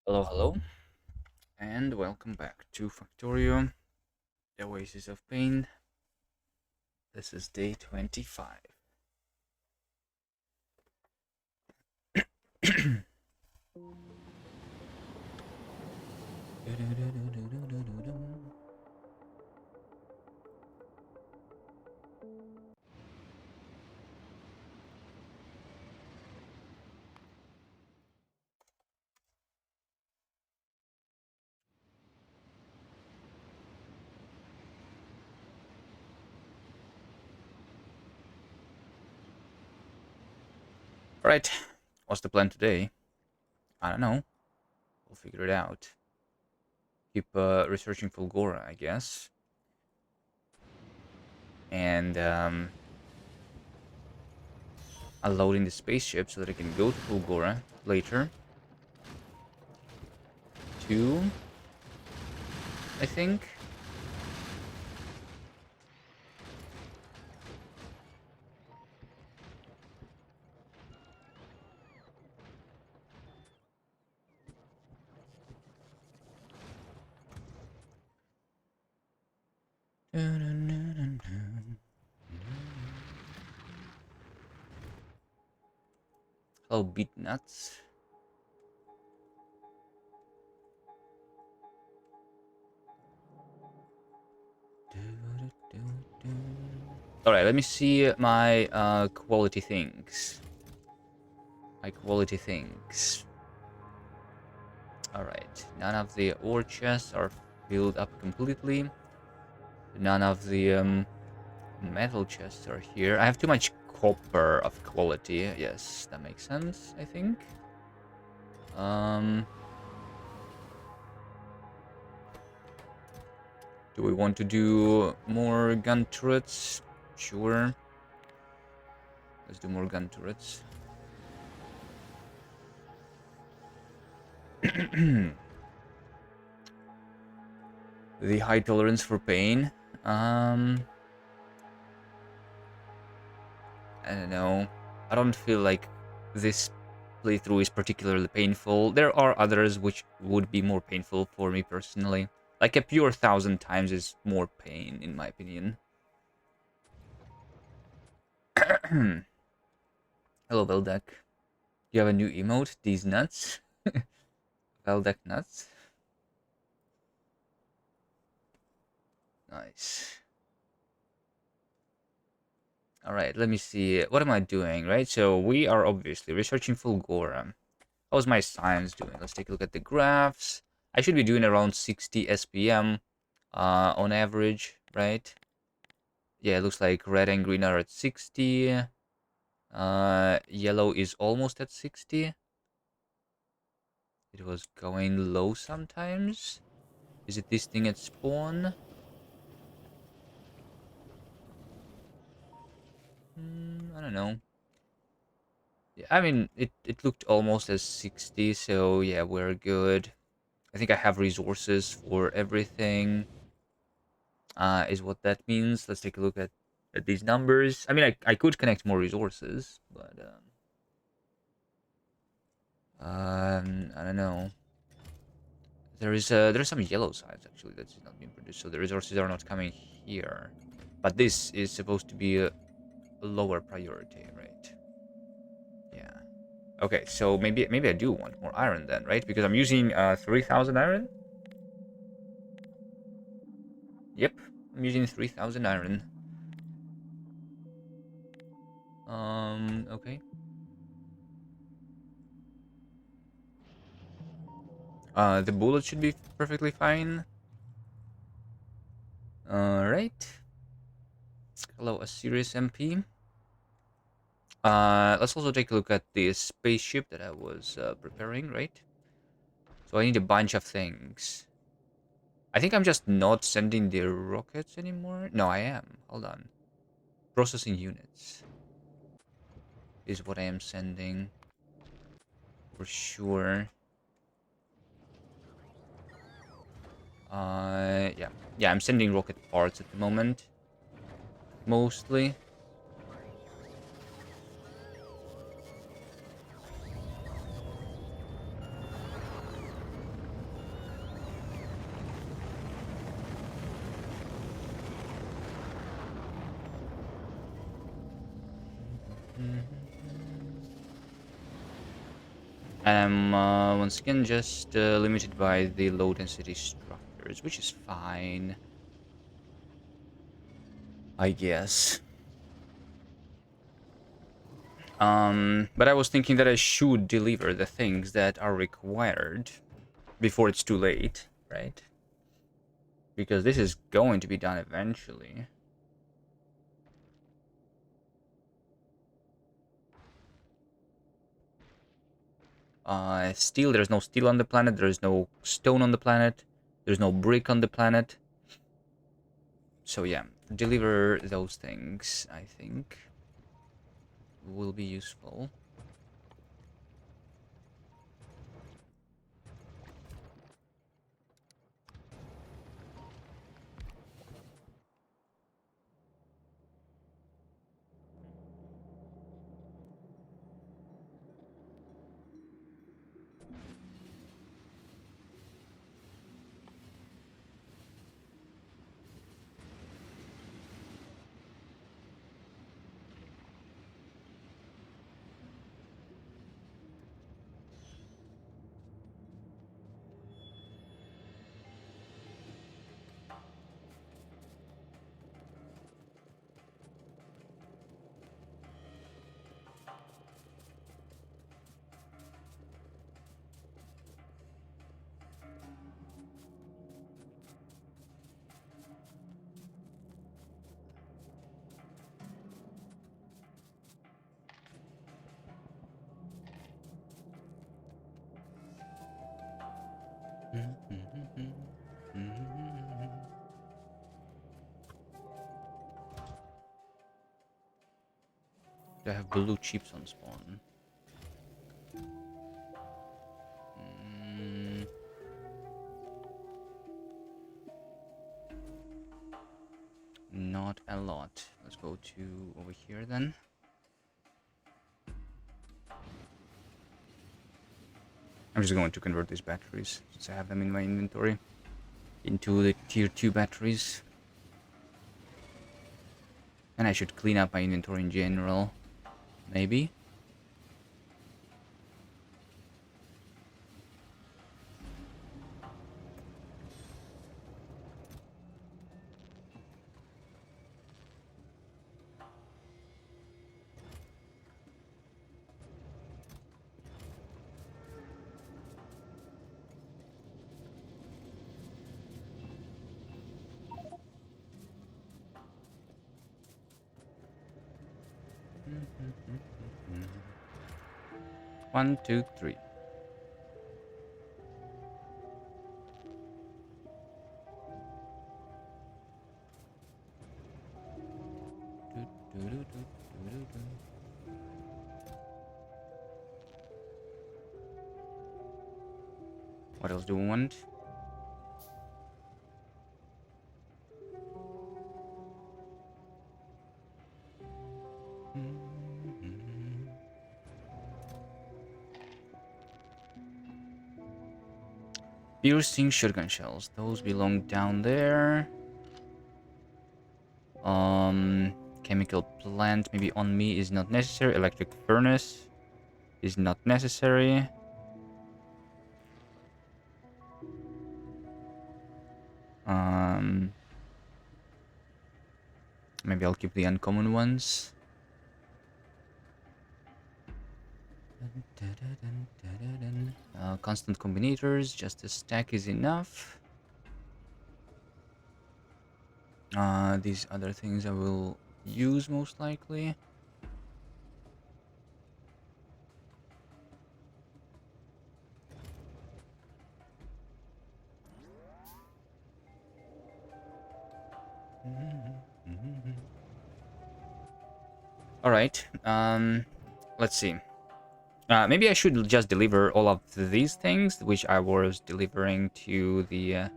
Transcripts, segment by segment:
Hello, hello, and welcome back to Factorio, the Oasis of Pain. This is day 25. Alright, what's the plan today? I don't know. We'll figure it out. Keep researching Fulgora, I guess. And unloading the spaceship so that I can go to Fulgora later. 2, I think. Hello, beat nuts. Alright, let me see my quality things. Alright, none of the ore chests are filled up completely. None of the metal chests are here. I have too much copper of quality. Yes, that makes sense, I think. Do we want to do more gun turrets? Sure. Let's do more gun turrets. The high tolerance for pain. I don't know. I don't feel like this playthrough is particularly painful. There are others which would be more painful for me personally. Like a pure 1,000 times is more pain, in my opinion. Hello, Veldak. You have a new emote? These nuts? Veldak nuts? Nice. Alright, let me see. What am I doing, right? So we are obviously researching Fulgora. How's my science doing? Let's take a look at the graphs. I should be doing around 60 SPM on average, right? Yeah, it looks like red and green are at 60. Yellow is almost at 60. It was going low sometimes. Is it this thing at spawn? I don't know. Yeah, I mean, it looked almost as 60, so yeah, we're good. I think I have resources for everything, is what that means. Let's take a look at these numbers. I mean, I could connect more resources, but I don't know. There's some yellow sides actually that's not being produced, so the resources are not coming here. But this is supposed to be a lower priority, right? Yeah. Okay, so maybe I do want more iron then, right? Because I'm using 3,000 iron. Yep, I'm using 3,000 iron. Okay. The bullet should be perfectly fine. Alright. Hello, a serious MP. Let's also take a look at the spaceship that I was preparing, right? So I need a bunch of things. I think I'm just not sending the rockets anymore. No, I am. Hold on. Processing units is what I am sending. For sure. Yeah. Yeah, I'm sending rocket parts at the moment. Mostly. I'm once again just limited by the low density structures, which is fine, I guess. But I was thinking that I should deliver the things that are required before it's too late, right? Because this is going to be done eventually. Steel, there's no steel on the planet, there's no stone on the planet, there's no brick on the planet. So yeah, deliver those things, I think, will be useful. Do I have blue chips on spawn? Not a lot. Let's go to over here then. I'm just going to convert these batteries, since I have them in my inventory, into the tier 2 batteries. And I should clean up my inventory in general, maybe. One, two, three. What else do we want? Piercing shotgun shells. Those belong down there. Chemical plant maybe on me is not necessary. Electric furnace is not necessary. Maybe I'll keep the uncommon ones. Constant combinators, just a stack is enough. These other things I will use most likely. All right. Let's see. Maybe I should just deliver all of these things, which I was delivering to the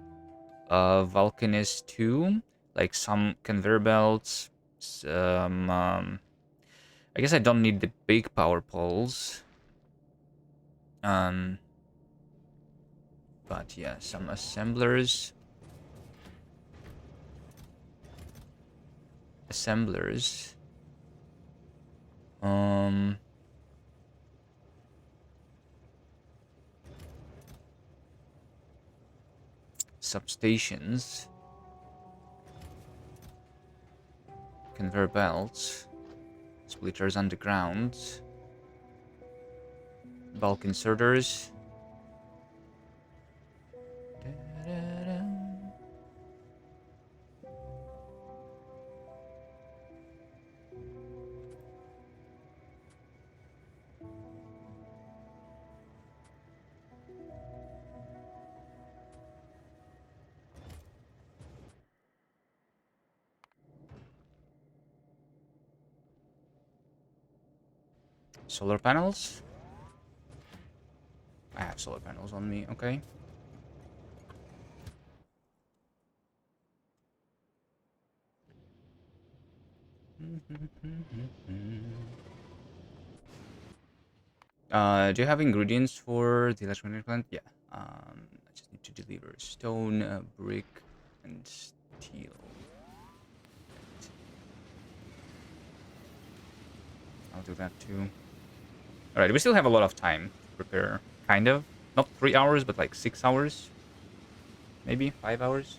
Vulcanist too, like some conveyor belts. Some. I guess I don't need the big power poles. But yeah, some assemblers. Assemblers. substations. Conveyor belts. Splitters underground. Bulk inserters. Solar panels? I have solar panels on me, okay. Do you have ingredients for the electromagnetic plant? Yeah. I just need to deliver stone, brick, and steel. I'll do that too. Alright, we still have a lot of time to prepare. Kind of. Not 3 hours, but like 6 hours. Maybe 5 hours.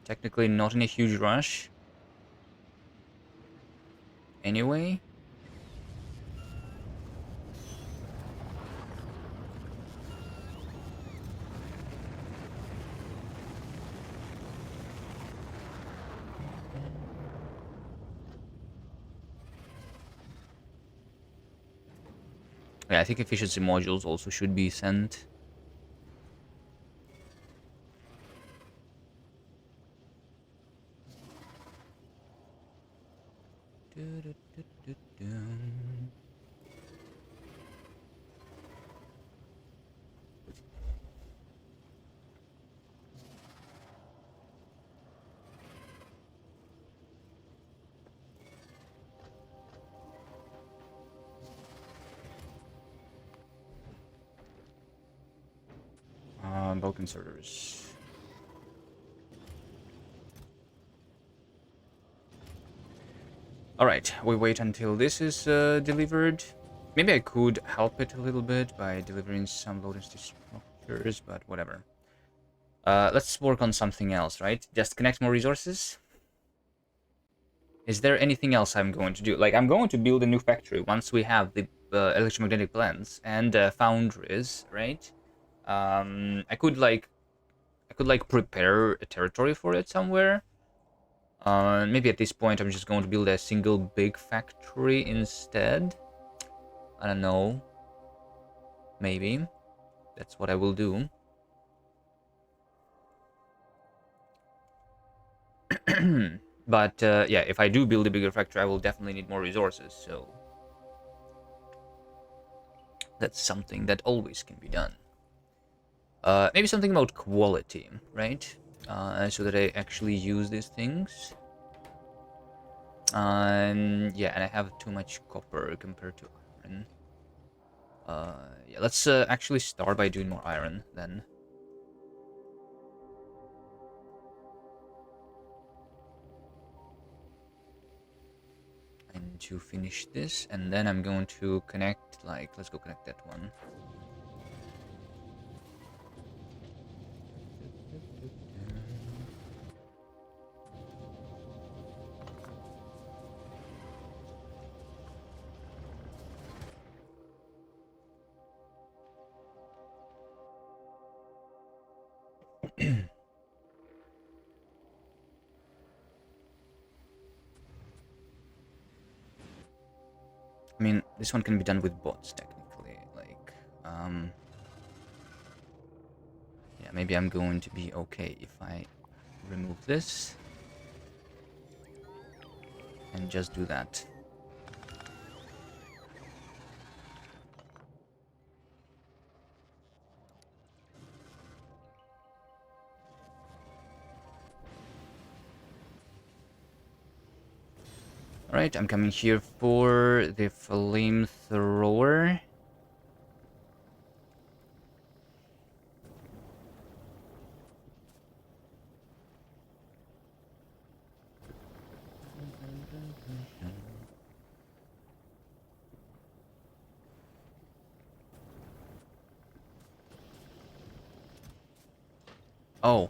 Technically not in a huge rush. Anyway. Yeah, I think efficiency modules also should be sent. Bulk inserters. Alright, we wait until this is delivered. Maybe I could help it a little bit by delivering some loading structures, but whatever. Let's work on something else, right? Just connect more resources. Is there anything else I'm going to do? Like, I'm going to build a new factory once we have the electromagnetic plants and foundries, right? I could like prepare a territory for it somewhere. Maybe at this point I'm just going to build a single big factory instead. I don't know. Maybe that's what I will do. But yeah, if I do build a bigger factory, I will definitely need more resources. So that's something that always can be done. Maybe something about quality, right? So that I actually use these things. Yeah, and I have too much copper compared to iron. Yeah, let's actually start by doing more iron then. I need to finish this, and then I'm going to connect, like, let's go connect that one. I mean, this one can be done with bots, technically. Like, yeah, maybe I'm going to be okay if I remove this and just do that. Alright, I'm coming here for the flamethrower. Oh,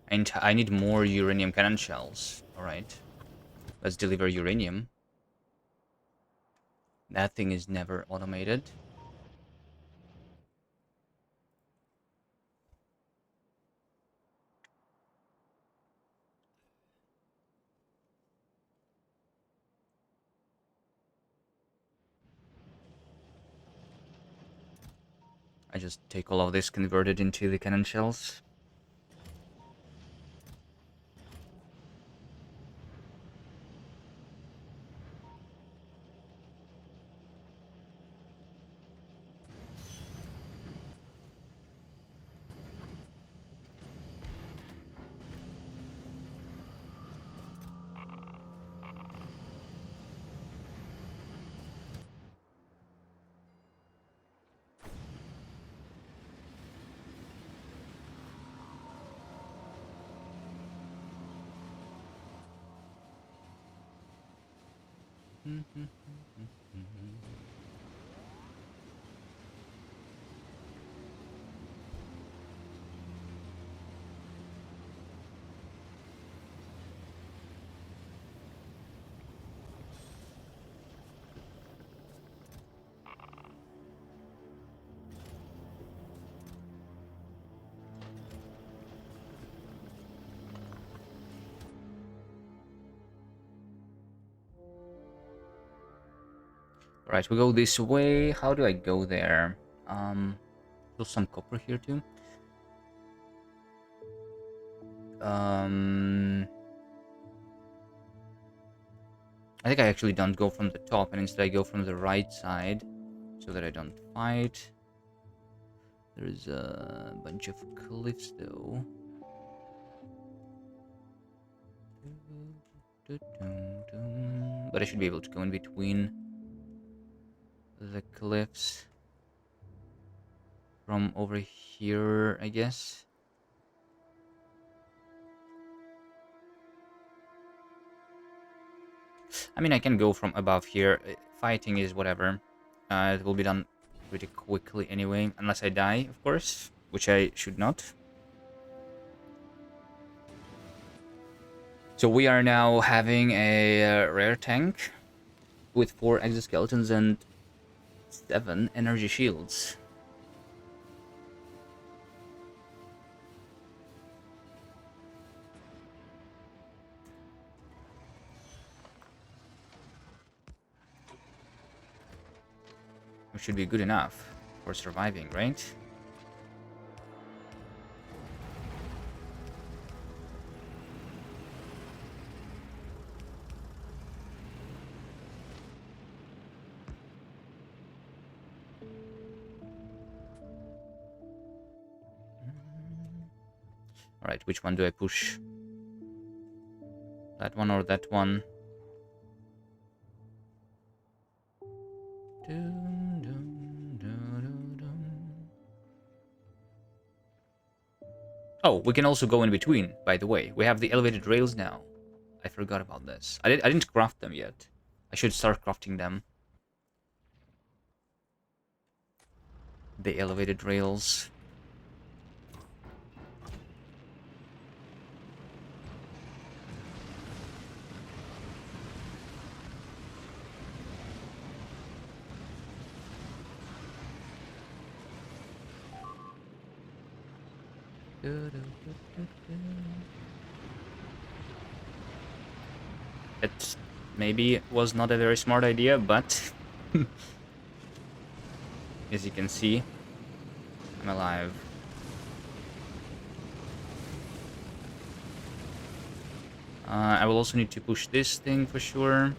and I need more uranium cannon shells. Alright. Let's deliver uranium. That thing is never automated. I just take all of this, convert it into the cannon shells. Right, we go this way. How do I go there? There's some copper here too. I think I actually don't go from the top, and instead I go from the right side, so that I don't fight. There's a bunch of cliffs though. But I should be able to go in between the cliffs from over here, I guess. I mean, I can go from above here. Fighting is whatever. It will be done pretty quickly anyway, unless I die, of course, which I should not. So we are now having a rare tank with 4 exoskeletons and 7 energy shields. Which should be good enough for surviving, right? Alright, which one do I push? That one or that one? Oh, we can also go in between, by the way. We have the elevated rails now. I forgot about this. I didn't craft them yet. I should start crafting them. The elevated rails. It maybe was not a very smart idea, but as you can see, I'm alive. I will also need to push this thing for sure.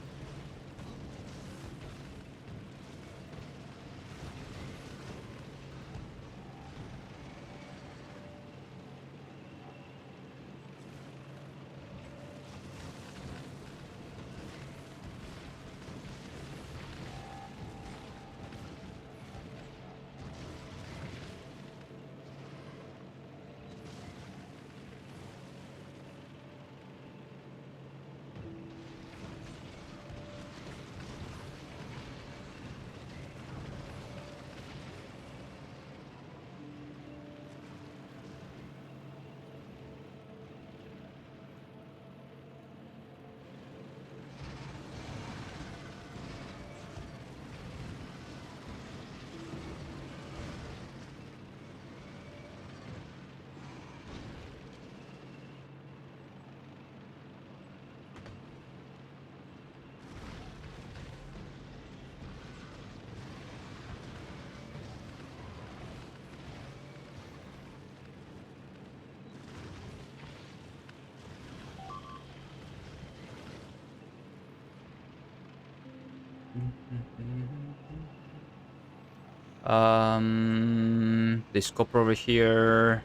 This copper over here.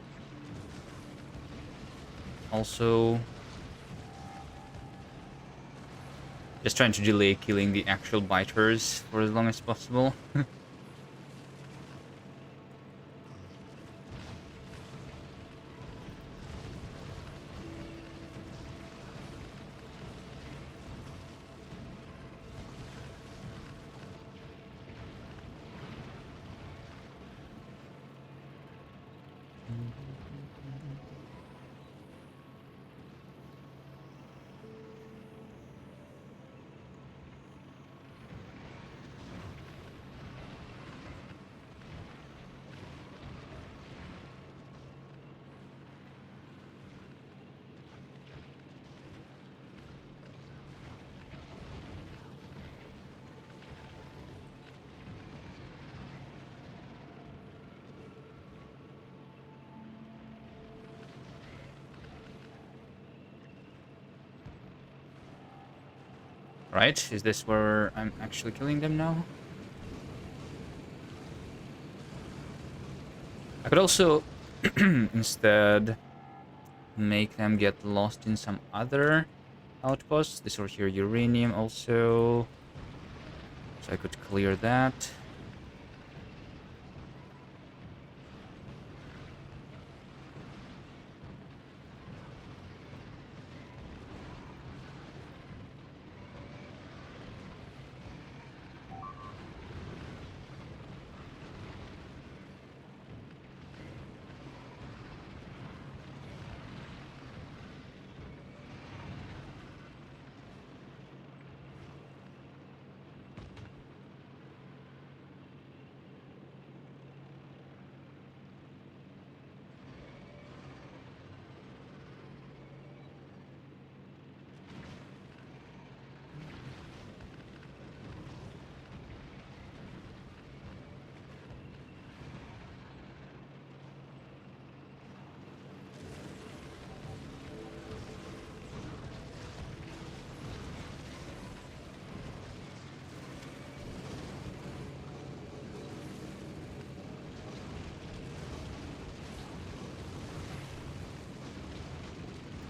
Also, just trying to delay killing the actual biters for as long as possible. Right? Is this where I'm actually killing them now? I could also instead make them get lost in some other outposts. This over here, uranium also. So I could clear that.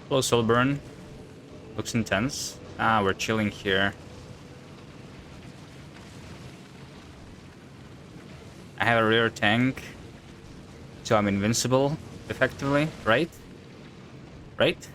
Hello, Soulburn. Looks intense. Ah, we're chilling here. I have a rear tank, so I'm invincible, effectively, right? Right?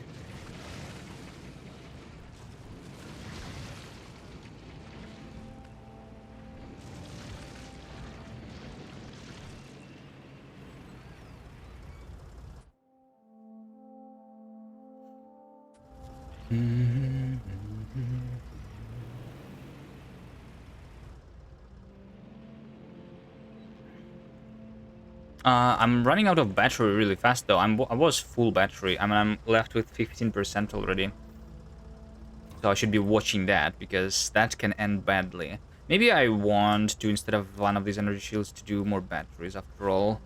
I'm running out of battery really fast, though. I was full battery. I mean, I'm left with 15% already. So I should be watching that, because that can end badly. Maybe I want to, instead of one of these energy shields, to do more batteries after all.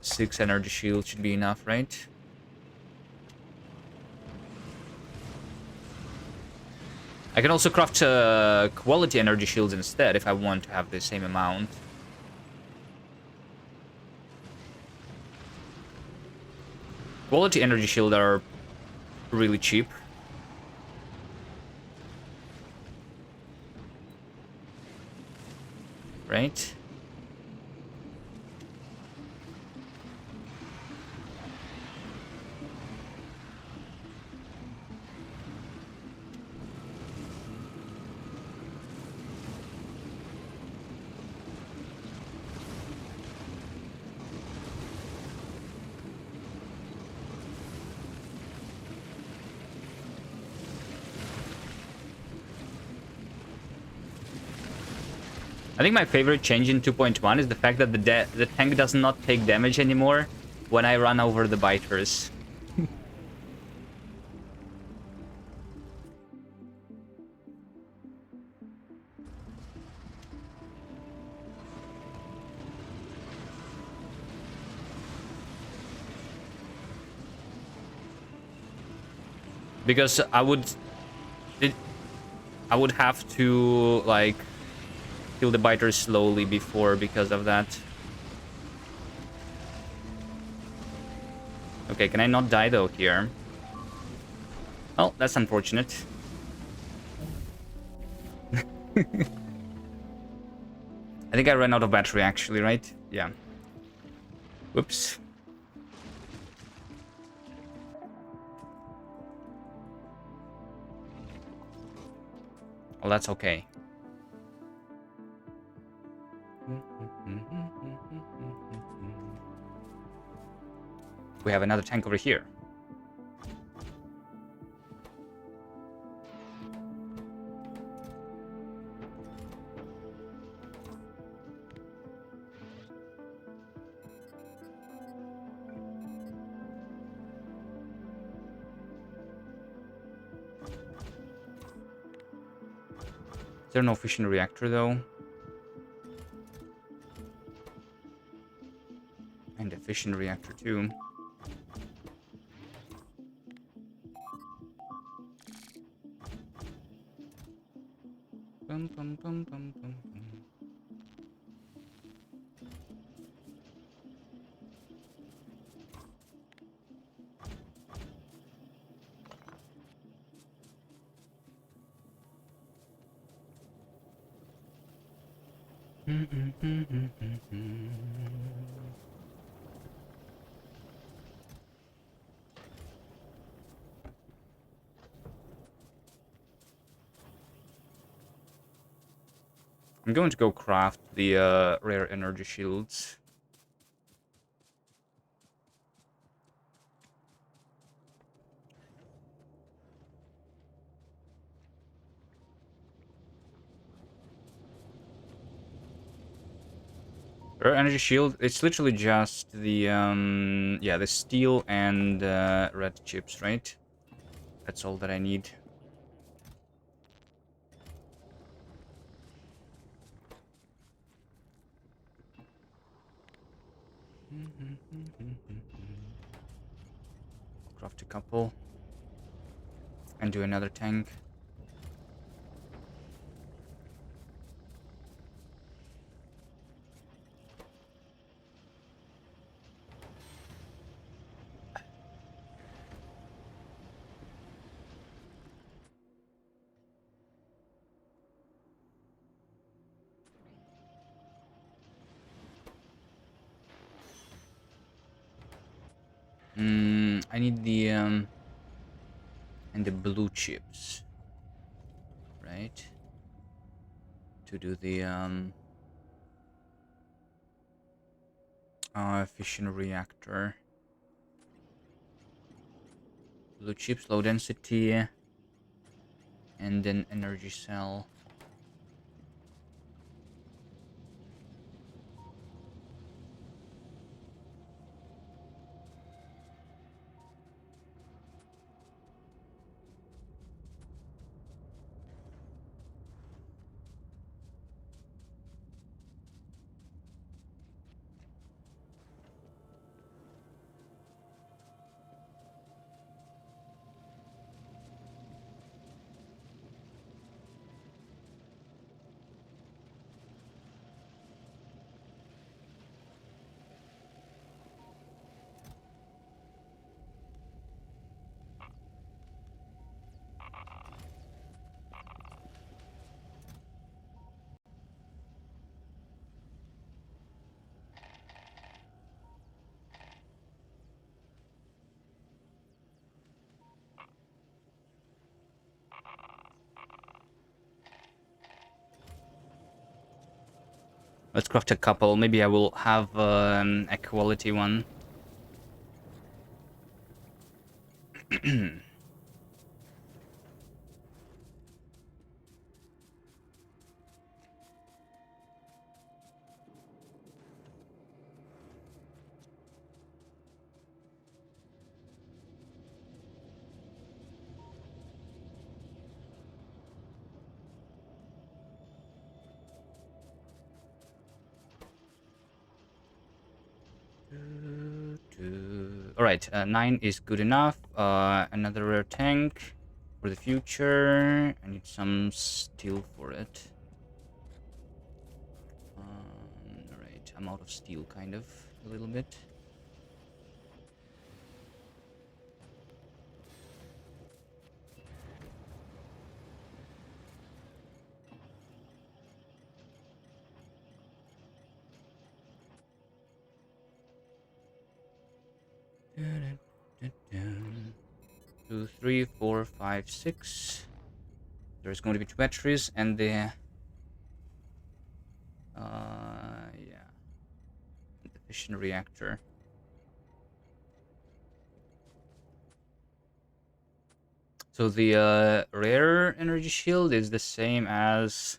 6 energy shields should be enough, right? I can also craft quality energy shields instead if I want to have the same amount. Quality energy shields are really cheap. Right? I think my favorite change in 2.1 is the fact that the tank does not take damage anymore when I run over the biters. Because it, I would have to like kill the biters slowly before because of that. Okay, can I not die though here? Oh, that's unfortunate. I think I ran out of battery actually, right? Yeah. Whoops. Well, that's okay. We have another tank over here. Is there no fission reactor though? And a fission reactor too. Bum, bum, bum, bum, bum, bum. I'm going to go craft the rare energy shields. Rare energy shield, it's literally just the yeah, the steel and red chips, right? That's all that I need. Craft a couple. And do another tank. I need the and the blue chips, right? To do the fission reactor. Blue chips, low density, and then energy cell. Let's craft a couple. Maybe I will have a quality one. All right, 9 is good enough. Another rare tank for the future. I need some steel for it. All right, I'm out of steel, kind of, a little bit. Two, three, four, five, six. There's going to be 2 batteries and the yeah, the fission reactor. So the rare energy shield is the same as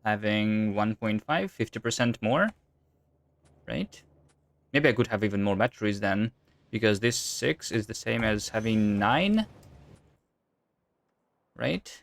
having 1.5, 50% more, right? Maybe I could have even more batteries then, because this 6 is the same as having 9, right?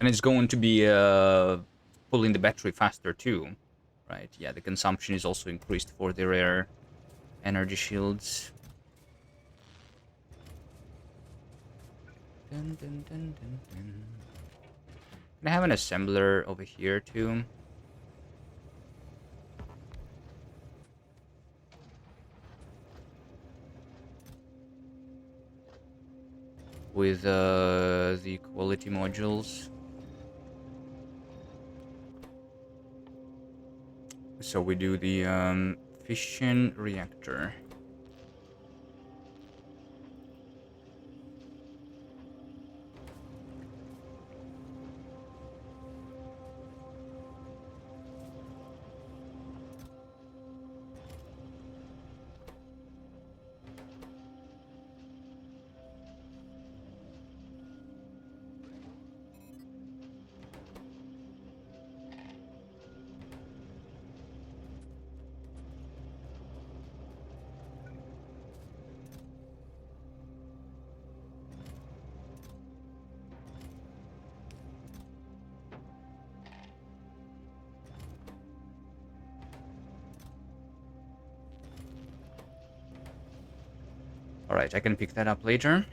And it's going to be pulling the battery faster too, right? Yeah, the consumption is also increased for the rare energy shields. Dun, dun, dun, dun, dun. Can I have an assembler over here too? With the quality modules. So we do the fission reactor. Alright, I can pick that up later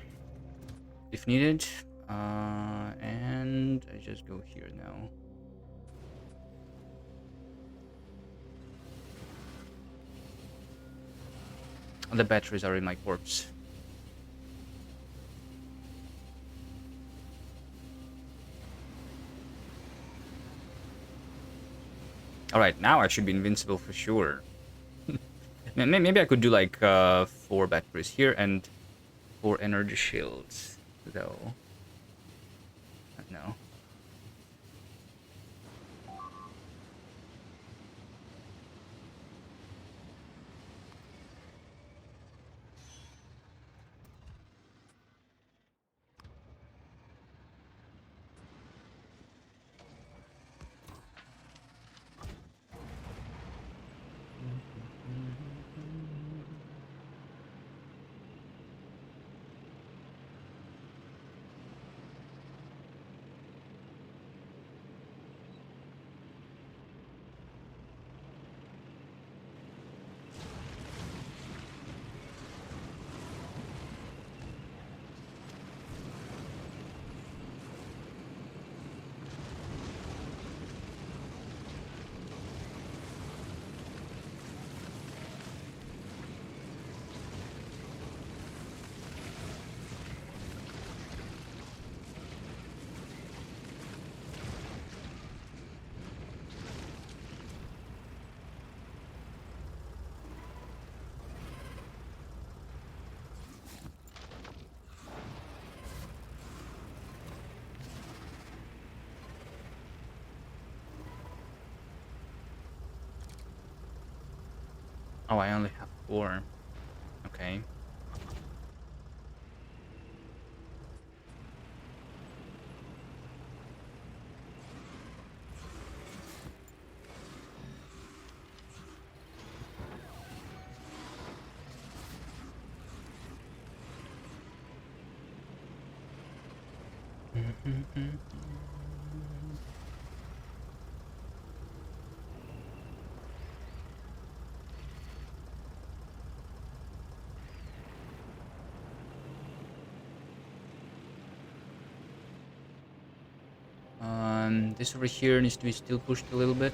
if needed. And I just go here now. The batteries are in my corpse. Alright, now I should be invincible for sure. Maybe I could do like 4 batteries here and 4 energy shields, though. No. Oh, I only have 4. Okay. This over here needs to be still pushed a little bit.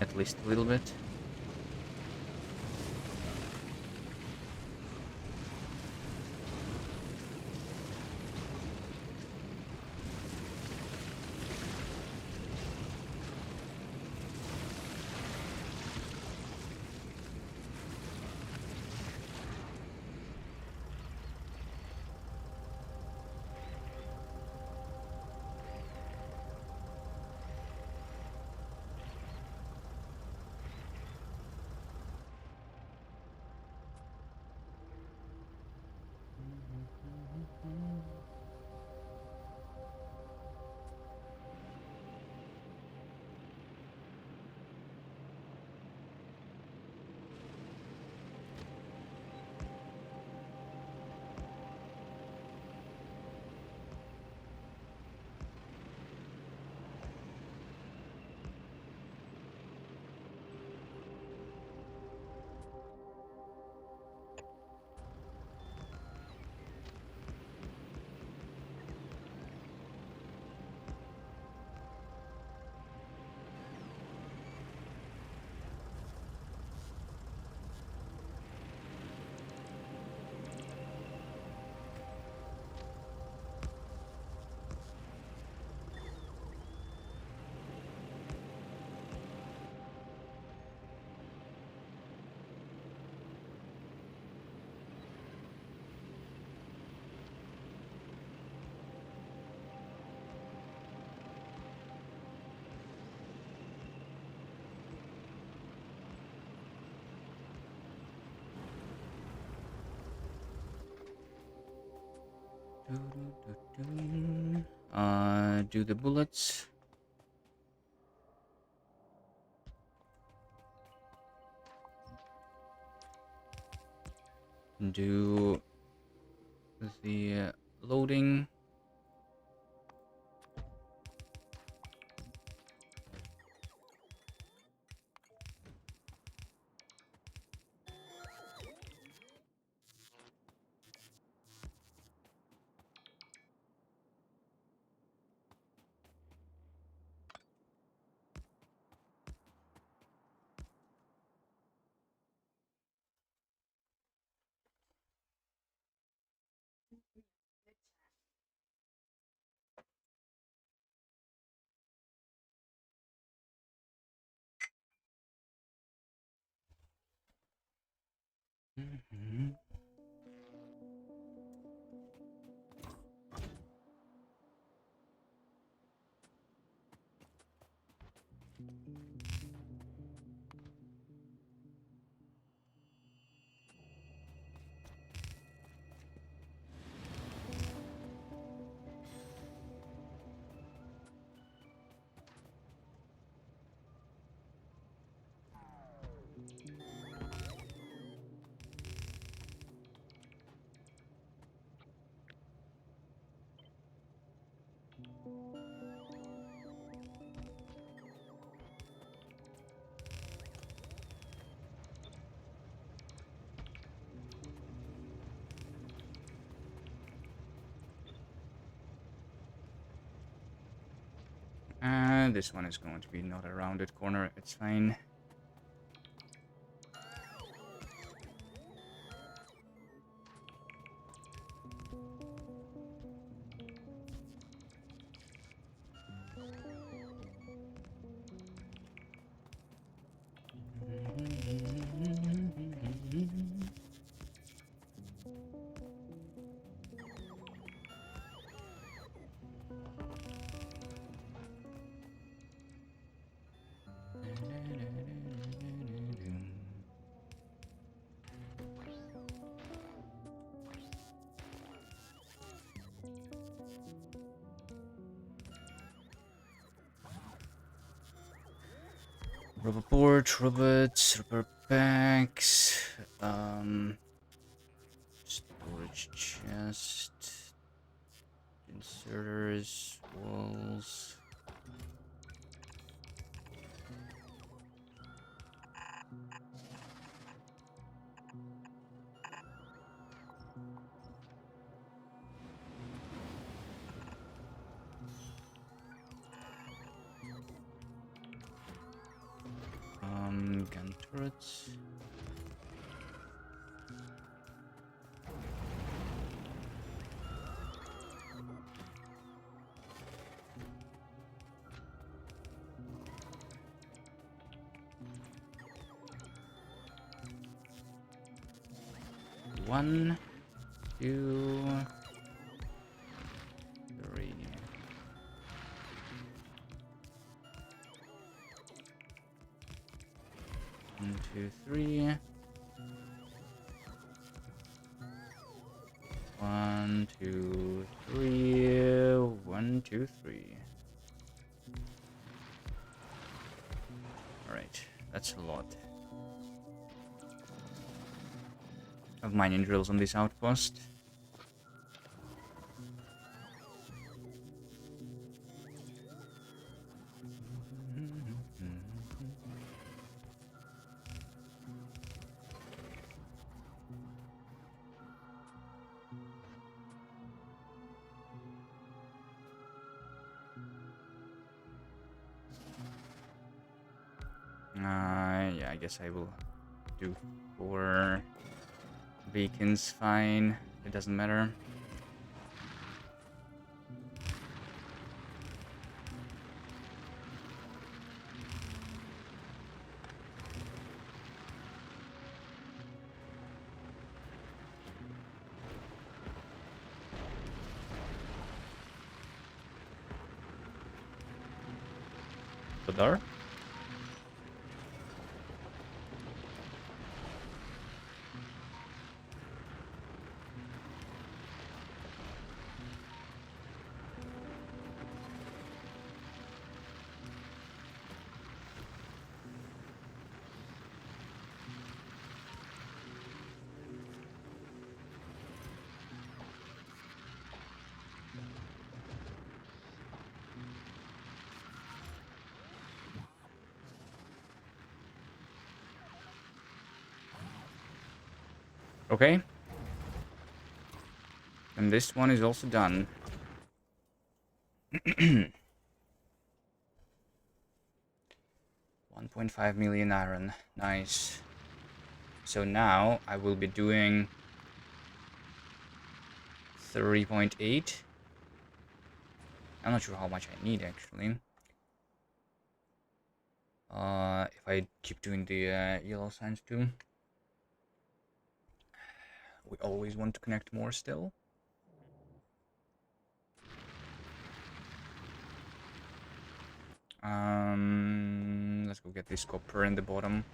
At least a little bit. Do the bullets. Do the loading. Mm-hmm. This one is going to be not a rounded corner. It's fine. Rubber board, robots, rubber bags, storage chest, inserters, walls. Gun turrets. One, two, three. One, two, three. One, two, three. One, two, three. Alright, that's a lot of mining drills on this outpost. Yeah, I guess I will do 4 beacons, fine. It doesn't matter. There? Okay. And this one is also done. 1.5 million iron. Nice. So now I will be doing 3.8. I'm not sure how much I need actually. If I keep doing the yellow signs too. We always want to connect more still. Let's go get this copper in the bottom.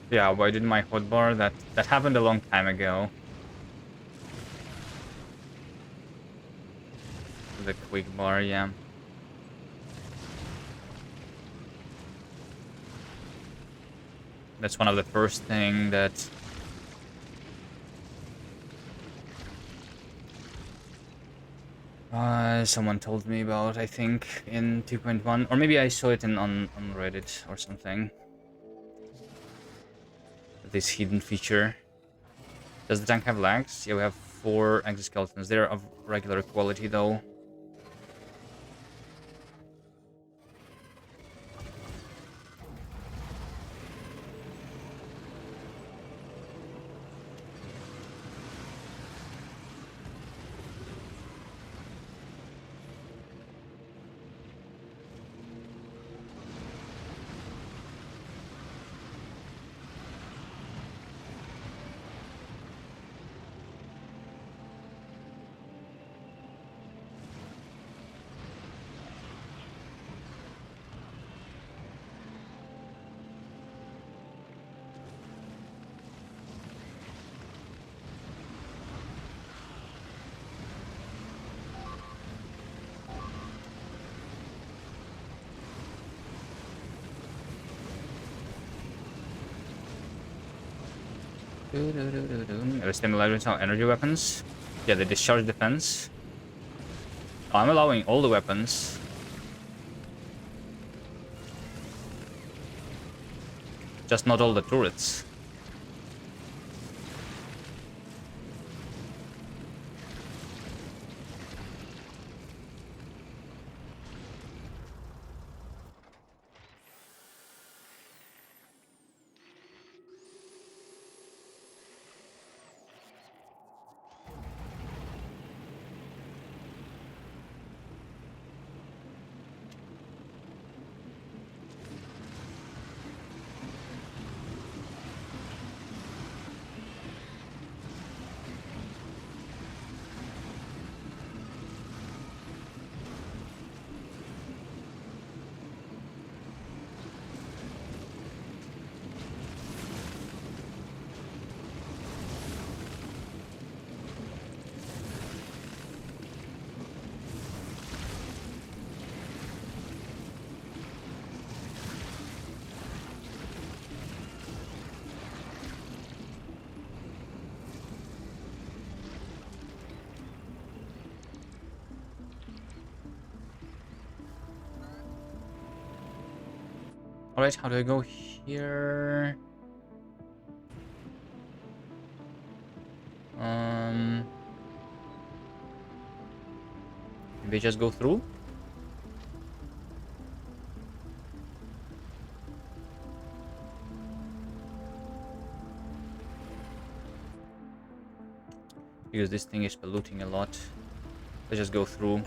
Yeah, why did my hotbar? That happened a long time ago. The quick bar, yeah. That's one of the first thing that Someone told me about, I think, in 2.1, or maybe I saw it on Reddit or something. This hidden feature. Does the tank have legs? Yeah, we have 4 exoskeletons. They're of regular quality, though. Are stimulating on energy weapons? Yeah, they discharge defense. Oh, I'm allowing all the weapons. Just not all the turrets. Alright, how do I go here? Maybe just go through? Because this thing is polluting a lot. Let's just go through.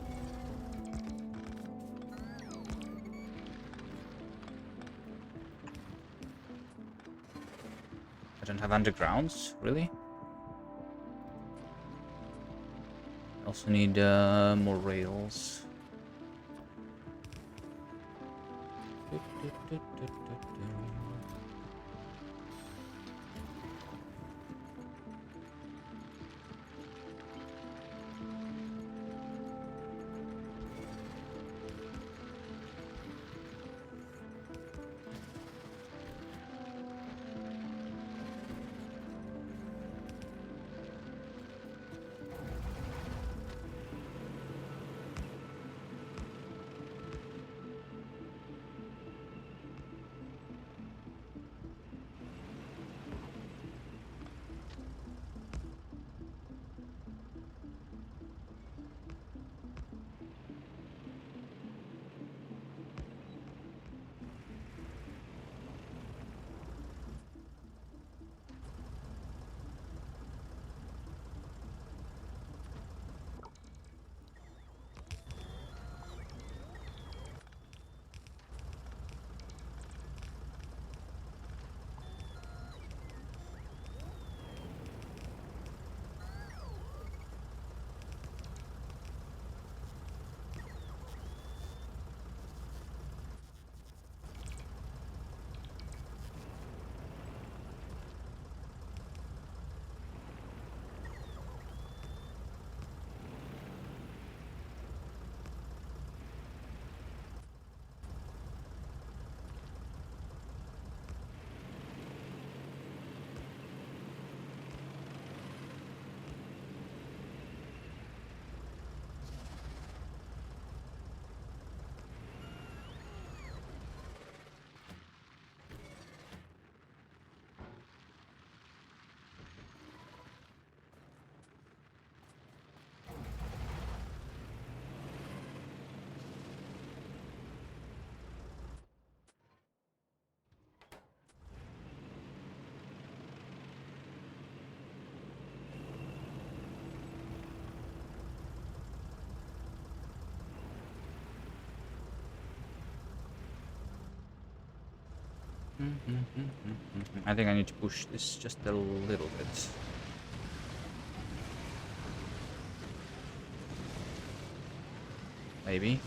I don't have undergrounds, really? I also need more rails. I think I need to push this just a little bit. Maybe.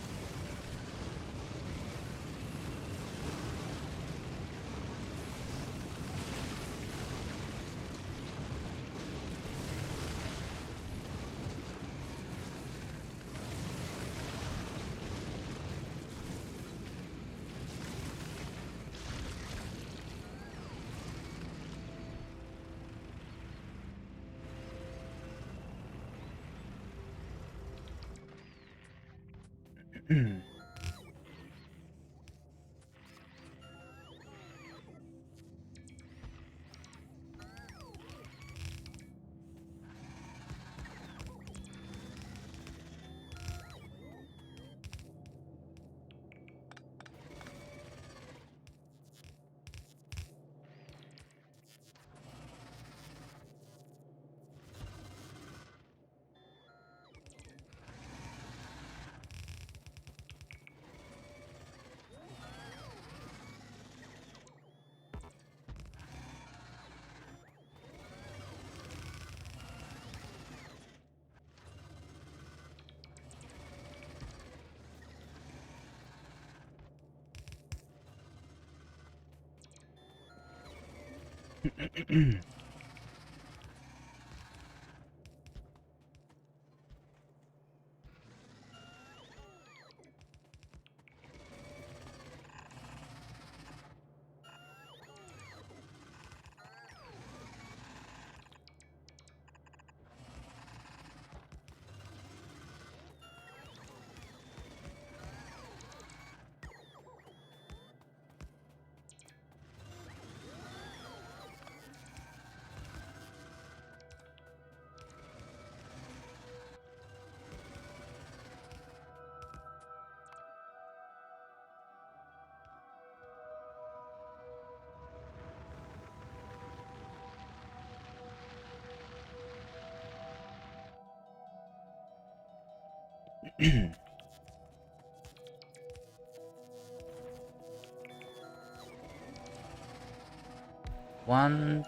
One,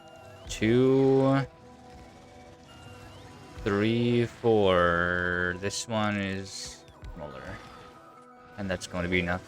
two, three, four. This one is smaller. And that's going to be enough.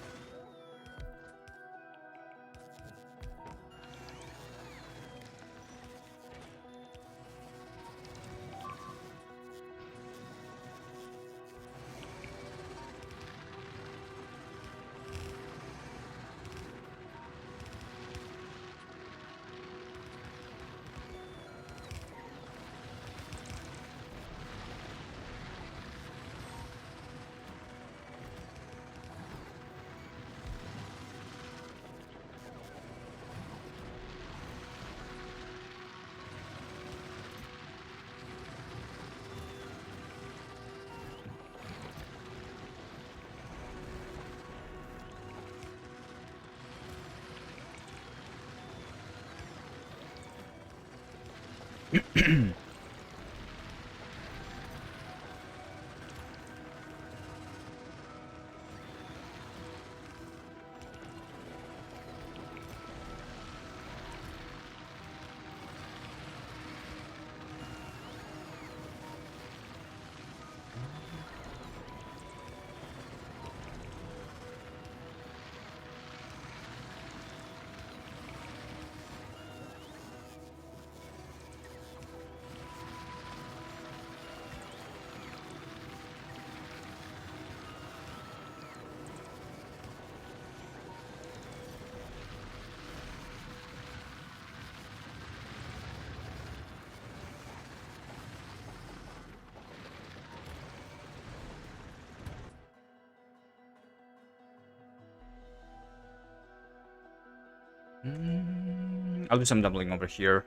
I'll do some doubling over here,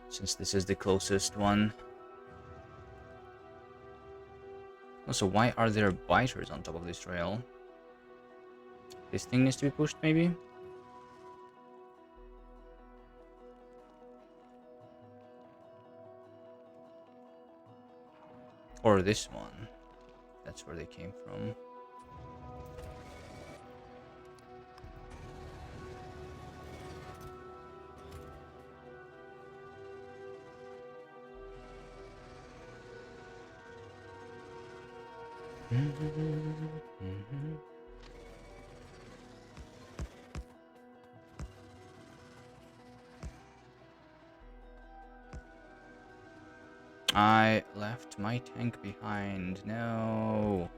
since this is the closest one. Also, why are there biters on top of this rail? This thing needs to be pushed, maybe? Or this one. That's where they came from. I left my tank behind. No.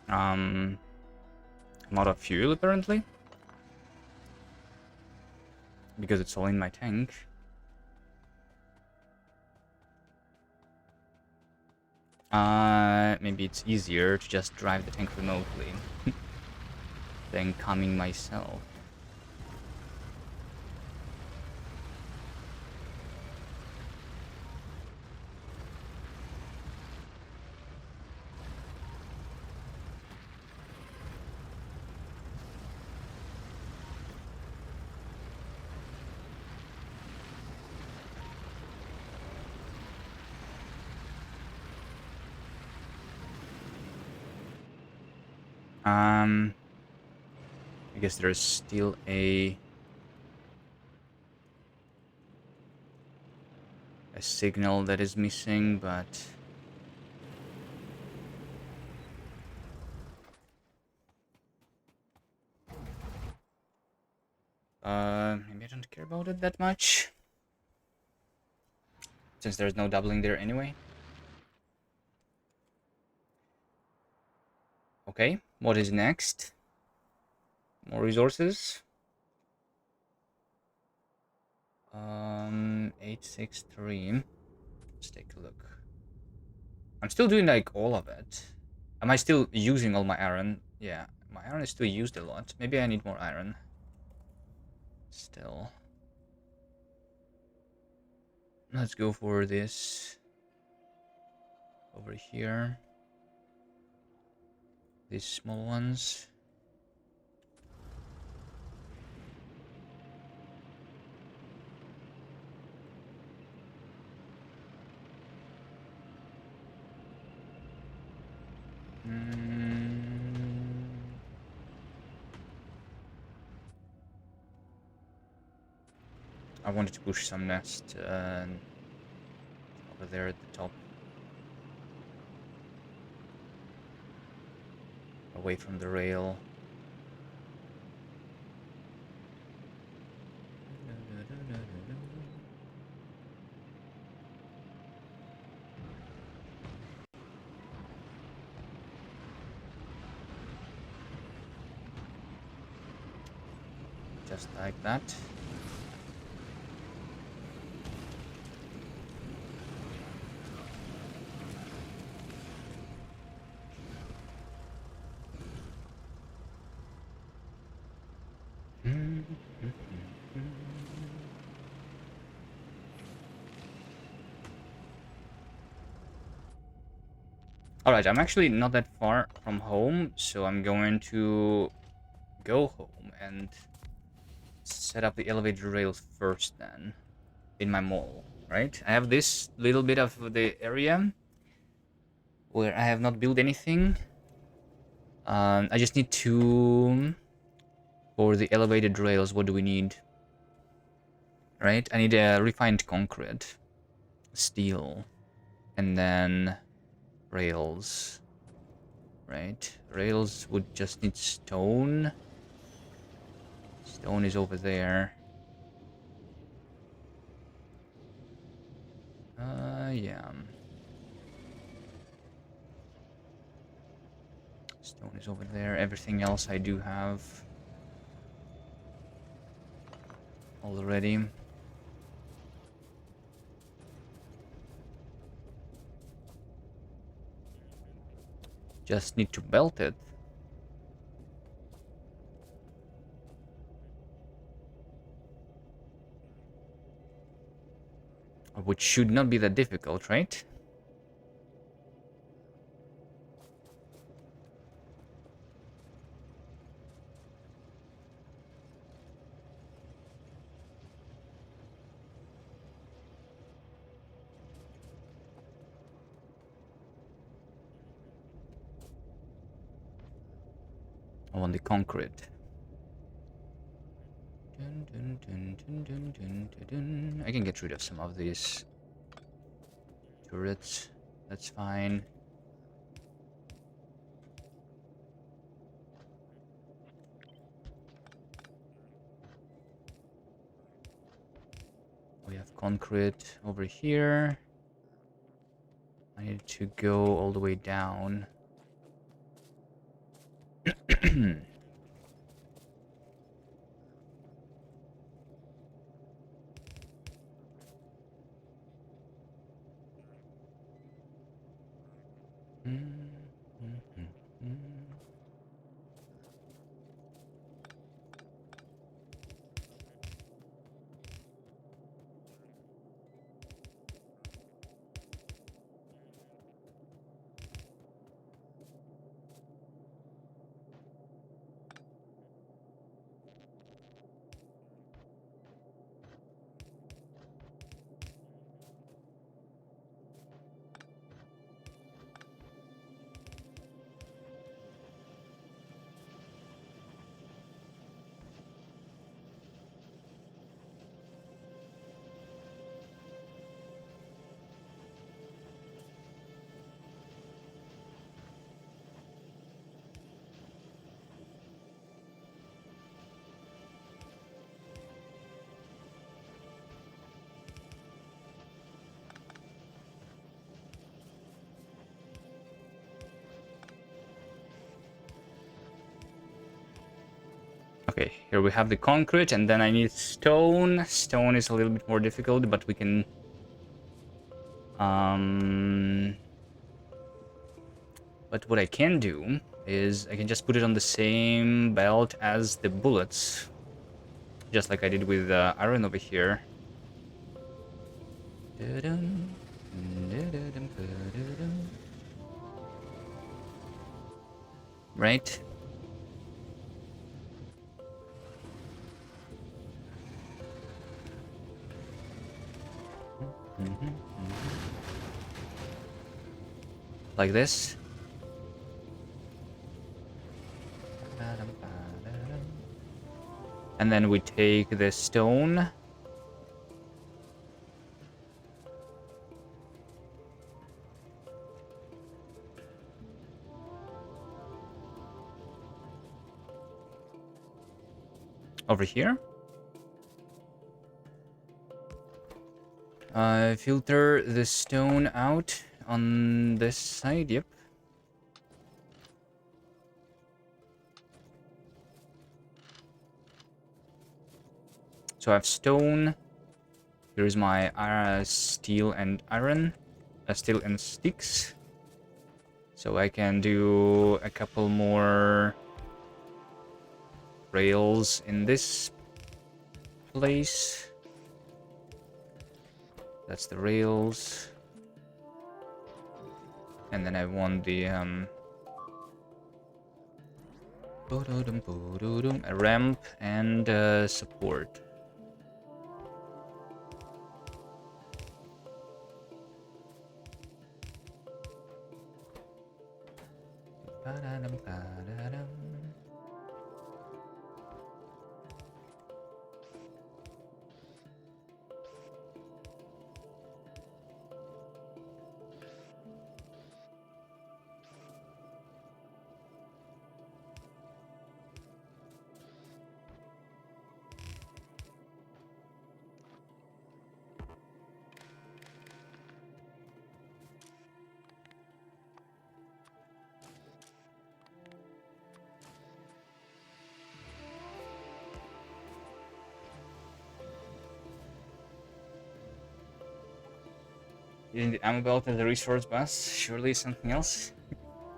I'm out of fuel apparently. Because it's all in my tank. Maybe it's easier to just drive the tank remotely than coming myself. I guess there's still a signal that is missing, but maybe I don't care about it that much, since there's no doubling there anyway. Okay, what is next? More resources. 863. Let's take a look. I'm still doing like all of it. Am I still using all my iron? Yeah, my iron is still used a lot. Maybe I need more iron. Still. Let's go for this. Over here. These small ones. I wanted to push some nest over there at the top. Away from the rail. Just like that. Alright, I'm actually not that far from home, so I'm going to go home and set up the elevator rails first then, in my mall, right? I have this little bit of the area where I have not built anything. I just need to... For the elevated rails, what do we need? Right? I need a refined concrete, steel, and then rails. Right? Rails would just need stone. Stone is over there. Yeah. Stone is over there. Everything else I do have already. Just need to belt it. Which should not be that difficult, right? I want the concrete. I can get rid of some of these turrets. That's fine. We have concrete over here. I need to go all the way down. Okay, here we have the concrete, and then I need stone. Stone is a little bit more difficult, but we can... But what I can do is I can just put it on the same belt as the bullets. Just like I did with iron over here. Right? Like this. And then we take the stone. Over here. Filter the stone out on this side, yep. So I have stone. Here's my steel and iron. Steel and sticks. So I can do a couple more rails in this place. That's the rails. And then I want the a ramp and support. Using the ammo belt as a resource bus, surely something else?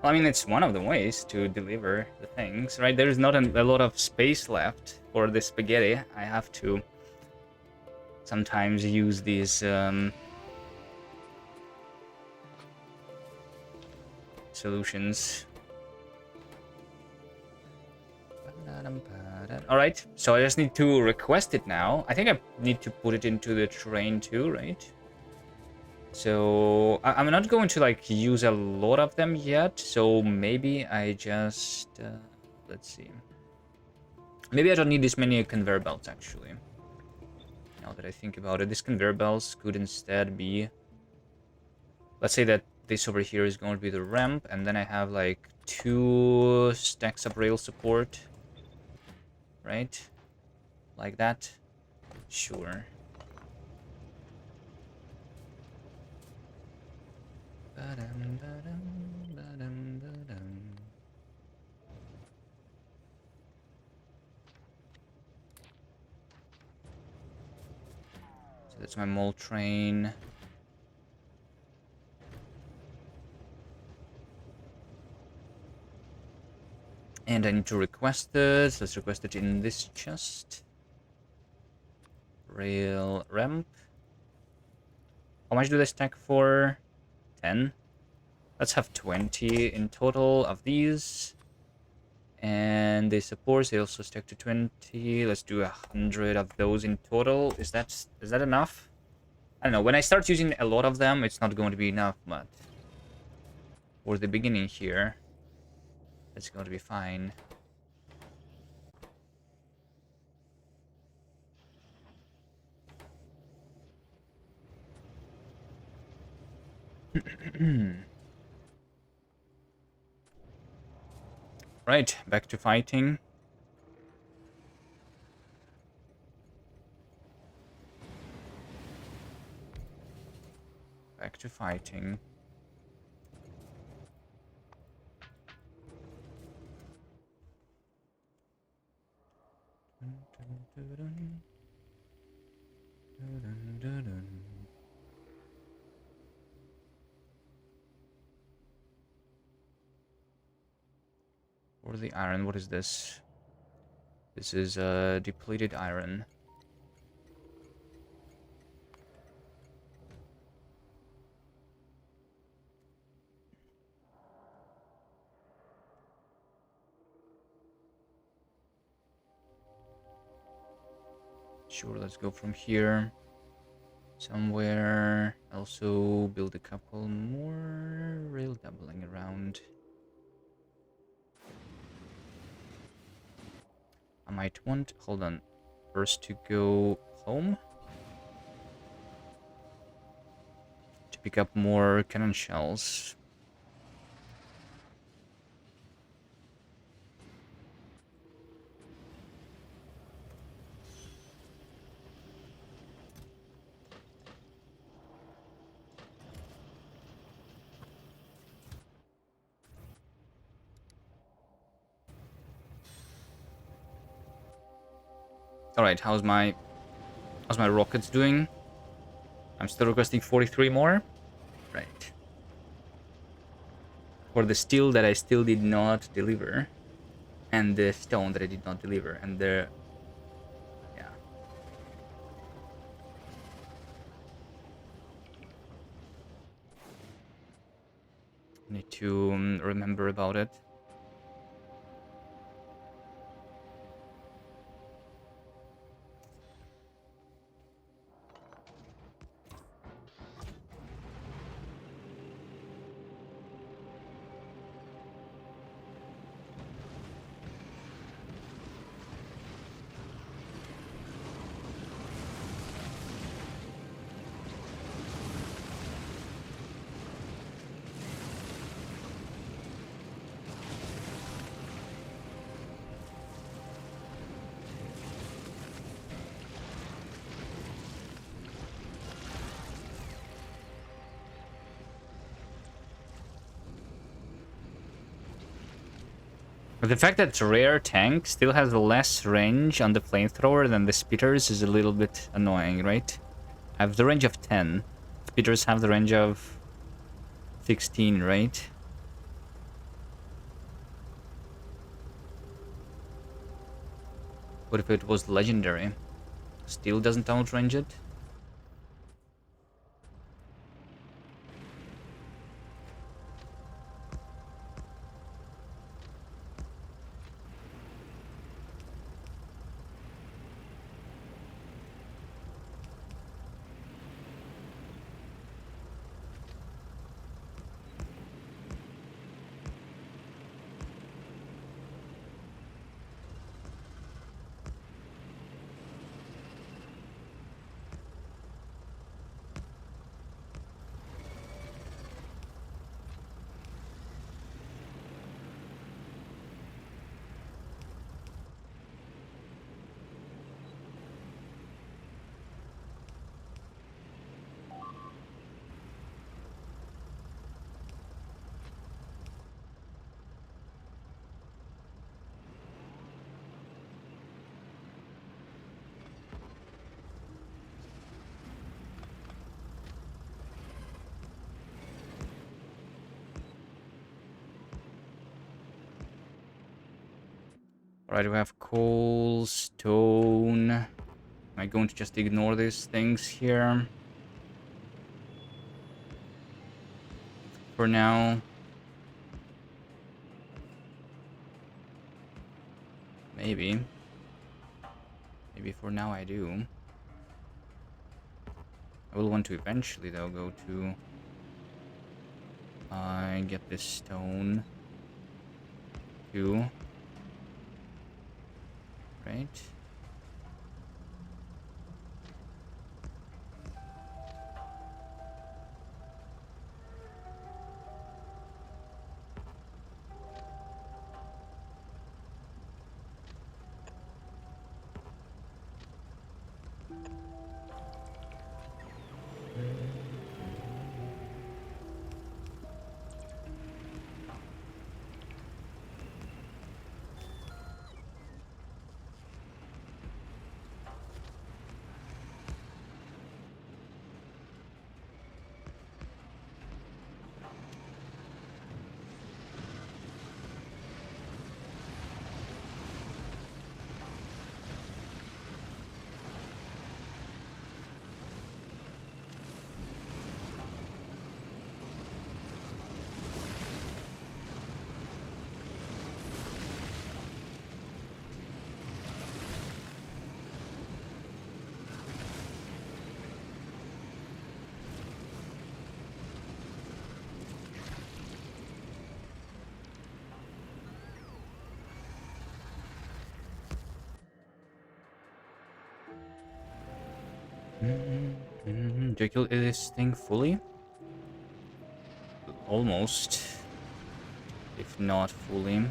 Well, I mean, it's one of the ways to deliver the things, right? There is not a lot of space left for the spaghetti. I have to sometimes use these solutions. Alright, so I just need to request it now. I think I need to put it into the train too, right? So I'm not going to like use a lot of them yet. So maybe I just let's see. Maybe I don't need this many conveyor belts actually. Now that I think about it, these conveyor belts could instead be. Let's say that this over here is going to be the ramp, and then I have like 2 stacks of rail support, right? Like that. Sure. So that's my mole train. And I need to request it. So let's request it in this chest. Rail ramp. How much do they stack for? 10. Let's have 20 in total of these. And they support, they also stack to 20. Let's do 100 of those in total. Is that enough? I don't know. When I start using a lot of them, it's not going to be enough, but for the beginning here, it's going to be fine. Right, back to fighting. Back to fighting. For the iron, what is this? This is depleted iron. Sure, let's go from here. Somewhere. Also build a couple more rail doubling around. I might want, hold on, first to go home. To pick up more cannon shells. Alright, how's my rockets doing? I'm still requesting 43 more. Right. For the steel that I still did not deliver. And the stone that I did not deliver. And the... yeah. Need to remember about it. But the fact that rare tank still has less range on the flamethrower than the spitters is a little bit annoying, right? I have the range of 10. Spitters have the range of 16, right? What if it was legendary? Still doesn't outrange it? Right, we have coal, stone. Am I going to just ignore these things here? For now. Maybe. Maybe for now I do. I will want to eventually, though, go to... get this stone. Too. Right? Do I kill this thing fully? Almost. If not fully.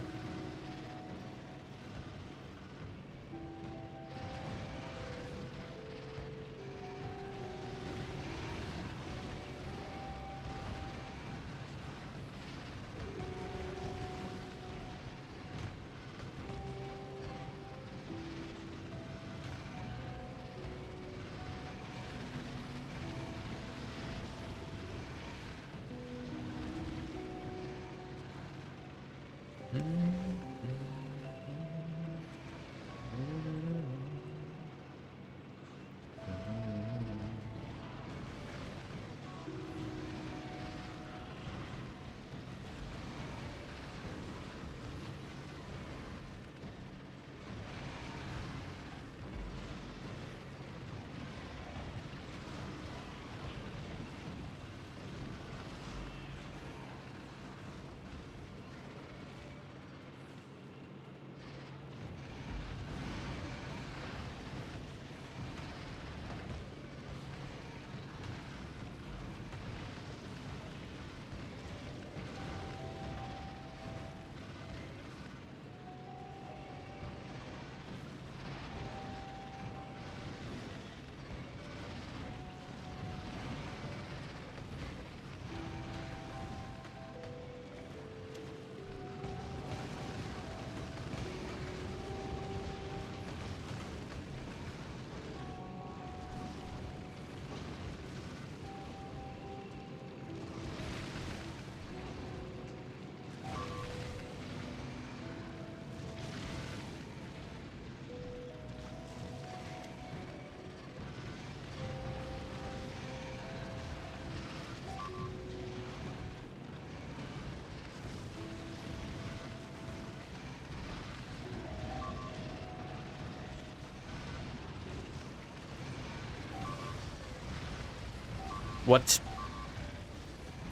What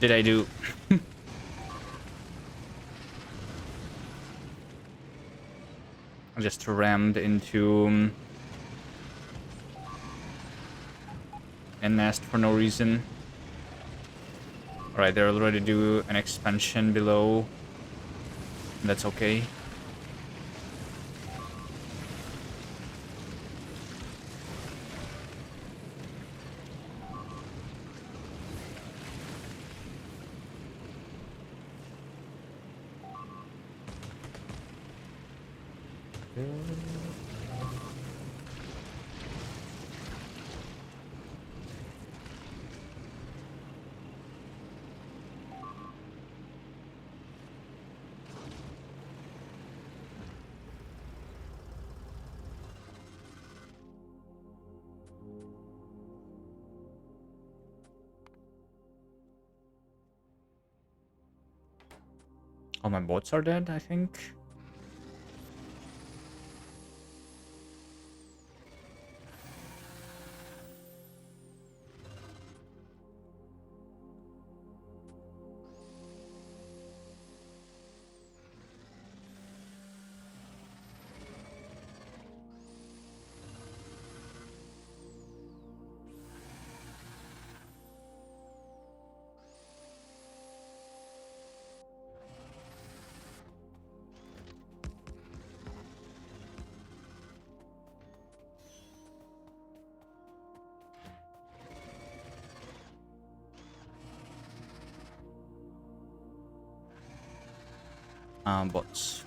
did I do? I just rammed into and nest for no reason. Alright, they're already do an expansion below. That's okay. All my bots are dead, I think. Bots.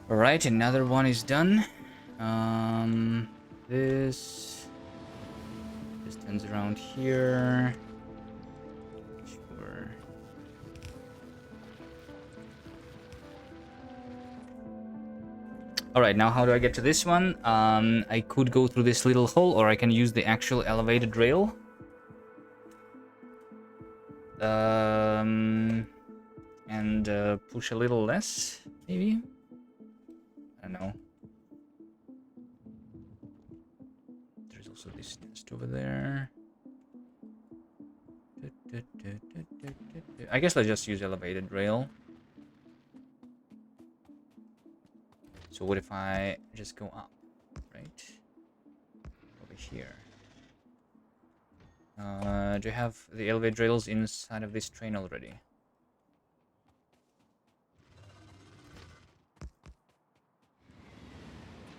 Alright, another one is done. This turns around here. Sure. Alright, now how do I get to this one? I could go through this little hole, or I can use the actual elevated rail. And push a little less, maybe? I don't know. There's also this nest over there. I guess let's just use elevated rail. So what if I just go up, right? Over here. Do you have the elevated rails inside of this train already?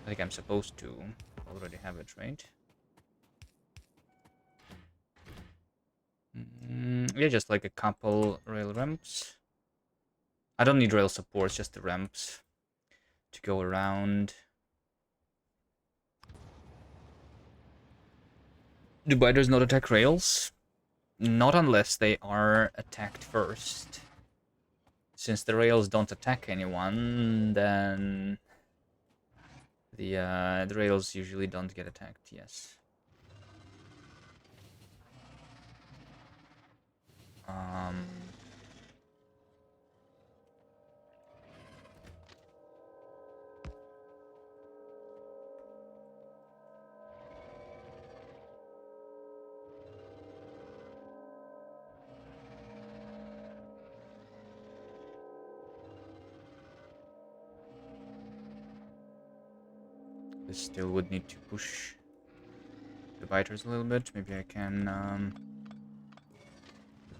I think I'm supposed to already have it, right? Yeah, just like a couple rail ramps. I don't need rail supports, just the ramps to go around. Do biters not attack rails? Not unless they are attacked first. Since the rails don't attack anyone, then the rails usually don't get attacked, yes. This still would need to push the biters a little bit. Maybe I can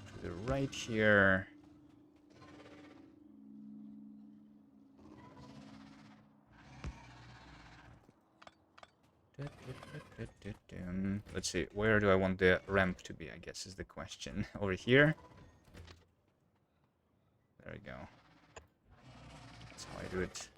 to the right here. Let's see, where do I want the ramp to be, I guess is the question. Over here? There we go. That's how I do it.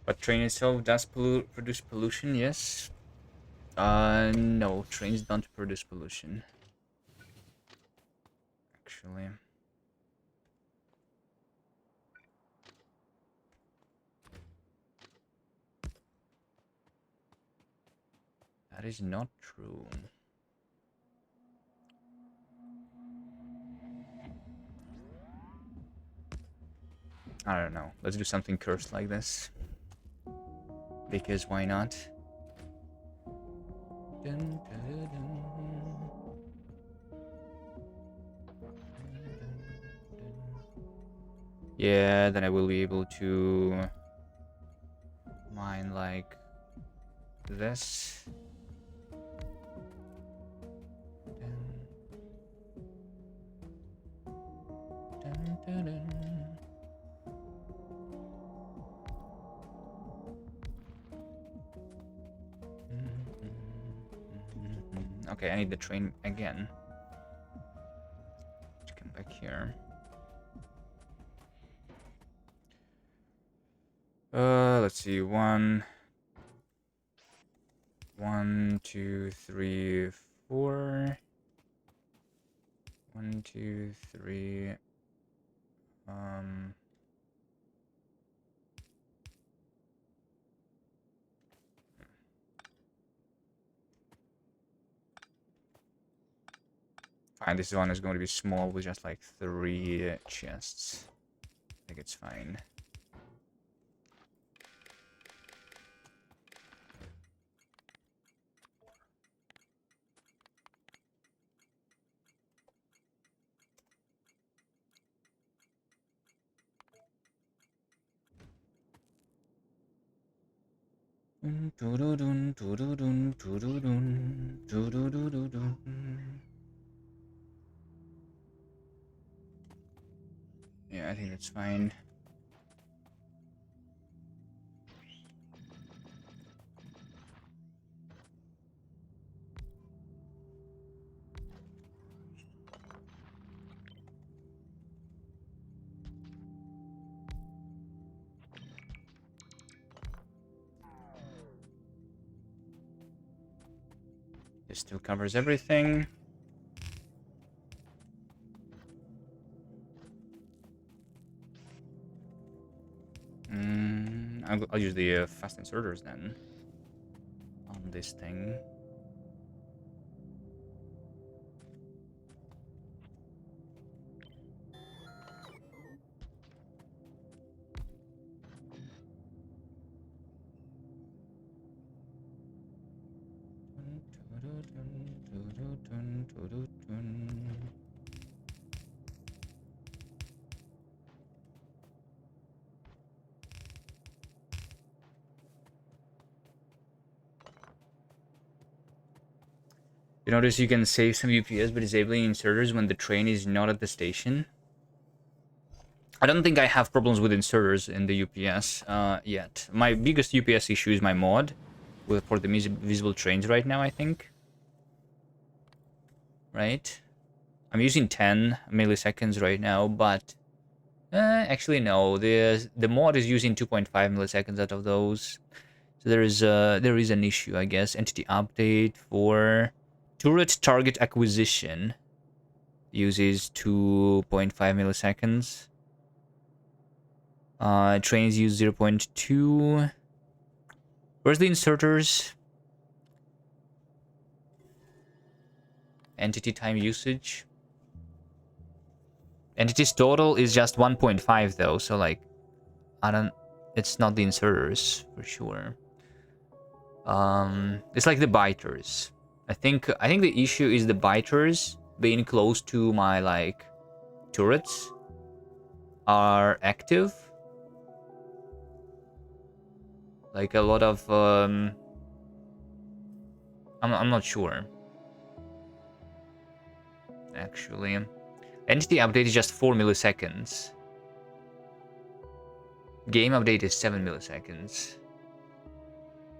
But train itself does produce pollution, yes. No, trains don't produce pollution. Actually. That is not true. I don't know. Let's do something cursed like this. Because why not? Dun, dun, dun. Yeah, then I will be able to mine like this. Dun, dun, dun. Okay, I need the train again. Let's come back here. Let's see. One, 2, 3, 4. 1, 2, 3. Fine, this one is going to be small with just like 3 chests. I think it's fine. Yeah, I think that's fine. This still covers everything. I'll use the fast inserters then on this thing. You notice you can save some UPS by disabling inserters when the train is not at the station. I don't think I have problems with inserters in the UPS yet. My biggest UPS issue is my mod for the visible trains right now, I think. Right? I'm using 10 milliseconds right now, but actually no. The mod is using 2.5 milliseconds out of those. So there is an issue, I guess. Entity update for turret target acquisition uses 2.5 milliseconds. Trains use 0.2. Where's the inserters? Entity time usage. Entities total is just 1.5 though, so like, it's not the inserters for sure. It's like the biters. I think the issue is the biters being close to my like turrets are active. Like a lot of I'm not sure. Actually, entity update is just 4 milliseconds. Game update is 7 milliseconds.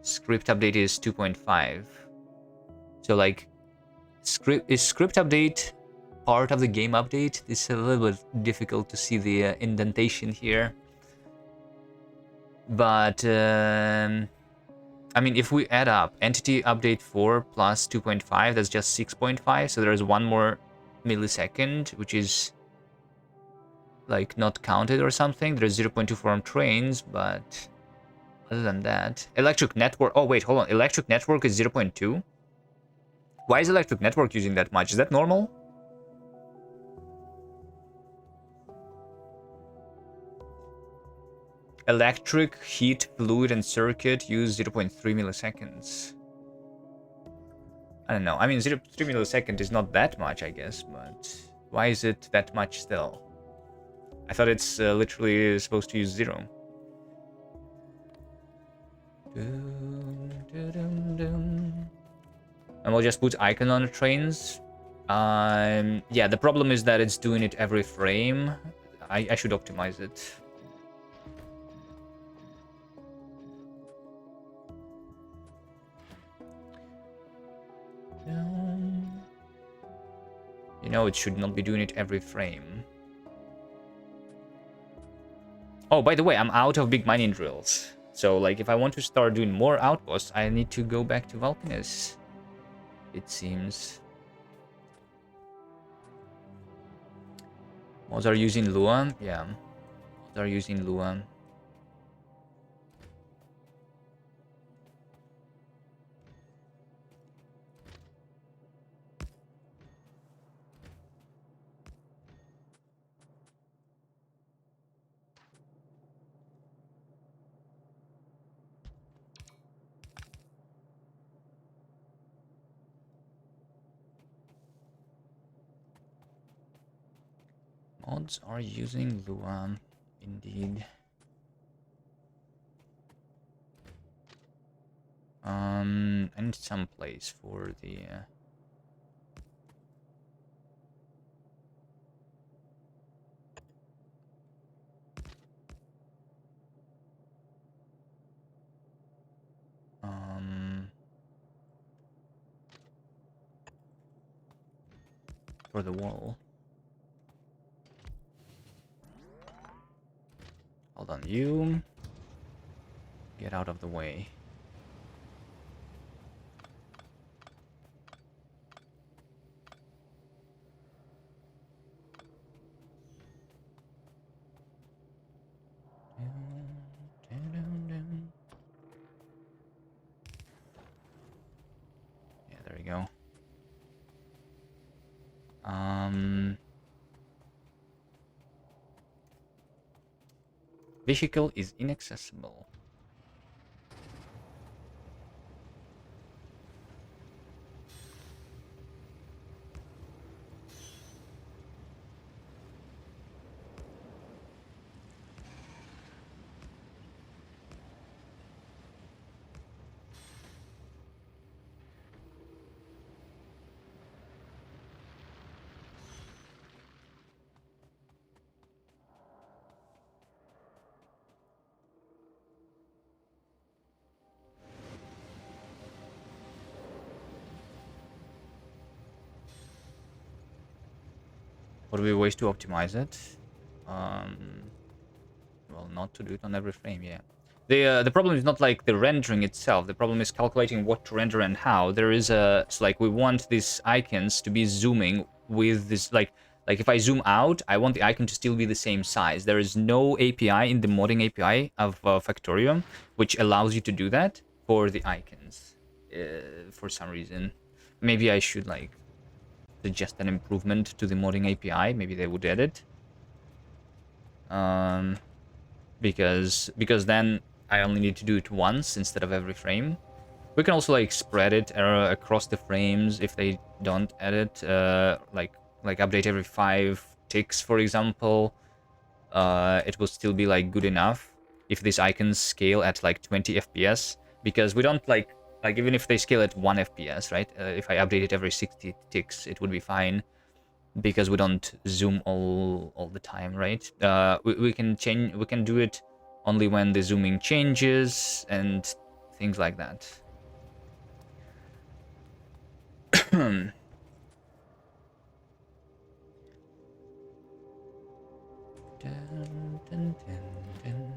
Script update is 2.5. So like, script update part of the game update? It's a little bit difficult to see the indentation here. But I mean, if we add up entity update 4 plus 2.5, that's just 6.5. So there's 1 more millisecond, which is like not counted or something. There's 0.2 from trains, but other than that, electric network. Oh wait, hold on. Electric network is 0.2. Why is electric network using that much? Is that normal? Electric, heat, fluid, and circuit use 0.3 milliseconds. I don't know. I mean, 0.3 millisecond is not that much, I guess, but why is it that much still? I thought it's literally supposed to use 0. And we'll just put icon on the trains. Yeah, the problem is that it's doing it every frame. I should optimize it. You know, it should not be doing it every frame. Oh, by the way, I'm out of big mining drills. So, like, if I want to start doing more outposts, I need to go back to Vulcanus, it seems. Mods are using Lua? Yeah. Mods are using Lua. Mods are using Lua, indeed. I need some place for the... for the wall. Hold on, you... get out of the way. Vehicle is inaccessible. What are the ways to optimize it? Well, not to do it on every frame, yeah. The problem is not like the rendering itself. The problem is calculating what to render and how. There is a it's like we want these icons to be zooming with this like if I zoom out, I want the icon to still be the same size. There is no API in the modding API of Factorium which allows you to do that for the icons. For some reason, maybe I should like suggest an improvement to the modding API. Maybe they would add it. Because then I only need to do it once instead of every frame. We can also like spread it across the frames if they don't add it. Like update every 5 ticks, for example. It will still be like good enough if these icons scale at like 20 FPS, because we don't like even if they scale at 1 FPS, right? If I update it every 60 ticks, it would be fine, because we don't zoom all the time, right? We can change, we can do it only when the zooming changes and things like that. Dun, dun, dun, dun.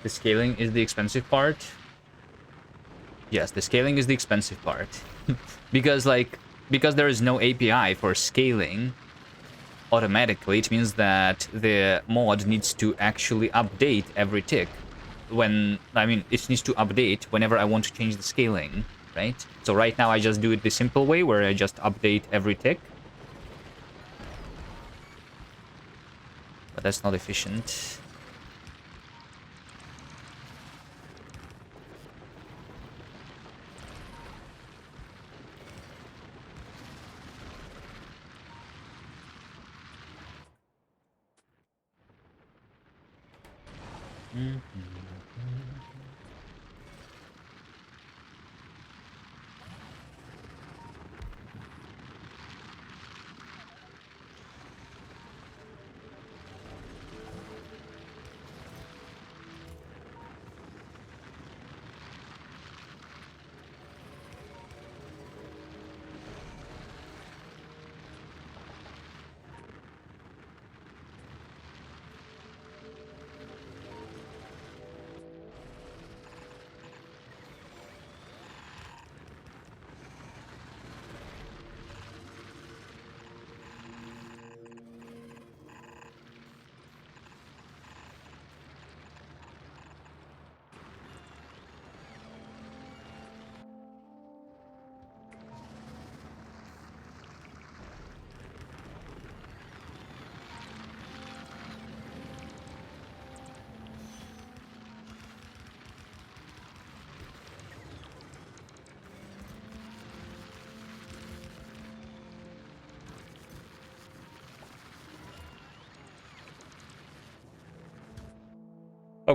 The scaling is the expensive part. Yes, the scaling is the expensive part. because there is no API for scaling automatically, it means that the mod needs to actually update every tick. It needs to update whenever I want to change the scaling, right? So right now I just do it the simple way, where I just update every tick. But that's not efficient.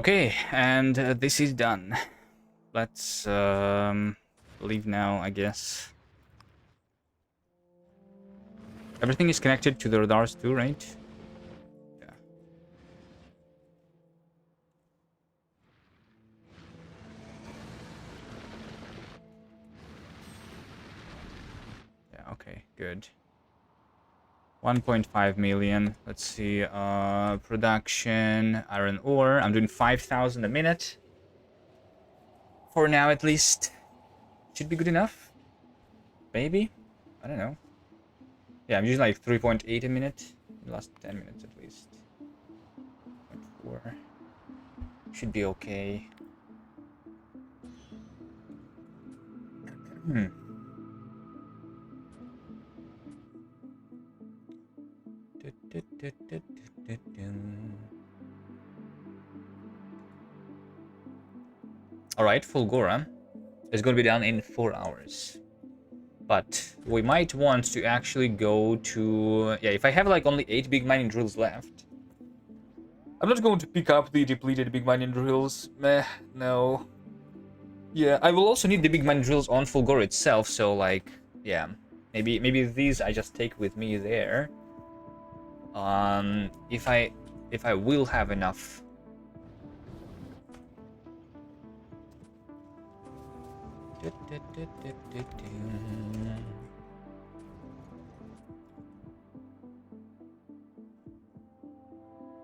Okay, and this is done. Let's leave now, I guess. Everything is connected to the radars too, right? Yeah. Yeah, okay, good. 1.5 million. Let's see. Production, iron ore. I'm doing 5,000 a minute. For now, at least. Should be good enough. Maybe. I don't know. Yeah, I'm using like 3.8 a minute. The last 10 minutes at least. 0.4. Should be okay. Hmm. Alright, Fulgora is going to be done in 4 hours. But we might want to actually go to... Yeah, if I have like only 8 big mining drills left, I'm not going to pick up the depleted big mining drills. Meh, no. Yeah, I will also need the big mining drills on Fulgora itself, so like, yeah. Maybe these I just take with me there. If I will have enough.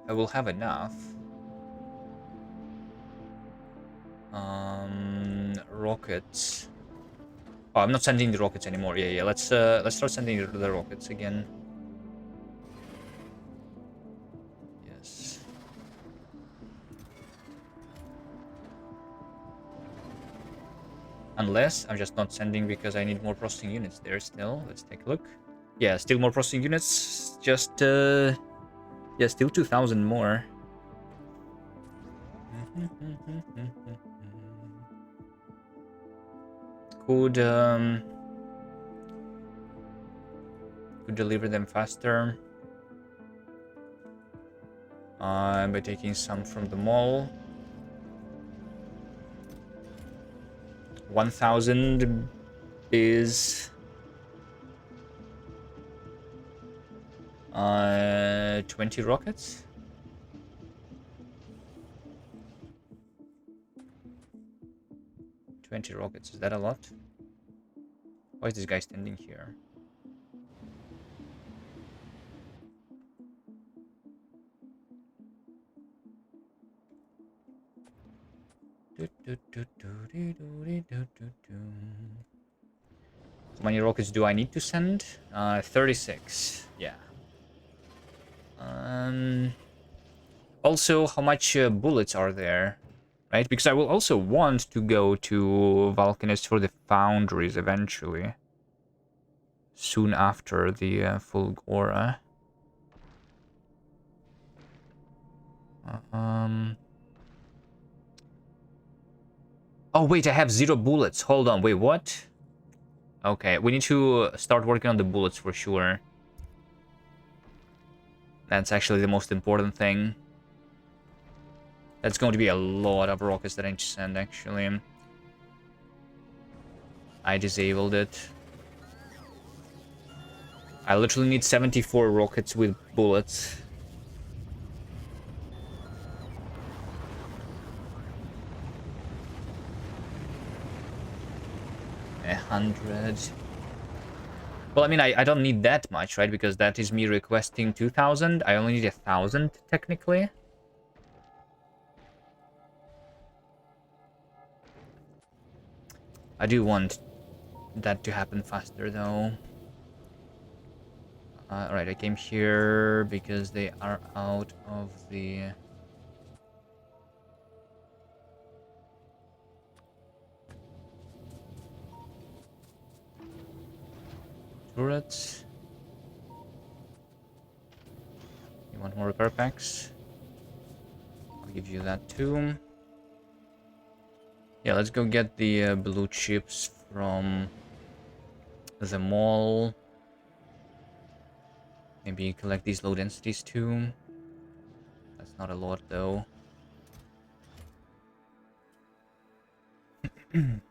I will have enough. Rockets. Oh, I'm not sending the rockets anymore. Yeah. Let's start sending the rockets again. Yes. Unless I'm just not sending because I need more processing units there still. Let's take a look. Yeah, still more processing units. Just yeah, still 2,000 more. Could deliver them faster by taking some from the mall. 1,000 is 20 rockets. 20 rockets, is that a lot? Why is this guy standing here? How many rockets do I need to send? 36. Yeah. Also, how much bullets are there? Right? Because I will also want to go to Vulcanist for the foundries eventually. Soon after the full Gora. Oh, wait, I have 0 bullets. Hold on, wait, what? Okay, we need to start working on the bullets for sure. That's actually the most important thing. That's going to be a lot of rockets that I need to send, actually. I disabled it. I literally need 74 rockets with bullets. A 100. Well, I mean, I don't need that much, right? Because that is me requesting 2,000. I only need 1,000, technically. I do want that to happen faster, though. Alright, I came here because they are out of the... turrets. You want more repair packs? I'll give you that too. Yeah, let's go get the blue chips from the mall. Maybe collect these low densities too. That's not a lot though. Is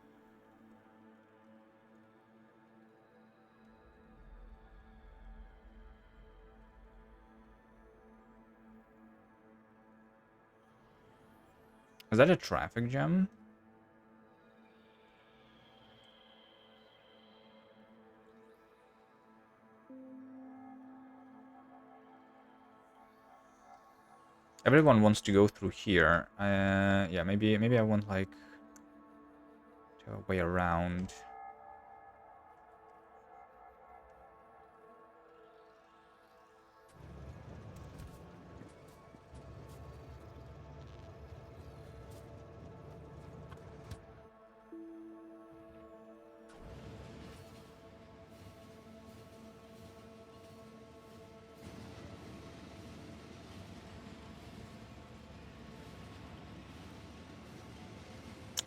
that a traffic jam? Everyone wants to go through here. Yeah, maybe I want like to a way around.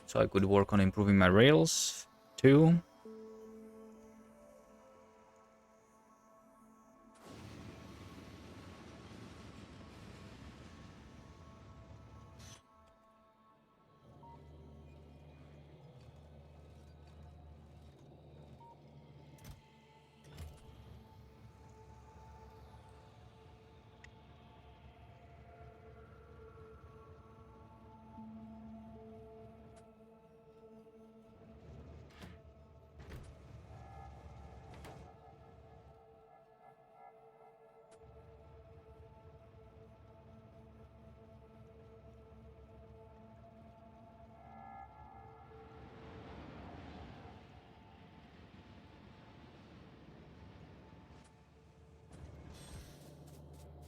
So I could work on improving my rails too.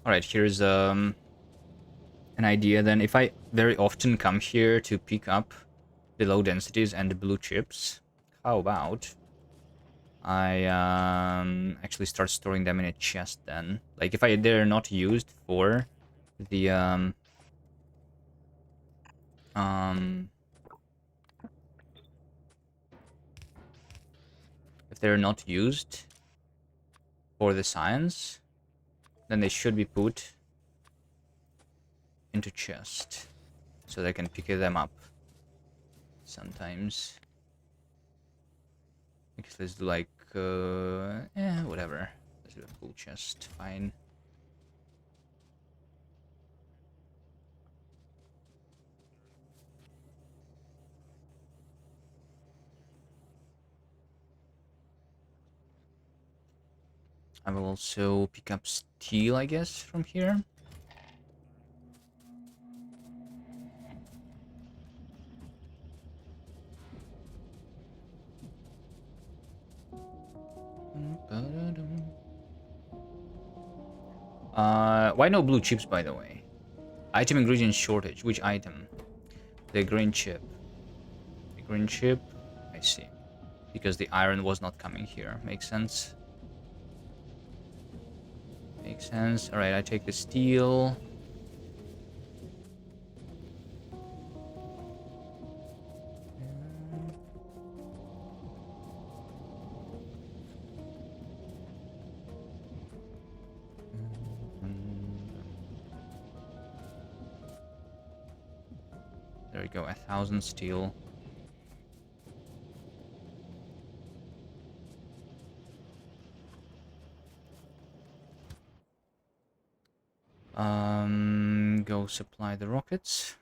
All right, here's an idea then. If I very often come here to pick up the low densities and the blue chips, how about I actually start storing them in a chest then? Like if they're not used for the um if they're not used for the science, then they should be put into chest so they can pick them up sometimes. Because let's do like whatever. Let's do a full chest. Fine. I will also pick up steel, I guess, from here. Why no blue chips, by the way? Item ingredient shortage. Which item? The green chip. The green chip? I see. Because the iron was not coming here. Makes sense. Makes sense. Alright, I take the steel. There we go, 1,000 steel. Go supply the rockets.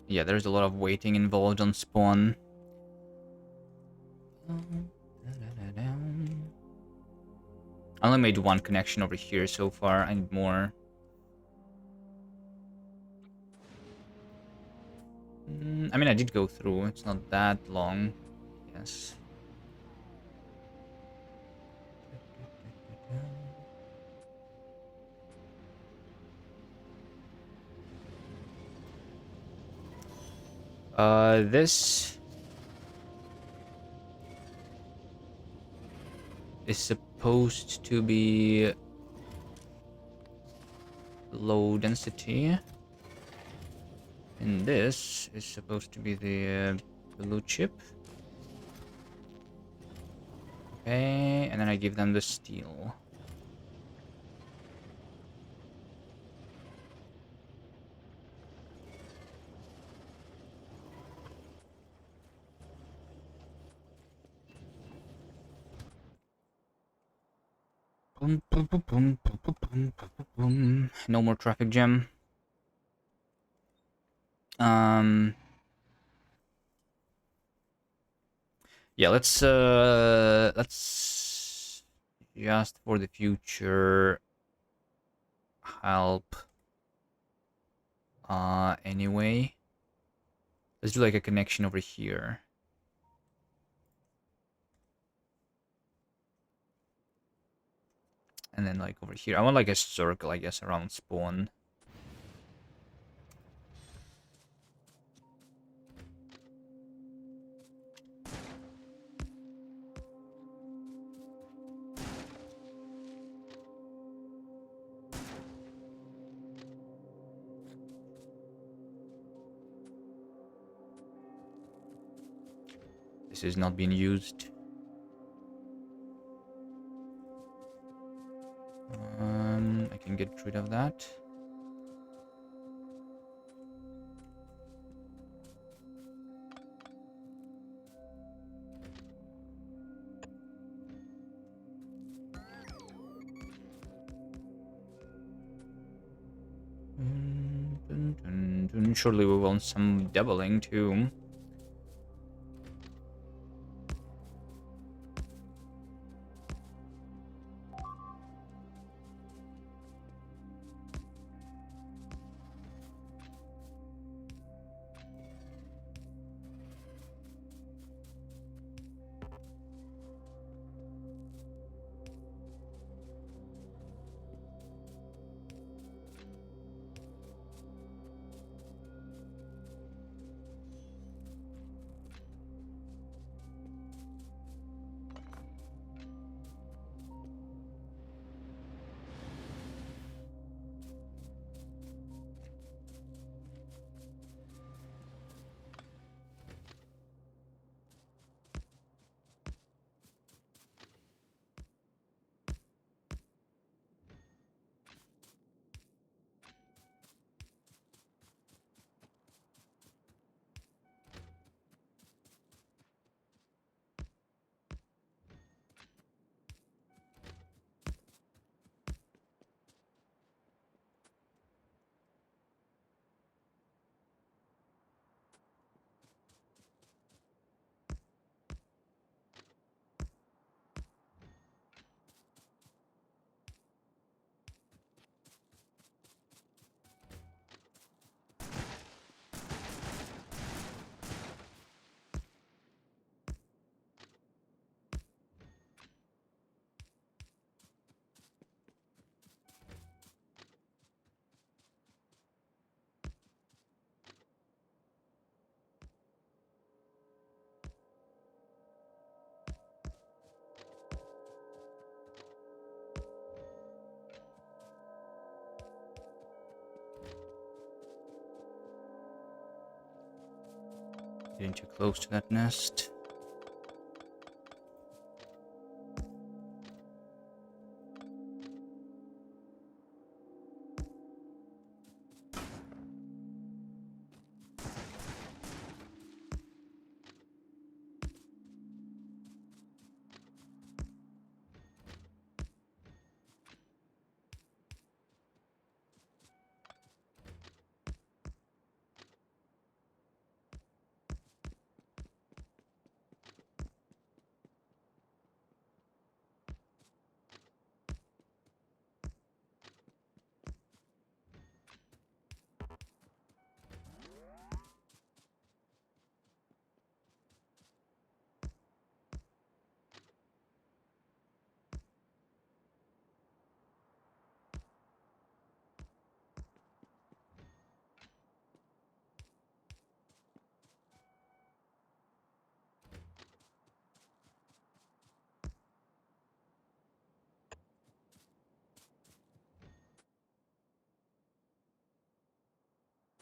Yeah, there's a lot of waiting involved on spawn. I only made one connection over here so far. I need more. I mean, I did go through. It's not that long. Yes. This is supposed to be low density. And this is supposed to be the blue chip. Okay, and then I give them the steel. Boom, boom, boom, boom, boom, boom, boom, boom, boom. No more traffic jam. Yeah, let's just for the future help anyway. Let's do like a connection over here. And then like over here. I want like a circle, I guess, around spawn. This is not being used. I can get rid of that. Surely we want some doubling too. Getting too close to that nest.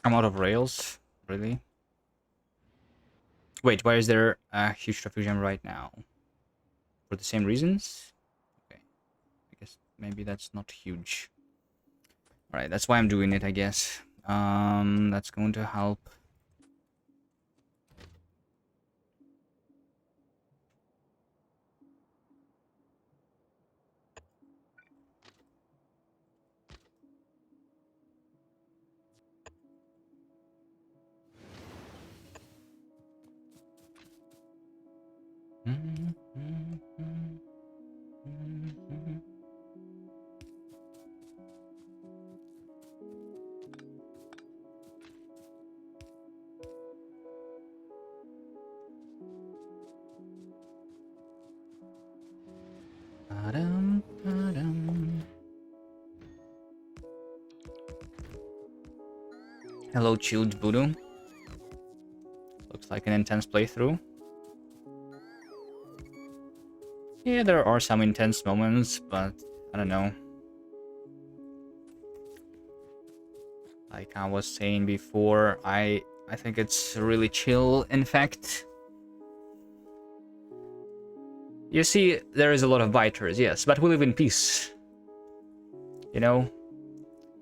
I'm out of rails. Really? Wait, why is there a huge traffic jam right now? For the same reasons? Okay, I guess maybe that's not huge. Alright, that's why I'm doing it, I guess. That's going to help. Hello, chilled voodoo. Looks like an intense playthrough. Yeah, there are some intense moments, but I don't know. Like I was saying before, I think it's really chill, in fact. You see, there is a lot of biters, yes, but we live in peace. You know,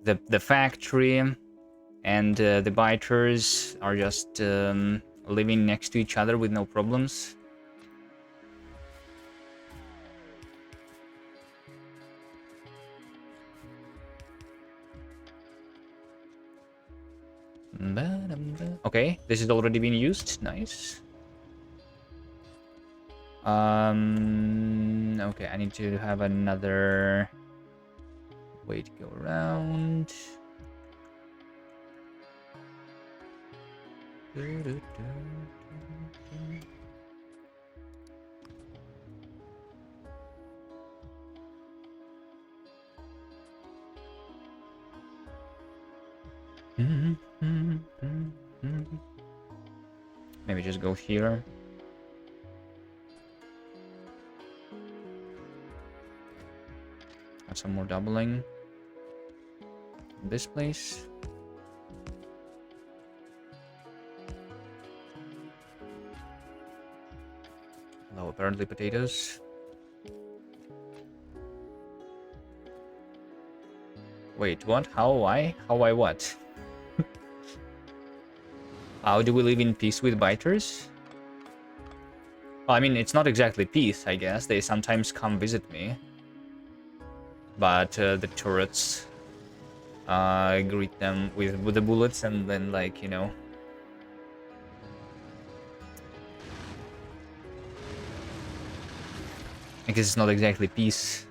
the factory and the biters are just living next to each other with no problems. Okay, this has already been used. Nice. Okay, I need to have another way to go around. Maybe just go here. Have some more doubling. This place. Hello, apparently potatoes. Wait, what? How I? How I what? How do we live in peace with biters? Well, I mean, it's not exactly peace, I guess. They sometimes come visit me. But the turrets greet them with the bullets and then, like, you know. I guess it's not exactly peace.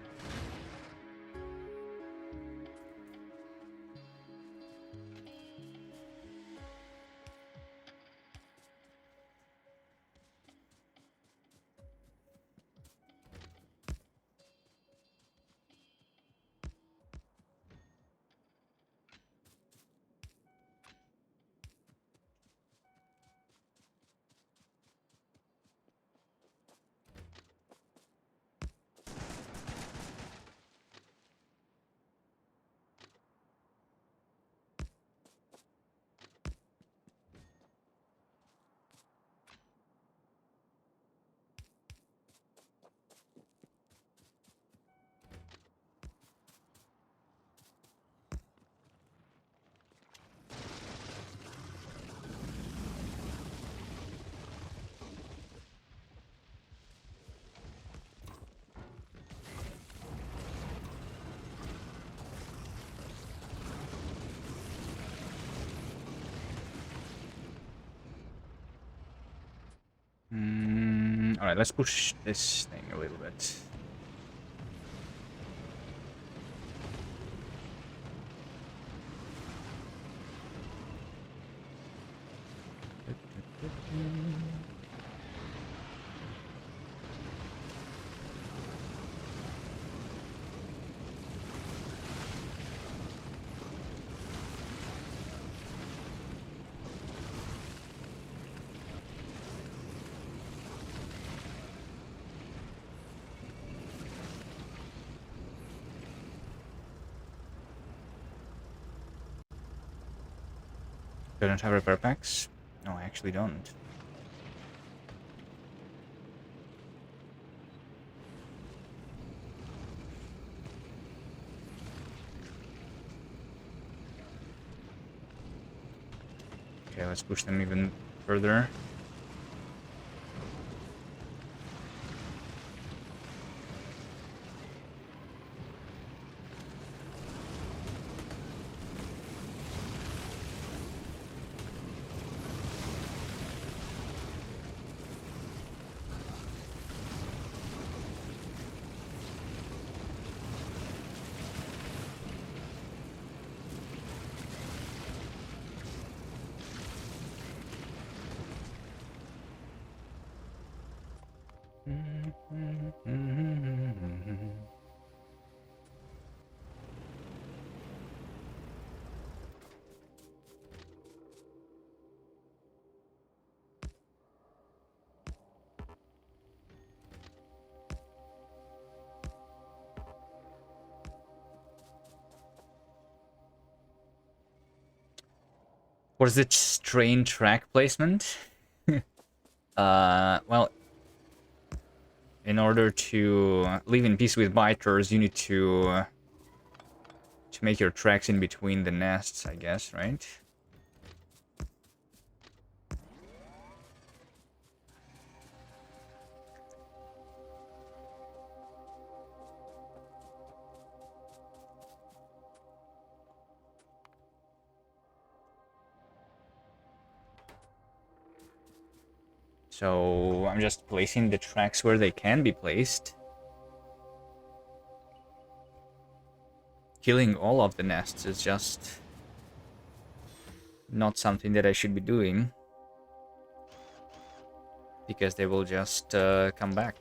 Alright, let's push this thing a little bit. I don't have repair packs? No, I actually don't. Okay, let's push them even further. What is it? Strain track placement? Well, in order to live in peace with biters, you need to make your tracks in between the nests, I guess, right? So I'm just placing the tracks where they can be placed. Killing all of the nests is just not something that I should be doing, because they will just come back.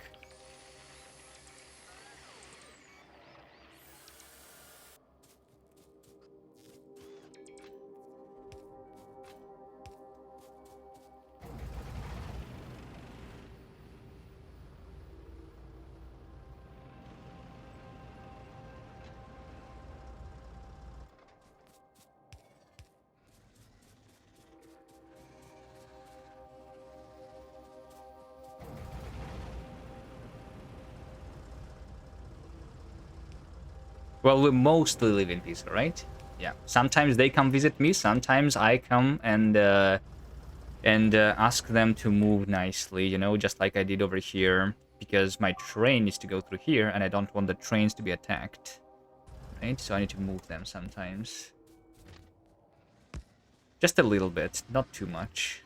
Well, we mostly live in peace, right? Yeah. Sometimes they come visit me. Sometimes I come and ask them to move nicely. You know, just like I did over here, because my train needs to go through here, and I don't want the trains to be attacked. Right? So I need to move them sometimes. Just a little bit, not too much.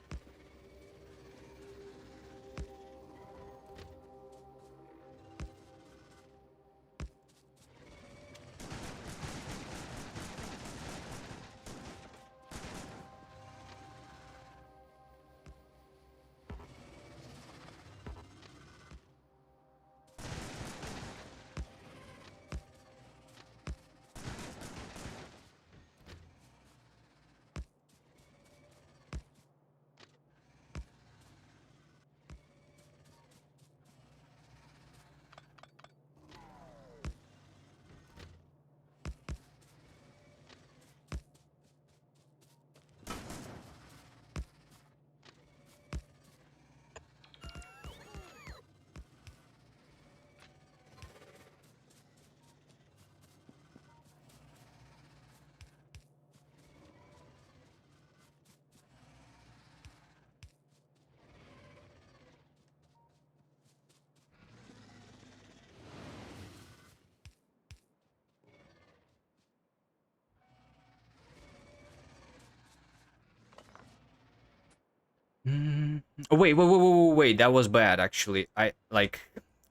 Oh, wait, that was bad, actually.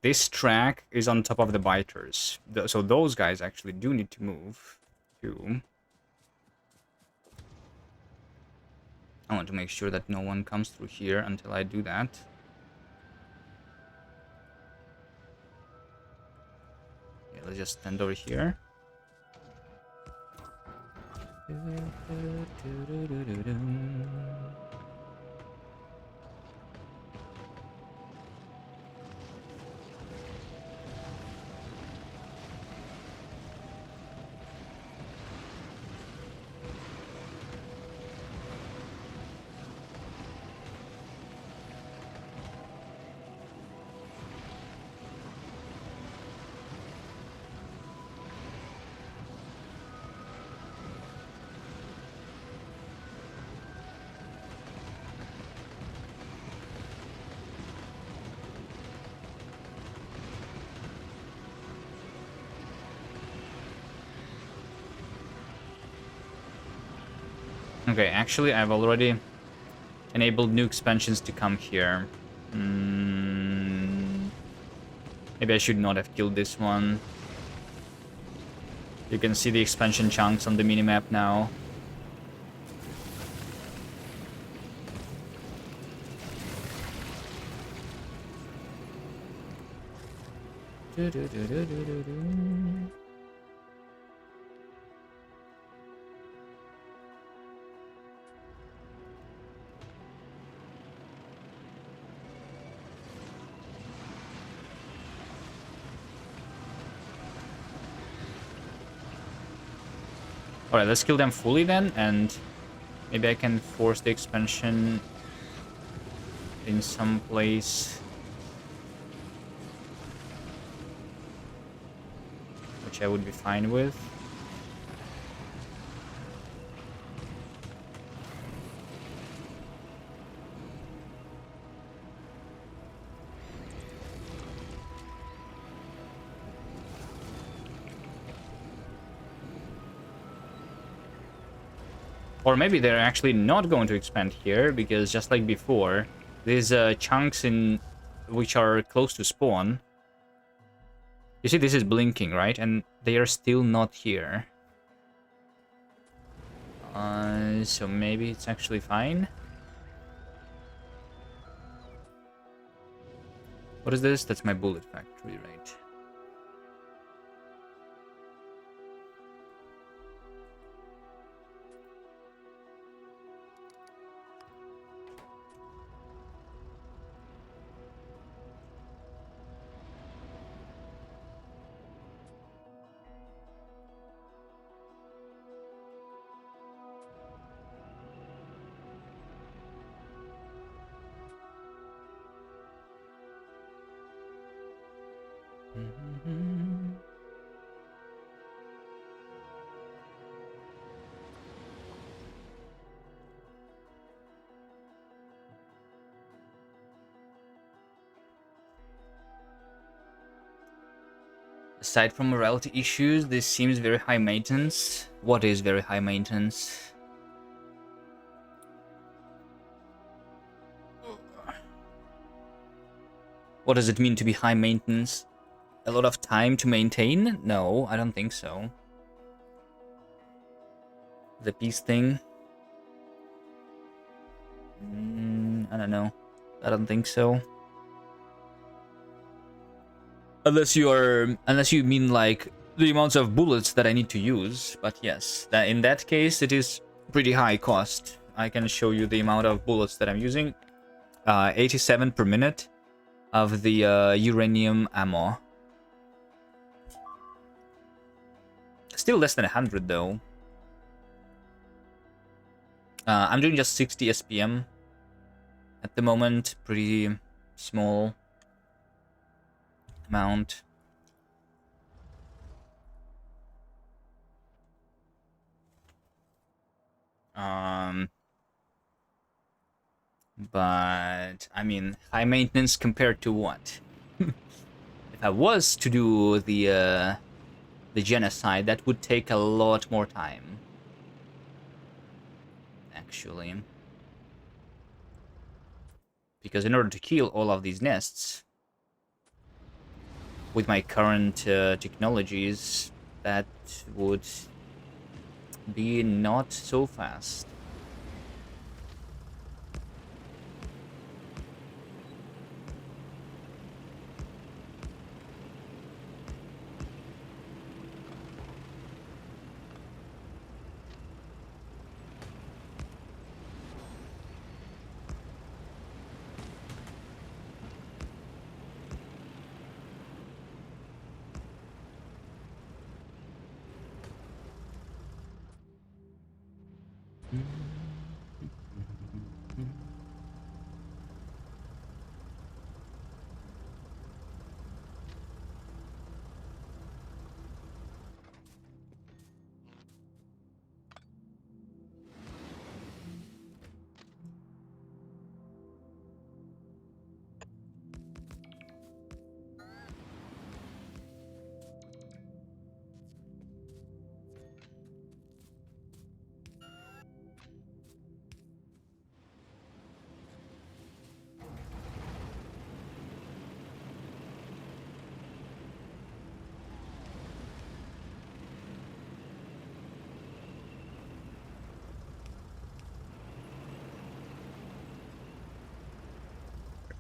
This track is on top of the biters. So those guys actually do need to move, too. I want to make sure that no one comes through here until I do that. Yeah, let's just stand over here. Okay, actually, I've already enabled new expansions to come here. Maybe I should not have killed this one. You can see the expansion chunks on the minimap now. Alright, let's kill them fully then, and maybe I can force the expansion in some place. Which I would be fine with. Or maybe they're actually not going to expand here, because just like before, these chunks in which are close to spawn. You see, this is blinking, right? And they are still not here. So maybe it's actually fine. What is this? That's my bullet factory, right? Aside from morality issues, this seems very high maintenance. What is very high maintenance? What does it mean to be high maintenance? A lot of time to maintain? No, I don't think so. The peace thing? I don't know. I don't think so. Unless you mean like the amounts of bullets that I need to use. But yes, in that case, it is pretty high cost. I can show you the amount of bullets that I'm using. 87 per minute of the uranium ammo. Still less than 100 though. I'm doing just 60 SPM at the moment. Pretty small amount. But I mean, high maintenance compared to what? If I was to do the genocide, that would take a lot more time. Actually, because in order to kill all of these nests with my current technologies, that would be not so fast.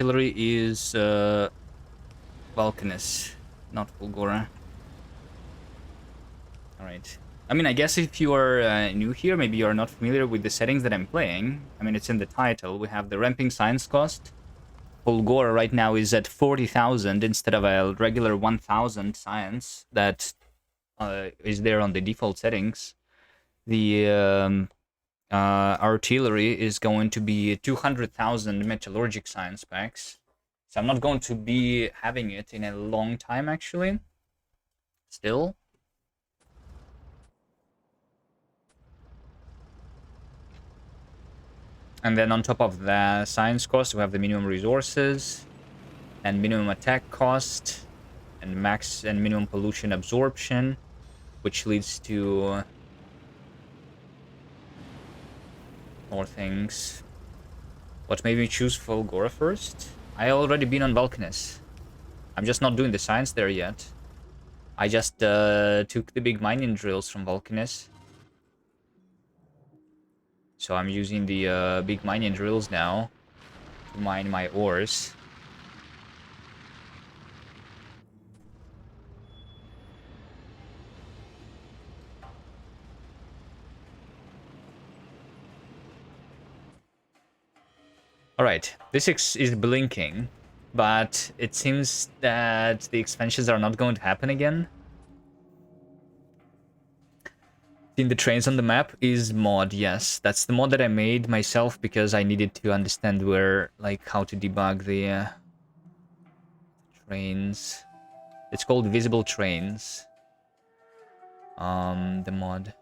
artillery is Vulcanus, not Fulgora. Alright. I mean, I guess if you are new here, maybe you're not familiar with the settings that I'm playing. I mean, it's in the title. We have the ramping science cost. Fulgora right now is at 40,000 instead of a regular 1,000 science that is there on the default settings. The artillery is going to be 200,000 metallurgic science packs. So I'm not going to be having it in a long time, actually. Still. And then on top of the science cost, we have the minimum resources and minimum attack cost and max and minimum pollution absorption, which leads to more things. What made me choose Fulgora first? I already been on Vulcanus. I'm just not doing the science there yet. I just took the big mining drills from Vulcanus. So I'm using the big mining drills now to mine my ores. Alright, this is blinking, but it seems that the expansions are not going to happen again. In the trains on the map is mod, yes. That's the mod that I made myself because I needed to understand where, like, how to debug the trains. It's called Visible Trains. The mod.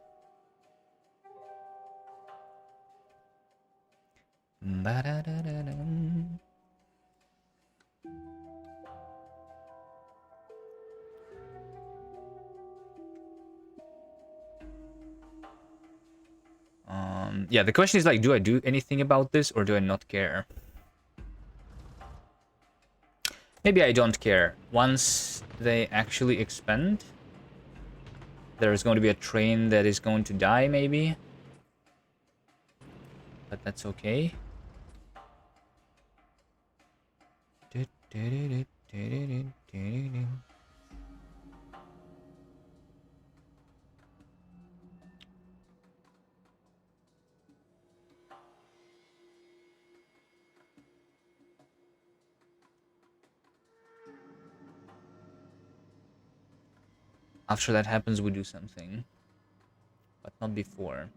Yeah, the question is like, do I do anything about this or do I not care? Maybe I don't care. Once they actually expand, there's going to be a train that is going to die, maybe. But that's okay. After that happens, we do something. But not before.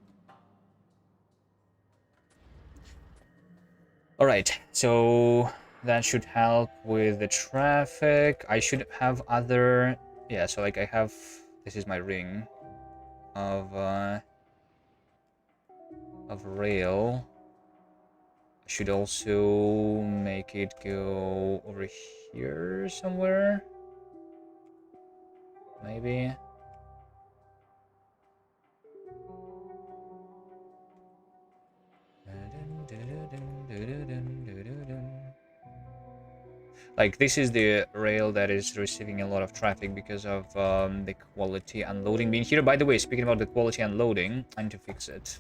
Alright, so that should help with the traffic. I should have other... Yeah, so like I have... This is my ring of rail. I should also make it go over here somewhere. Maybe. Like, this is the rail that is receiving a lot of traffic because of the quality unloading being here. By the way, speaking about the quality unloading, I need to fix it.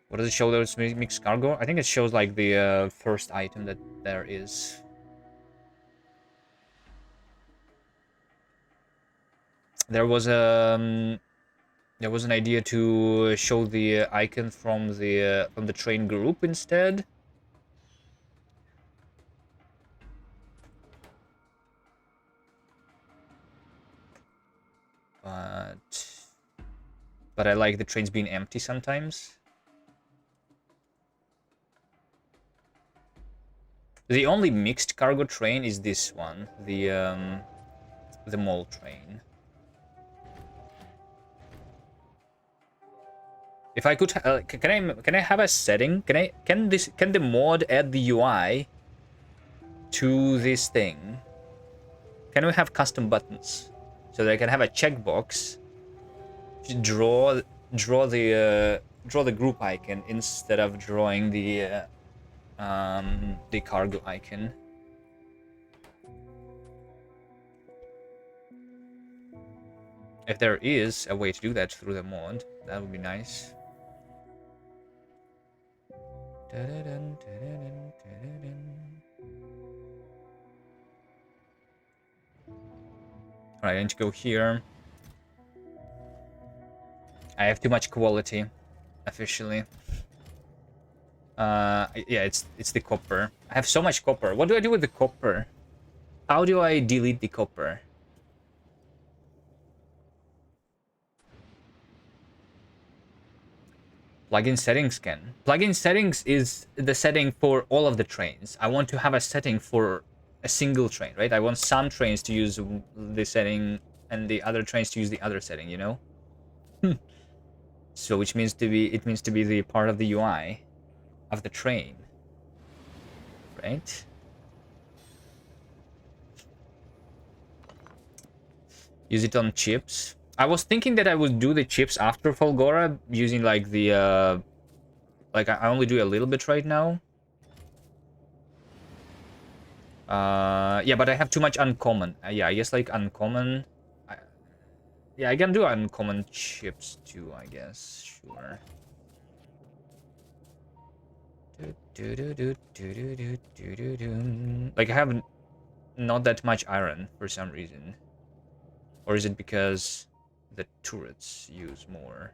What does it show that it's mixed cargo? I think it shows like the first item that there is. There was an idea to show the icon from the train group instead. But I like the trains being empty sometimes. The only mixed cargo train is this one, the mall train. If I could, can I have a setting? Can the mod add the UI to this thing? Can we have custom buttons so that I can have a checkbox to draw the group icon instead of drawing the cargo icon? If there is a way to do that through the mod, that would be nice. Alright, I need to go here. I have too much quality, officially. Yeah, it's the copper. I have so much copper. What do I do with the copper? How do I delete the copper? Plugin settings can. Plugin settings is the setting for all of the trains. I want to have a setting for a single train, right? I want some trains to use the setting and the other trains to use the other setting, you know? So which means it means to be the part of the UI of the train, right? Use it on chips. I was thinking that I would do the chips after Folgora using like the like I only do a little bit right now. Yeah, but I have too much uncommon. Yeah, I guess like uncommon. Yeah, I can do uncommon chips too, I guess. Sure. Like I have not that much iron for some reason. Or is it because the turrets use more?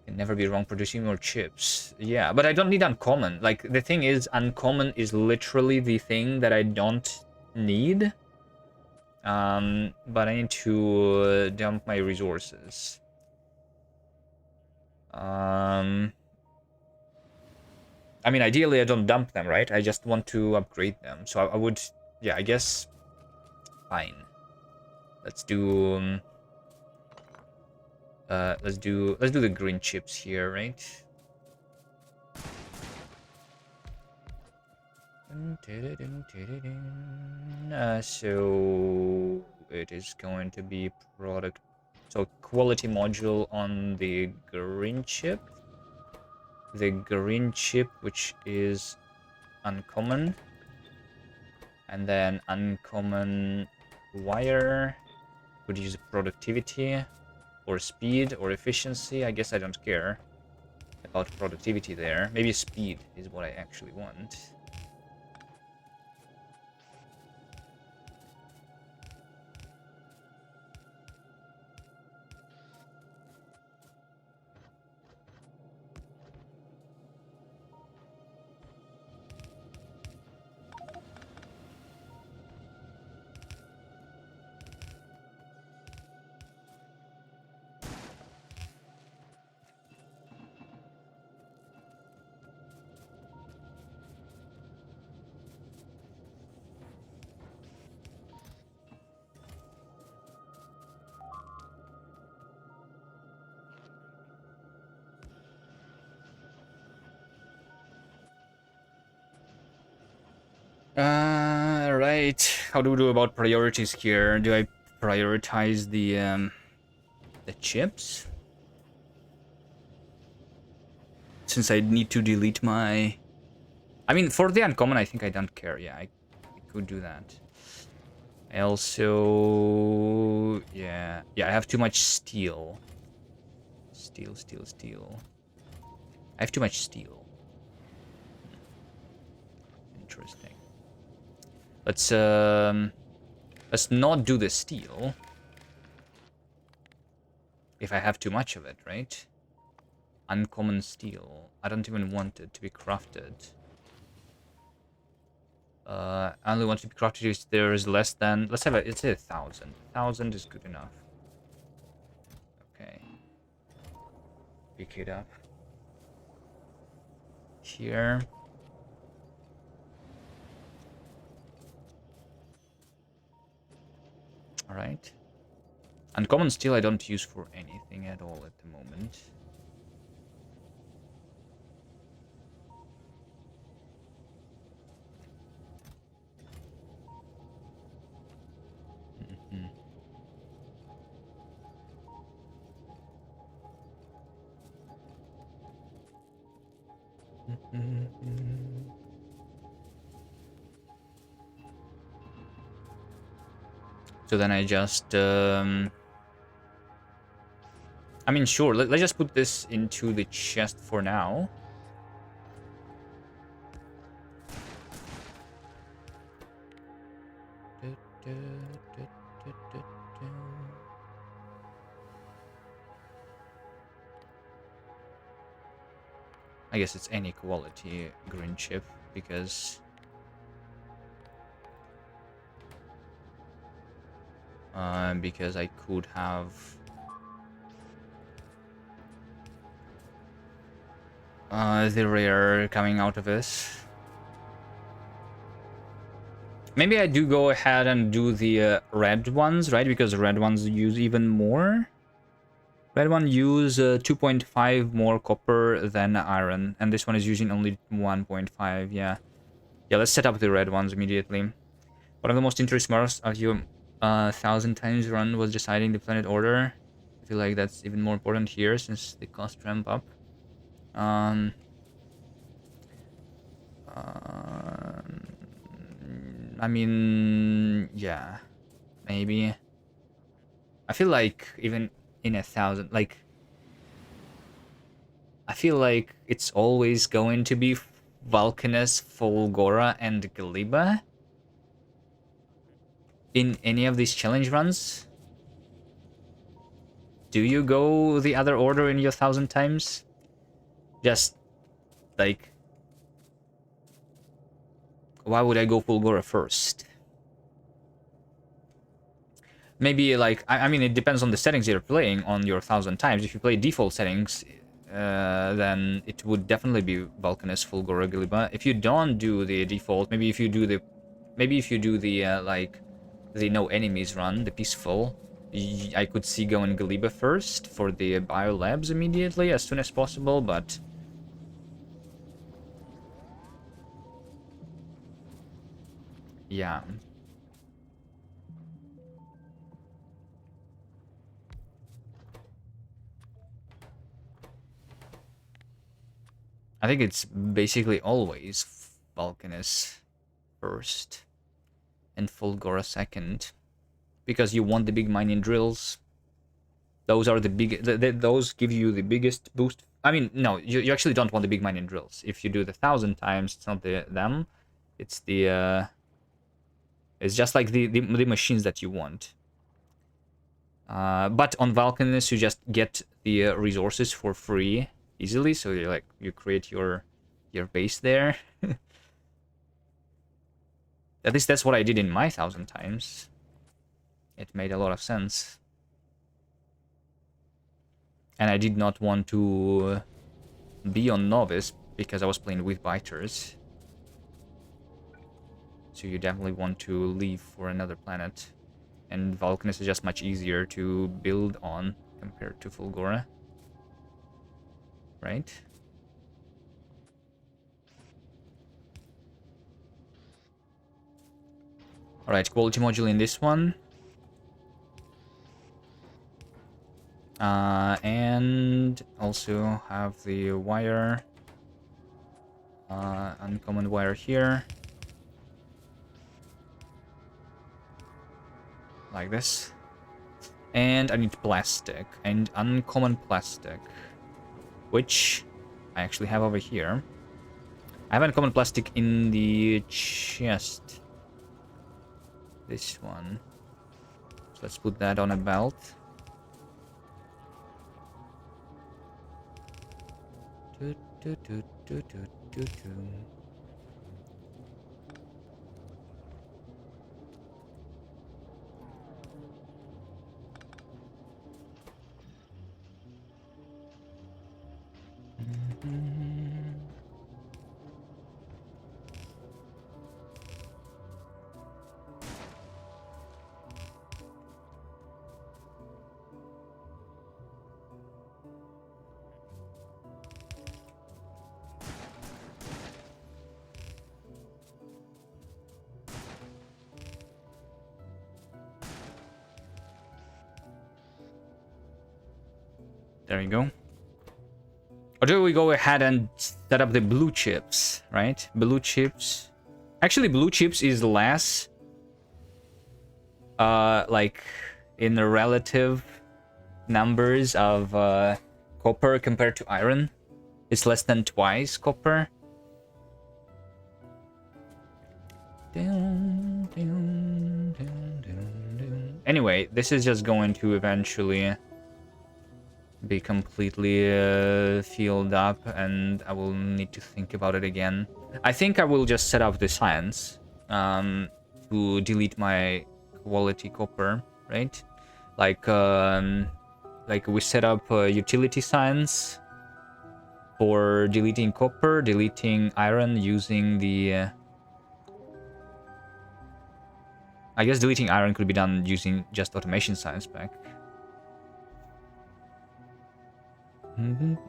Can never be wrong producing more chips. Yeah, but I don't need uncommon. Like, the thing is, uncommon is literally the thing that I don't need. But I need to dump my resources. I mean, ideally, I don't dump them, right? I just want to upgrade them. So I would, yeah, I guess, fine. Let's do, let's do the green chips here, right? So it is going to be product. So quality module on the green chip. The green chip, which is uncommon. And then uncommon wire. Could use productivity or speed or efficiency. I guess I don't care about productivity there. Maybe speed is what I actually want. Right. How do we do about priorities here? Do I prioritize the chips? Since I need to delete my... I mean, for the uncommon, I think I don't care. Yeah, I could do that. I also... Yeah, I have too much steel. Steel. I have too much steel. Interesting. Let's not do the steel. If I have too much of it, right? Uncommon steel. I don't even want it to be crafted. I only want it to be crafted if there is less than... Let's say 1,000. 1,000 is good enough. Okay. Pick it up. Here. Alright. Uncommon steel I don't use for anything at all at the moment. So then I just I mean, sure. Let's just put this into the chest for now. I guess it's any quality green chip because I could have the rare coming out of this. Maybe I do go ahead and do the red ones, right? Because the red ones use even more. Red one use 2.5 more copper than iron, and this one is using only 1.5. Yeah, let's set up the red ones immediately. One of the most interesting parts of your 1,000 times run was deciding the planet order. I feel like that's even more important here since the cost ramp up. I mean, yeah, maybe. I feel like even in 1,000, like, I feel like it's always going to be Vulcanus, Folgora, and Galiba in any of these challenge runs. Do you go the other order in your 1,000 times? Just, like, why would I go Folgora first? Maybe, like, I mean, it depends on the settings you're playing on your 1,000 times. If you play default settings, then it would definitely be Vulcanus, Fulgora, Galiba. If you don't do the default, maybe if you do the like the no enemies run, the peaceful, I could see going Galiba first for the bio labs immediately as soon as possible, but yeah. I think it's basically always Vulcanus first and Fulgora second, because you want the big mining drills. Those are the big. Those give you the biggest boost. I mean, no, you actually don't want the big mining drills. If you do the 1,000 times, it's not them. It's the. It's just like the machines that you want. But on Vulcanus, you just get the resources for free easily. So you create your base there. At least that's what I did in my 1,000 times. It made a lot of sense. And I did not want to be on Novice because I was playing with biters. So you definitely want to leave for another planet. And Vulcanus is just much easier to build on compared to Fulgora. Right? Alright, quality module in this one. And also have the wire. Uncommon wire here. Like this. And I need plastic. And uncommon plastic. Which I actually have over here. I have uncommon plastic in the chest. This one. So let's put that on a belt. There you go. Or do we go ahead and set up the blue chips, right? Blue chips. Actually, blue chips is less, like, in a relative numbers of copper compared to iron. It's less than twice copper. Anyway, this is just going to eventually be completely filled up, and I will need to think about it again. I think I will just set up the science to delete my quality copper, right? Like we set up utility science for deleting copper, deleting iron using the... I guess deleting iron could be done using just automation science back.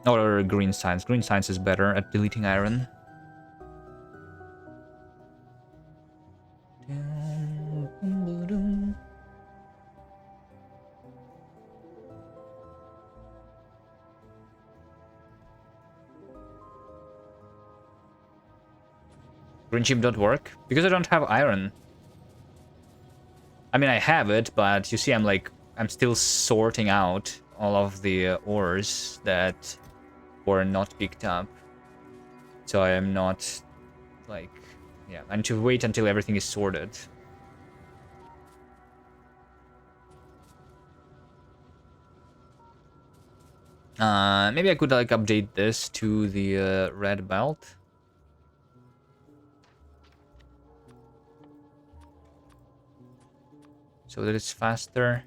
Or green science. Green science is better at deleting iron. Green chip don't work because I don't have iron. I mean, I have it, but you see, I'm still sorting out all of the ores that were not picked up. So I am not, like, yeah, I need to wait until everything is sorted. Maybe I could, like, update this to the red belt. So that it's faster.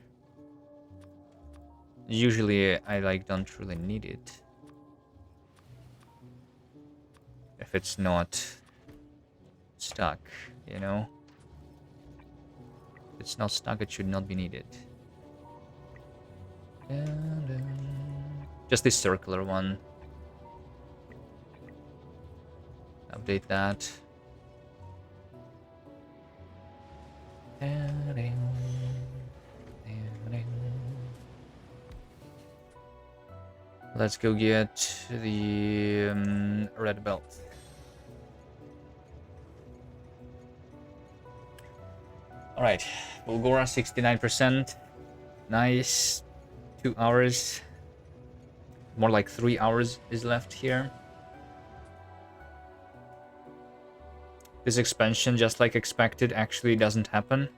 Usually I, like, don't really need it. If it's not stuck, you know? If it's not stuck, it should not be needed. Just this circular one. Update that. Let's go get the red belt. Alright, Bulgora 69%. Nice. 2 hours. More like 3 hours is left here. This expansion, just like expected, actually doesn't happen.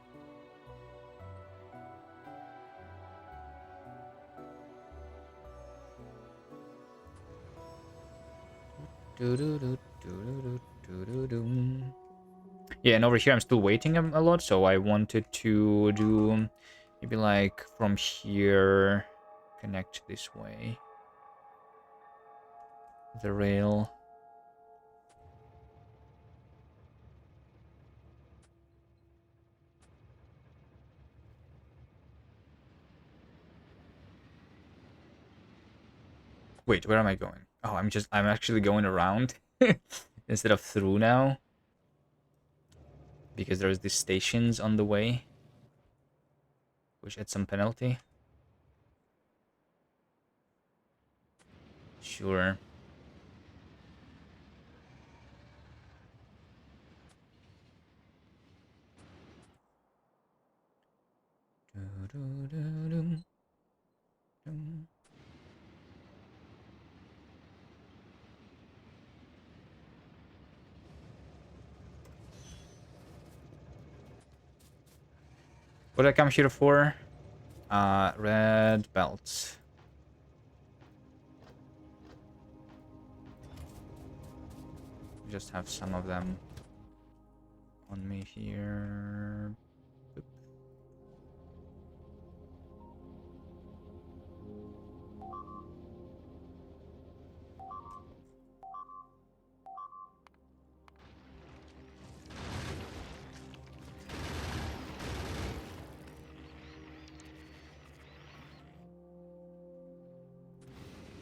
Yeah, and over here I'm still waiting a lot, so I wanted to do maybe like from here, connect this way. The rail. Wait, where am I going? Oh, I'm actually going around instead of through now. Because there's these stations on the way, which add some penalty. Sure. What did I come here for? Red belts. Just have some of them on me here. Boop.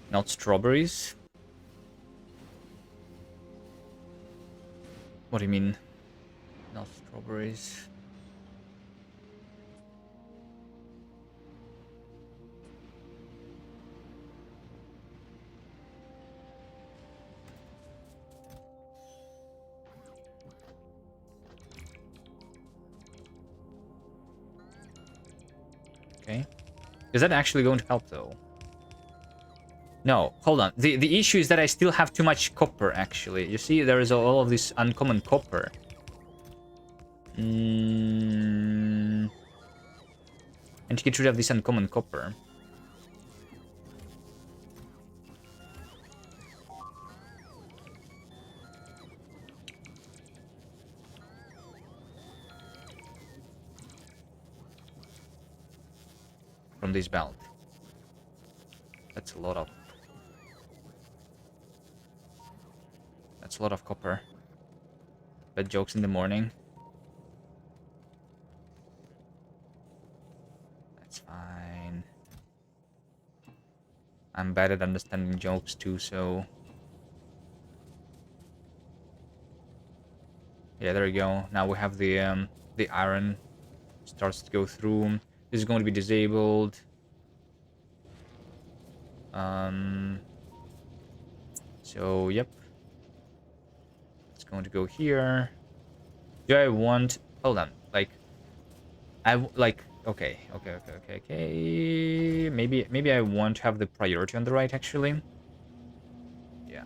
Not strawberries. What do you mean? Not strawberries. Okay. Is that actually going to help, though? No, hold on. The issue is that I still have too much copper, actually. You see, there is all of this uncommon copper. And to get rid of this uncommon copper. From this belt. That's a lot of... That's a lot of copper. Bad jokes in the morning. That's fine. I'm bad at understanding jokes too, so... Yeah, there we go. Now we have the iron starts to go through. This is going to be disabled. So, yep. It's going to go here. Do I want... Hold on. Like... Okay. Maybe I want to have the priority on the right, actually. Yeah,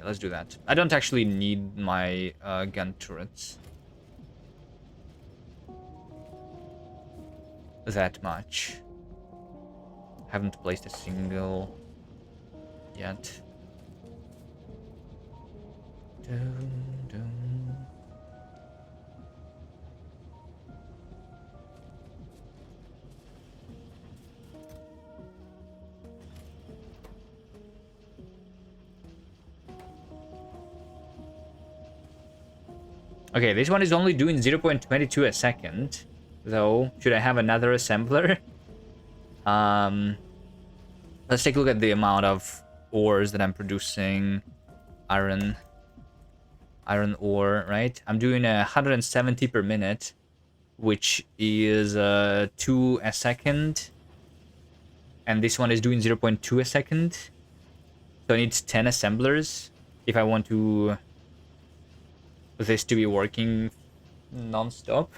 let's do that. I don't actually need my gun turrets that much. Haven't placed a single yet. Okay, this one is only doing 0.22 a second, though. Should I have another assembler? Let's take a look at the amount of ores that I'm producing. Iron ore, right? I'm doing 170 per minute, which is 2 a second. And this one is doing 0.2 a second. So I need 10 assemblers if I want this to be working non-stop.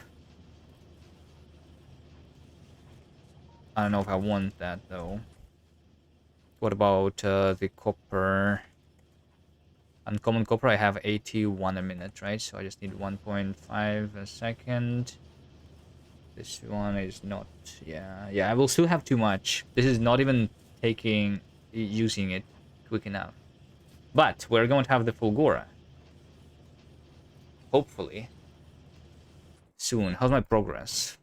I don't know if I want that, though. What about the copper? Uncommon copper, I have 81 a minute, right? So I just need 1.5 a second. This one is not... Yeah, I will still have too much. This is not even using it quick enough. But we're going to have the Fulgora. Hopefully. Soon. How's my progress?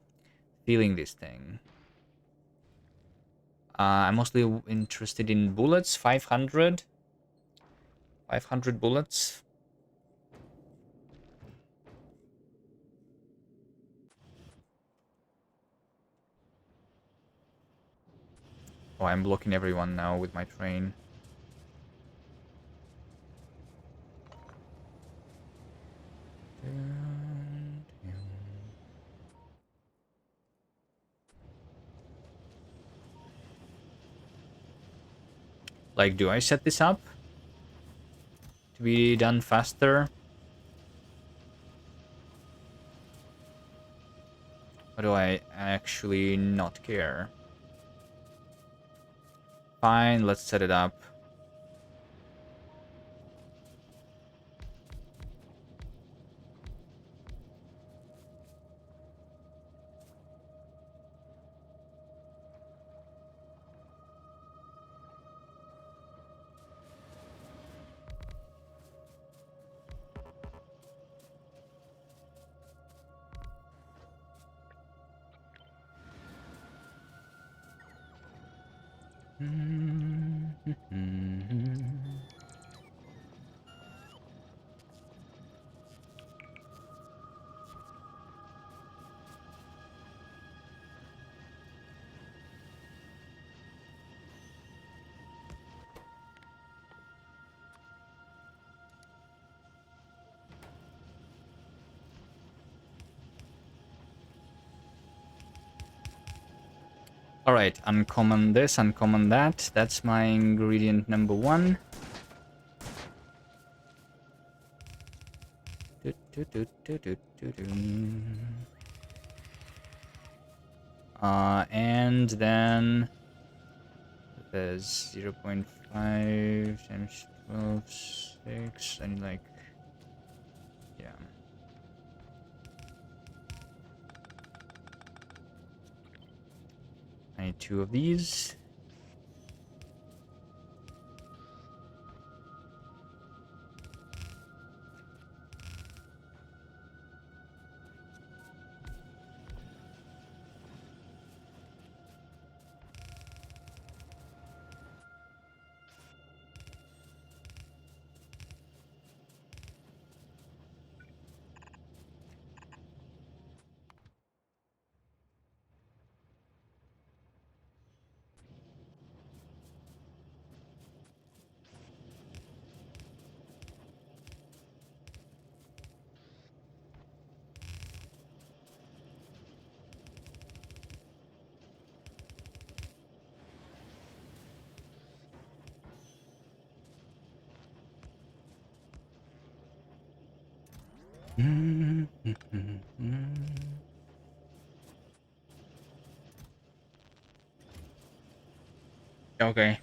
Feeling this thing. I'm mostly interested in bullets. 500. 500 bullets. Oh, I'm blocking everyone now with my train. Like, do I set this up to be done faster? Or do I actually not care? Fine, let's set it up. Alright, uncommon this, uncommon that. That's my ingredient number 1. And then there's 0.5 times 12, 6. I need like, yeah. I need 2 of these. Okay.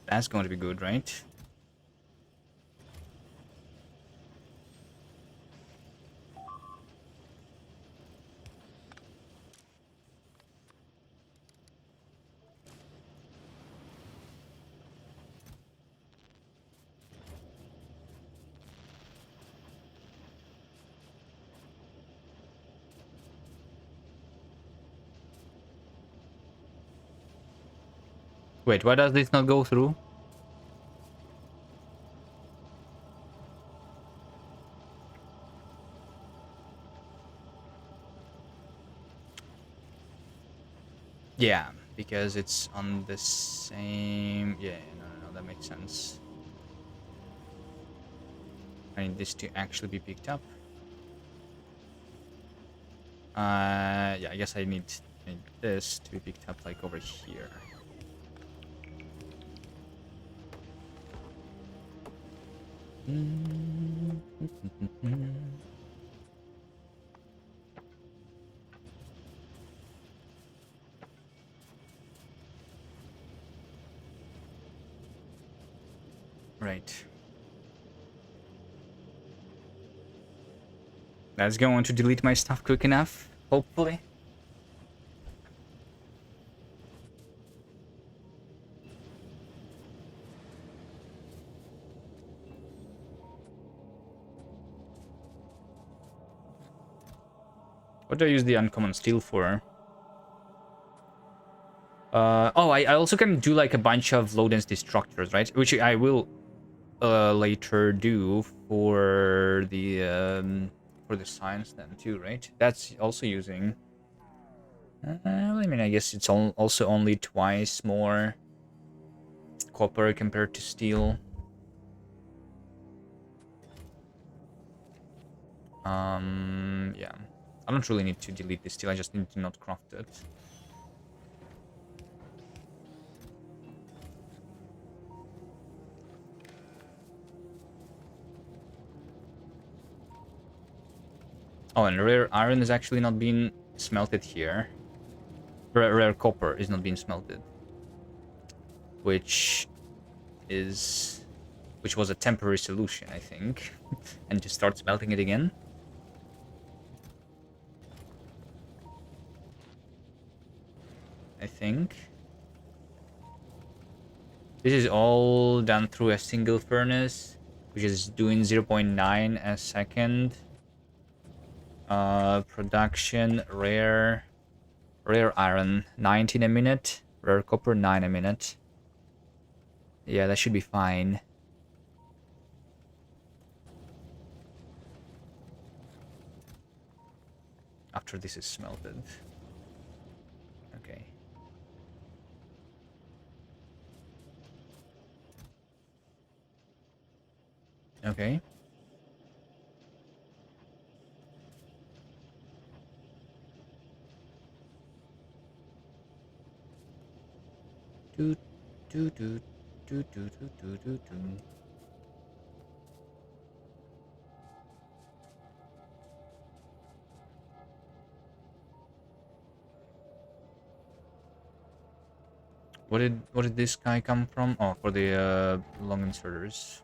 That's going to be good, right? Wait, why does this not go through? Yeah, because it's on the same... Yeah, no, that makes sense. I need this to actually be picked up. Yeah, I guess I need this to be picked up, like, over here. Right. That's going to delete my stuff quick enough, hopefully. What do I use the uncommon steel for? Oh, I also can do like a bunch of low density structures, right? Which I will later do for the science then too, right? That's also using. I mean, I guess it's also only twice more copper compared to steel. Yeah. I don't really need to delete this steel. I just need to not craft it. Oh, and rare iron is actually not being smelted here. Rare copper is not being smelted, which was a temporary solution, I think, and to start smelting it again. I think this is all done through a single furnace, which is doing 0.9 a second. Production rare iron 19 a minute, rare copper 9 a minute. Yeah, that should be fine. After this is smelted. Okay. Okay. Do do do do do do do do do. What did this guy come from? Oh, for the long inserters.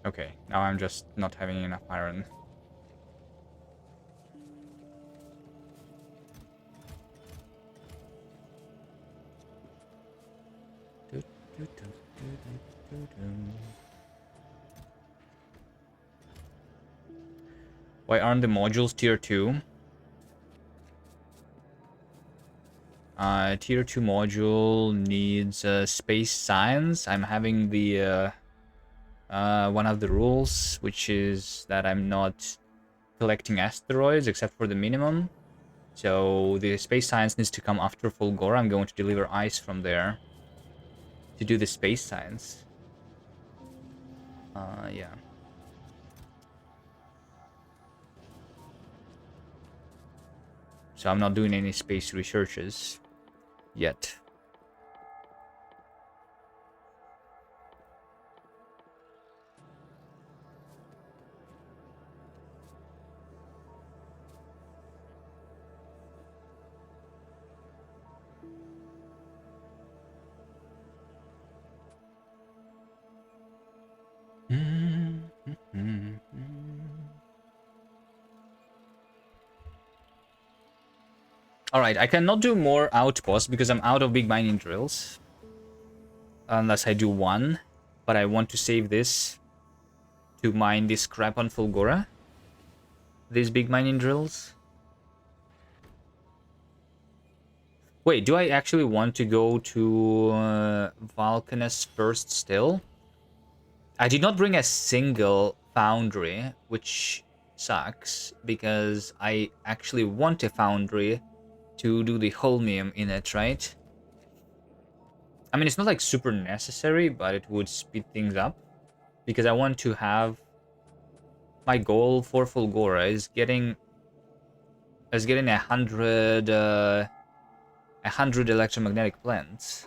Okay, now I'm just not having enough iron. Why aren't the modules tier 2? Tier 2 module needs space science. I'm having the one of the rules, which is that I'm not collecting asteroids except for the minimum. So the space science needs to come after Fulgora. I'm going to deliver ice from there to do the space science. Yeah. So I'm not doing any space researches yet. Alright, I cannot do more outposts because I'm out of big mining drills. Unless I do one. But I want to save this to mine this crap on Fulgora. These big mining drills. Wait, do I actually want to go to Valkanes first still? I did not bring a single foundry, which sucks, because I actually want a foundry to do the holmium in it, right? I mean, it's not like super necessary, but it would speed things up. Because I want to have... My goal for Fulgora is getting 100 electromagnetic plants.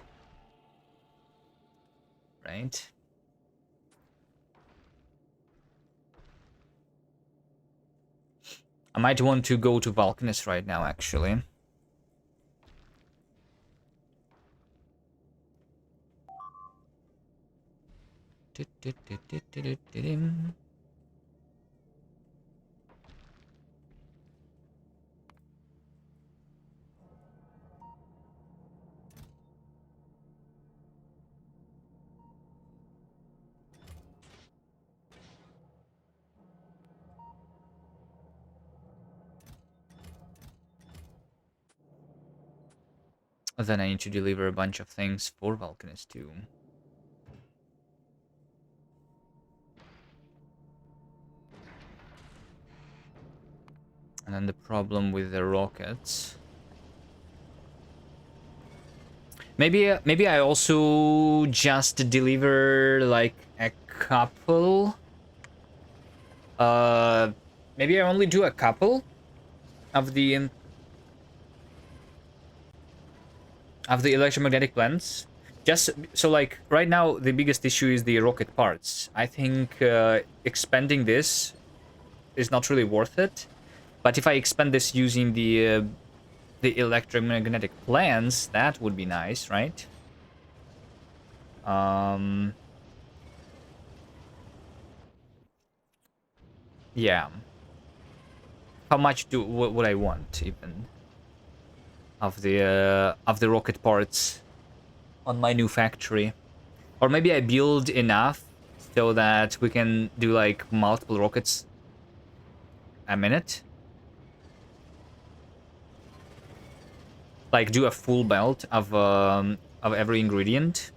Right? I might want to go to Valkanes right now, actually. Then I need to deliver a bunch of things for Valkanes too. And then the problem with the rockets. Maybe I also just deliver like a couple. Maybe I only do a couple of the electromagnetic plants. Just so like right now the biggest issue is the rocket parts. I think expanding this is not really worth it. But if I expand this using the electromagnetic plants, that would be nice, right? Yeah. How much would I want even of the rocket parts on my new factory? Or maybe I build enough so that we can do like multiple rockets a minute. Like do a full belt of every ingredient.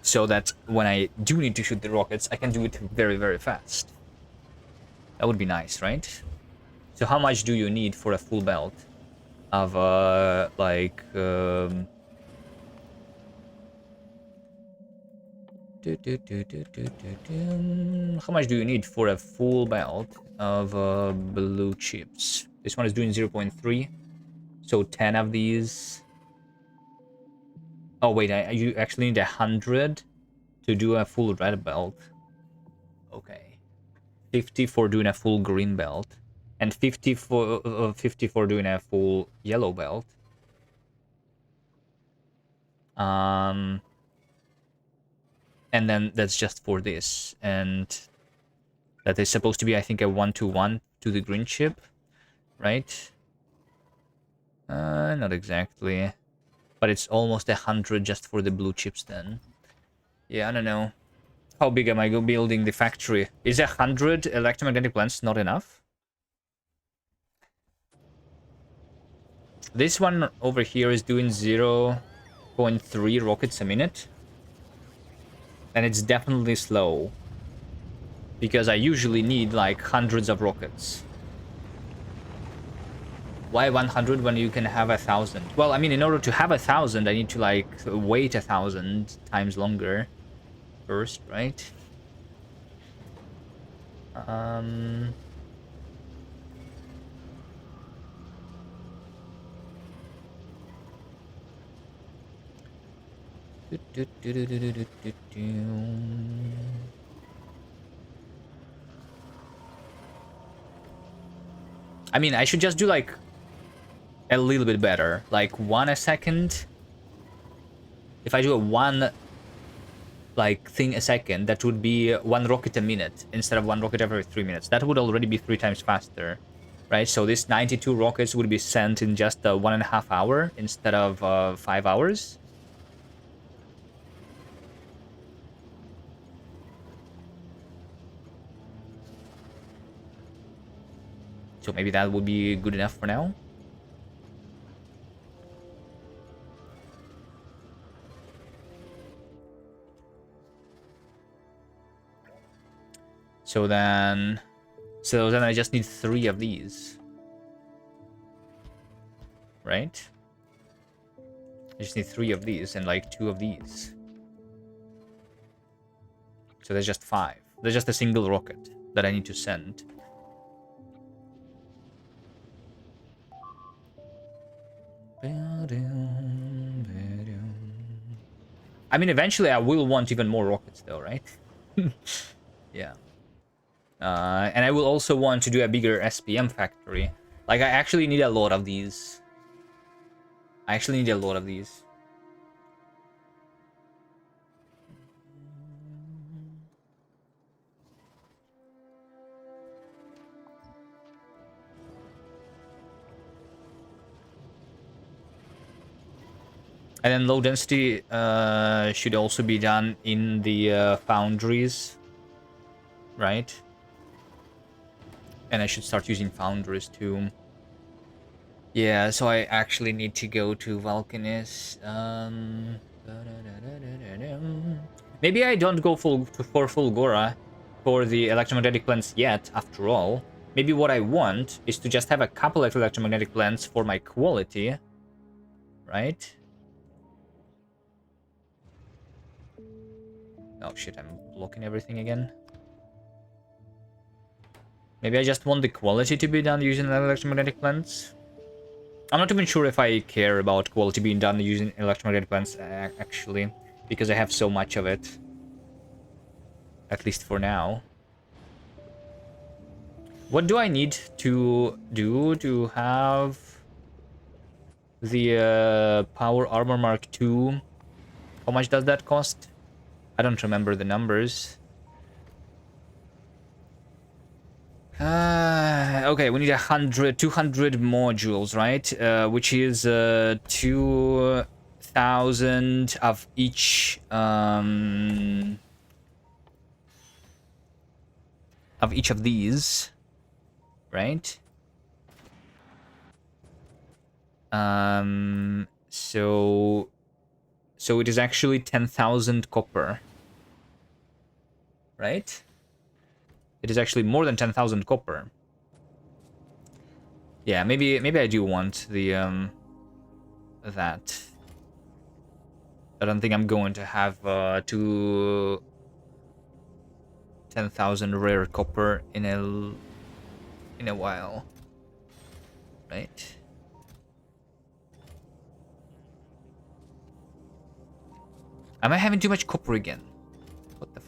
So that when I do need to shoot the rockets, I can do it very, very fast. That would be nice, right? So how much do you need for a full belt of like how much do you need for a full belt of blue chips? This one is doing 0.3, so 10 of these. Oh wait, you actually need 100 to do a full red belt. Okay. 50 for doing a full green belt, and 50 for doing a full yellow belt. And then that's just for this, and that is supposed to be, I think, a 1-to-1 to the green chip, right? Not exactly, but it's almost 100 just for the blue chips then. Yeah, I don't know. How big am I building the factory? Is 100 electromagnetic plants not enough? This one over here is doing 0.3 rockets a minute. And it's definitely slow. Because I usually need like hundreds of rockets. Why 100 when you can have 1,000? Well, I mean, in order to have 1,000, I need to like wait 1,000 times longer first, right? I mean, I should just do like a little bit better, like 1 a second. If I do a 1 like thing a second, that would be 1 rocket a minute instead of 1 rocket every 3 minutes. That would already be 3 times faster, right? So this 92 rockets would be sent in just 1.5 hour instead of 5 hours. So maybe that would be good enough for now. So then I just need 3 of these. Right? I just need 3 of these and like 2 of these. So there's just 5. There's just a single rocket that I need to send. I mean, eventually I will want even more rockets though, right? Yeah. And I will also want to do a bigger SPM factory. Like, I actually need a lot of these. I actually need a lot of these. And then low density should also be done in the foundries, right? And I should start using foundries too. Yeah, so I actually need to go to Vulcanis. Maybe I don't go for full Gora for the electromagnetic plants yet, after all. Maybe what I want is to just have a couple of electromagnetic plants for my quality, right? Oh shit, I'm blocking everything again. Maybe I just want the quality to be done using electromagnetic plants. I'm not even sure if I care about quality being done using electromagnetic plants, actually, because I have so much of it. At least for now. What do I need to do to have the Power Armor Mark II? How much does that cost? I don't remember the numbers. Okay, we need 200 modules, right? Which is 2,000 of each of these, right? So it is actually 10,000 copper, right? It is actually more than 10,000 copper. Yeah, maybe I do want the that. I don't think I'm going to have 10,000 rare copper in a while, right? Am I having too much copper again? What the f...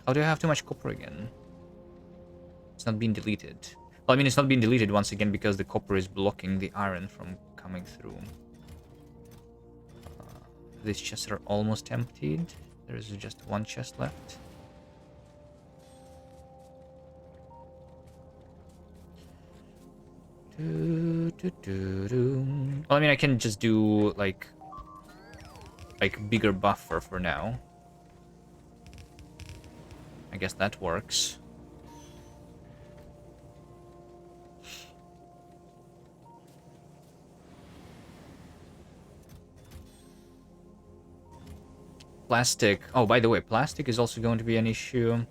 How do I have too much copper again? It's not being deleted. Well, I mean, it's not being deleted once again because the copper is blocking the iron from coming through. These chests are almost emptied. There is just one chest left. Well, I mean, I can just do like bigger buffer for now. I guess that works. Plastic. Oh, by the way, plastic is also going to be an issue.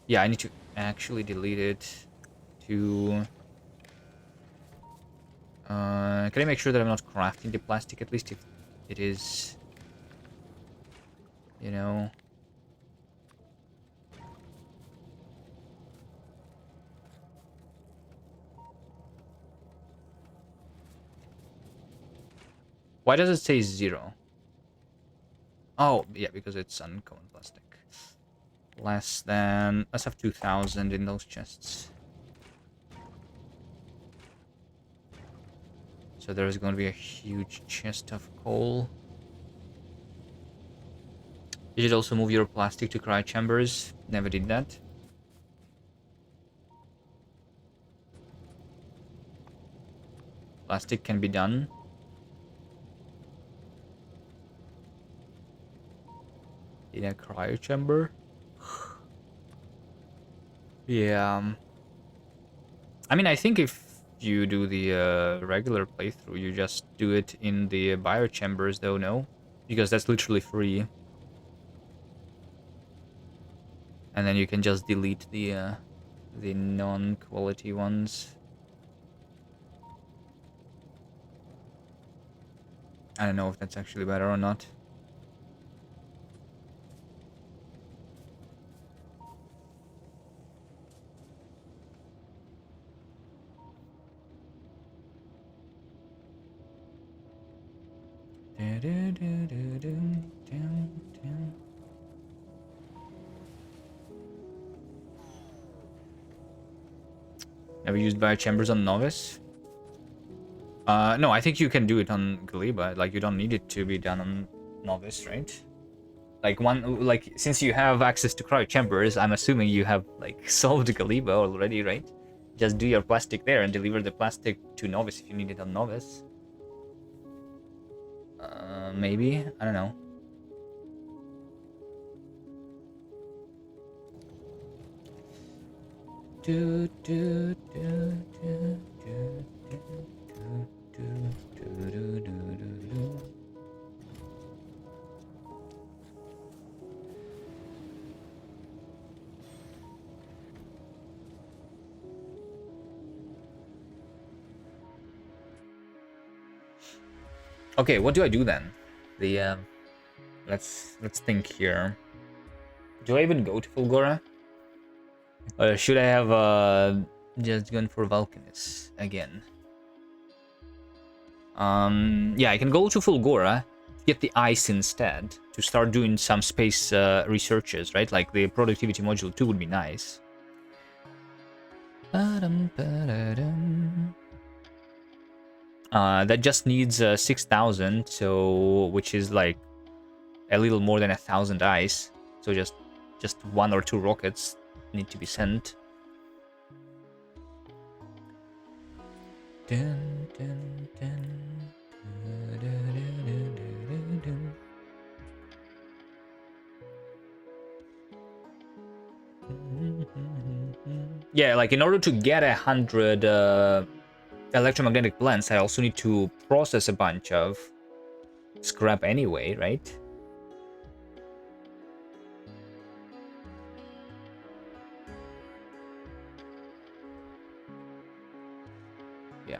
Yeah, I need to actually delete it to... can I make sure that I'm not crafting the plastic, at least if it is... You know... Why does it say 0? Oh, yeah, because it's uncommon plastic. Less than... Let's have 2,000 in those chests. So there's going to be a huge chest of coal. You should also move your plastic to cryo chambers. Never did that. Plastic can be done. In a cryo chamber. Yeah. I mean, I think if you do the regular playthrough, you just do it in the biochambers, though, no? Because that's literally free. And then you can just delete the non-quality ones. I don't know if that's actually better or not. Never used biochambers on novice? No, I think you can do it on Galiba. Like, you don't need it to be done on novice, right? Like, since you have access to cryo chambers, I'm assuming you have, like, solved Galiba already, right? Just do your plastic there and deliver the plastic to novice if you need it on novice. Maybe? I don't know. Okay, what do I do then? Let's think here. Do I even go to Fulgora? Or should I have just gone for Vulcanus again? Yeah, I can go to Fulgora, get the ice instead, to start doing some space researches, right? Like the productivity module 2 would be nice. That just needs 6,000, so which is like a little more than 1,000 ice. So just 1 or 2 rockets need to be sent. Yeah, like in order to get 100 electromagnetic blends, I also need to process a bunch of scrap anyway, right? Yeah.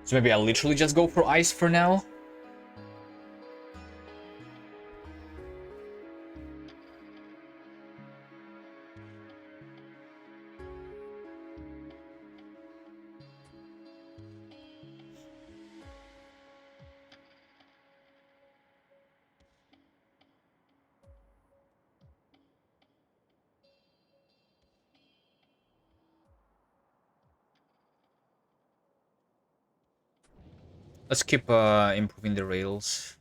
So maybe I'll literally just go for ice for now. Let's keep improving the rails.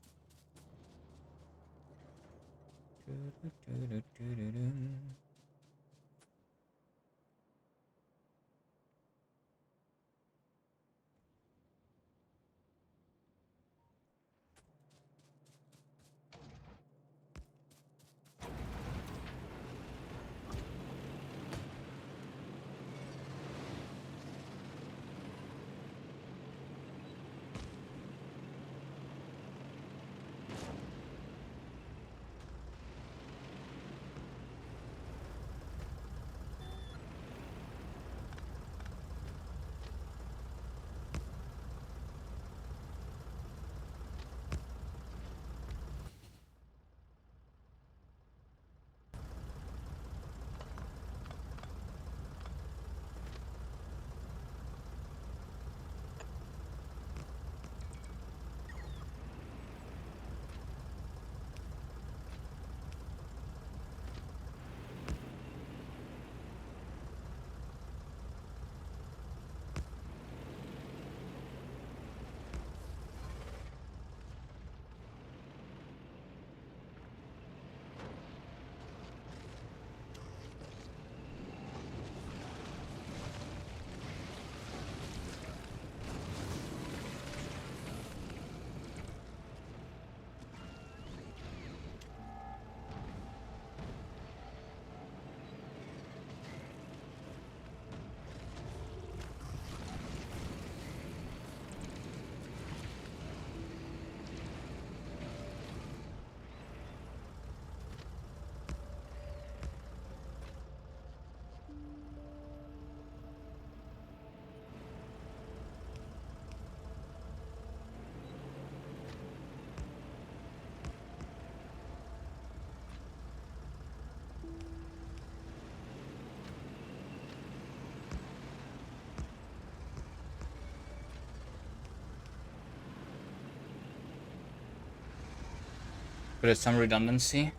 But some redundancy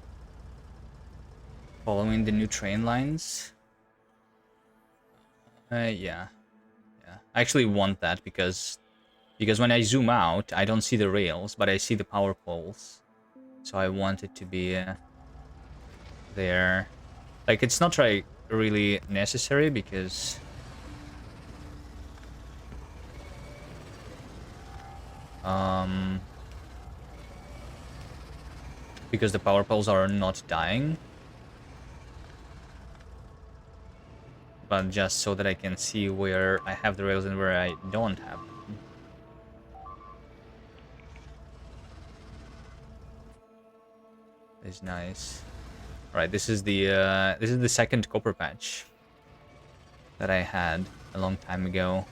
following the new train lines. Yeah. I actually want that because when I zoom out, I don't see the rails, but I see the power poles. So I want it to be there. Like, it's not really necessary um because the power poles are not dying, but just so that I can see where I have the rails and where I don't have them. Is nice. All right, this is the second copper patch that I had a long time ago.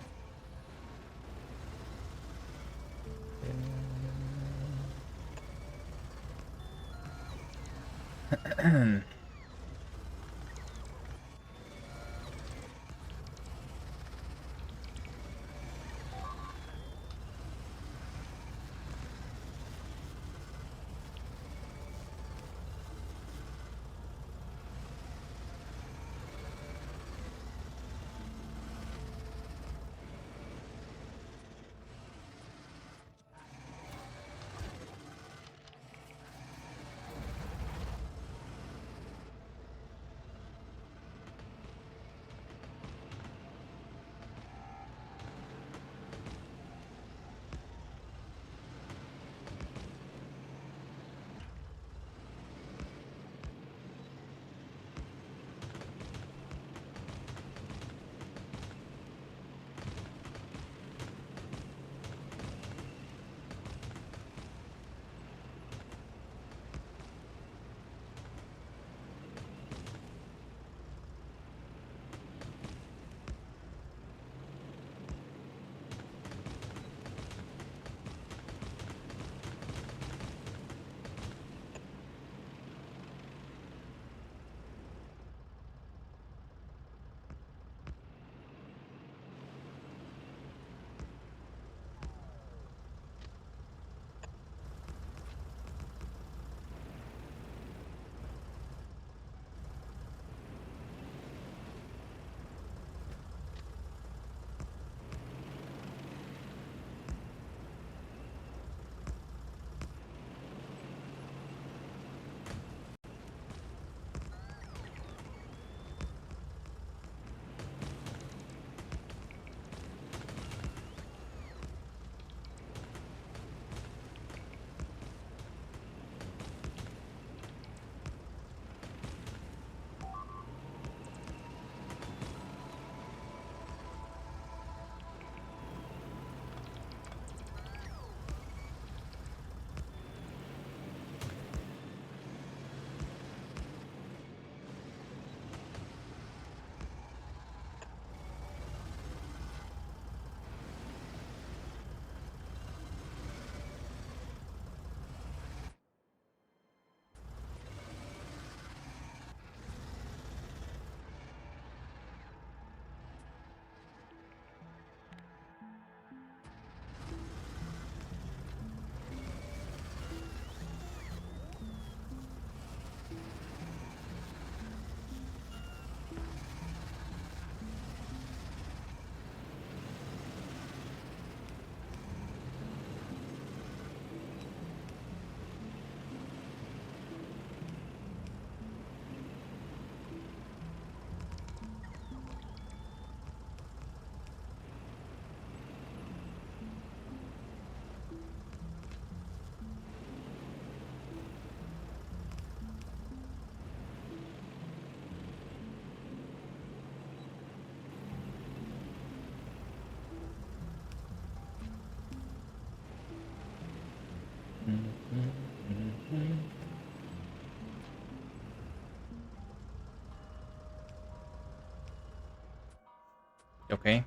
Okay.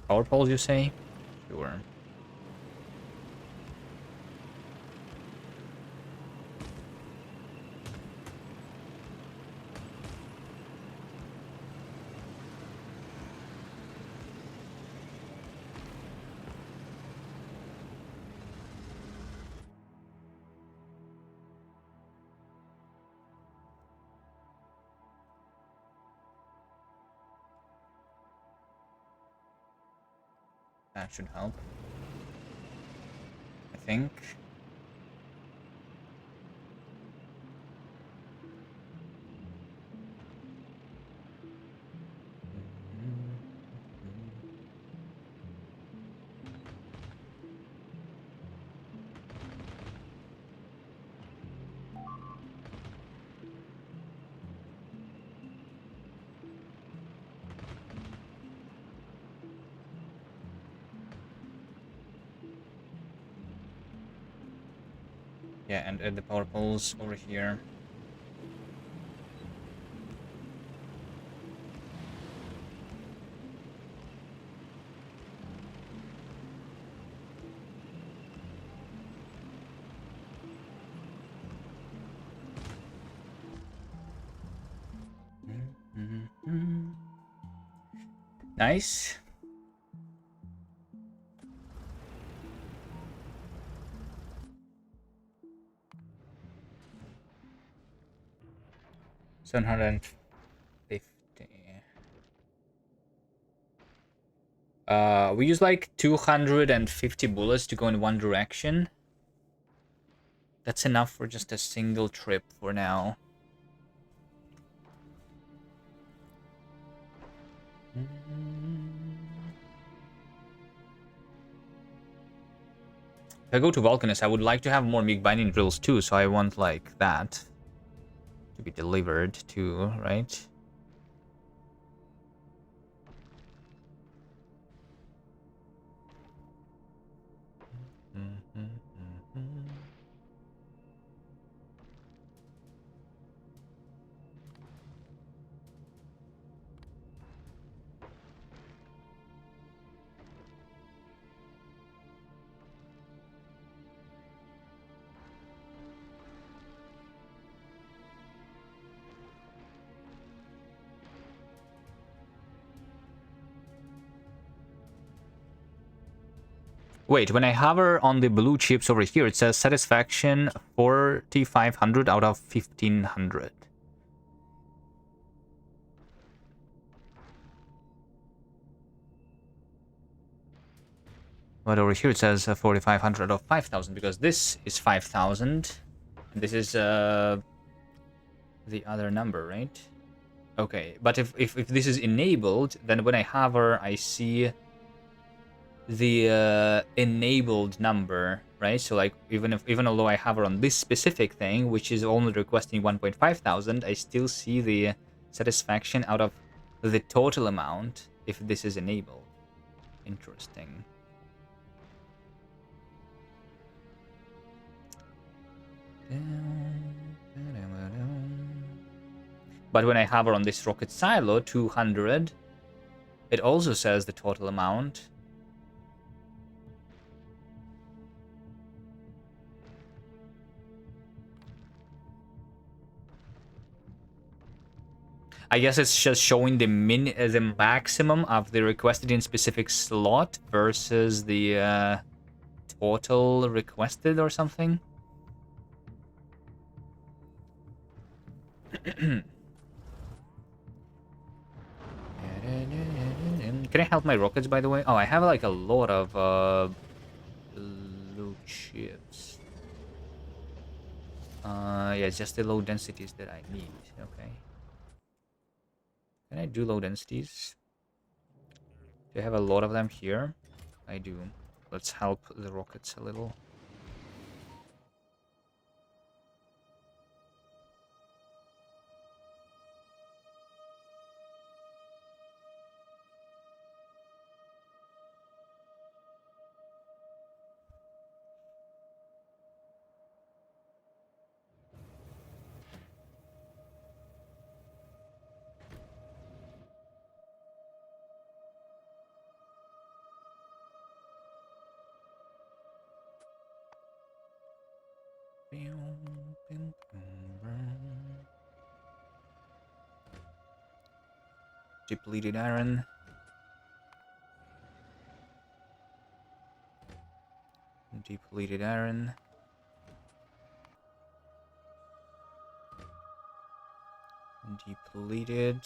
Power poles, you say? Sure. That should help. I think. Yeah, and add the power poles over here. Nice. $750. We use like 250 bullets to go in one direction. That's enough for just a single trip for now. If I go to Vulcanus, I would like to have more MiG binding drills too, so I want like that to be delivered too, right? Wait, when I hover on the blue chips over here, it says satisfaction 4,500 out of 1,500. But over here it says 4,500 out of 5,000 because this is 5,000. And this is the other number, right? Okay, but if this is enabled, then when I hover, I see the enabled number, right? So like even although I hover on this specific thing, which is only requesting 1.5 thousand, I still see the satisfaction out of the total amount if this is enabled. Interesting. But when I hover on this rocket silo 200, it also says the total amount. I guess it's just showing the the maximum of the requested in specific slot versus the total requested or something. Can I help my rockets, by the way? Oh, I have like a lot of blue chips. Yeah, it's just the low densities that I need. Okay. Can I do low densities? Do I have a lot of them here? I do. Let's help the rockets a little. Depleted iron. Depleted iron. Depleted.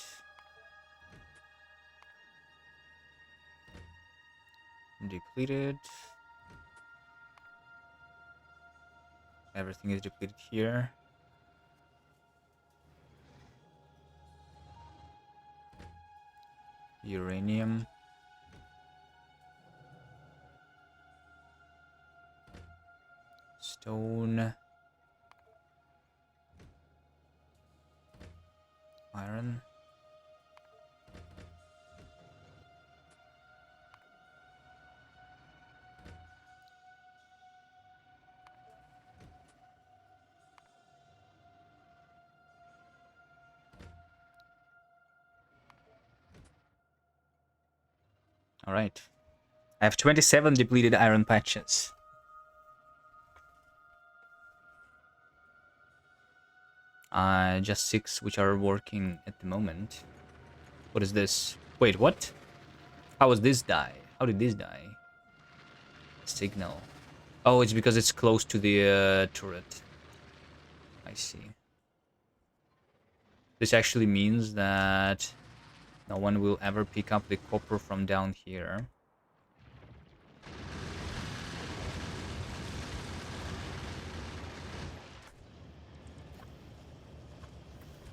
Depleted. Everything is depleted here. Uranium. Stone. Iron. All right. I have 27 depleted iron patches. Just 6 which are working at the moment. What is this? Wait, what? How was this die? How did this die? Signal. Oh, it's because it's close to the turret. I see. This actually means that no one will ever pick up the copper from down here.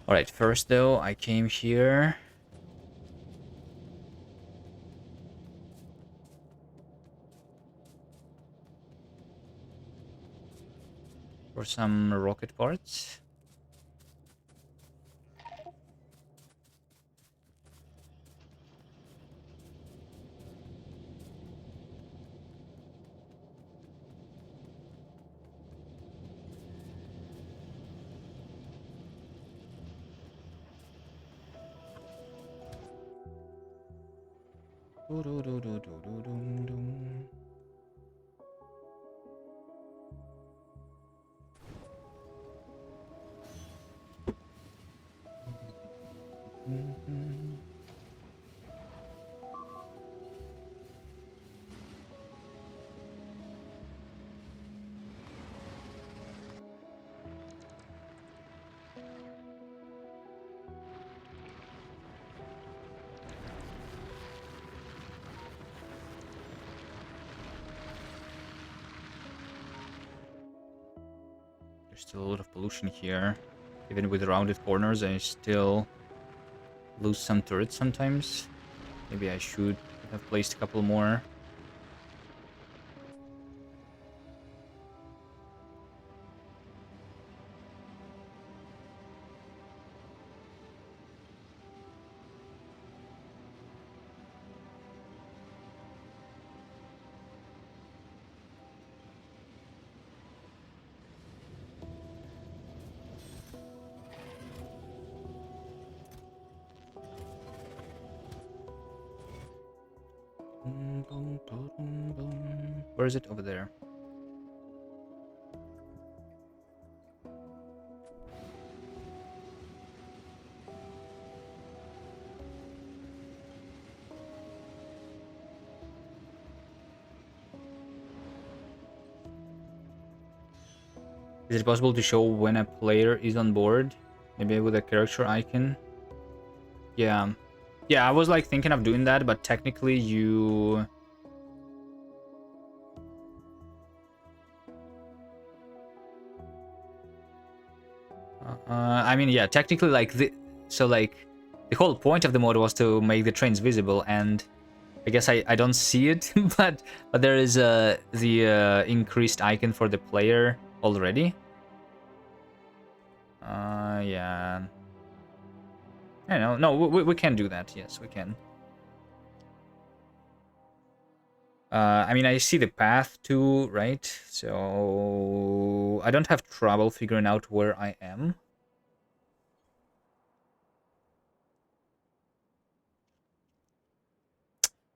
Alright, first though, I came here. For some rocket parts. There's still a lot of pollution here. Even with rounded corners, I still lose some turrets sometimes. Maybe I should have placed a couple more. Where is it? Over there. Is it possible to show when a player is on board? Maybe with a character icon? Yeah. Yeah, I was like thinking of doing that, but technically you... I mean, yeah, technically like so like the whole point of the mode was to make the trains visible, and I guess I don't see it, but there is the increased icon for the player already. Yeah. I don't know. No, we can do that. Yes, we can. I mean, I see the path too, right? So I don't have trouble figuring out where I am.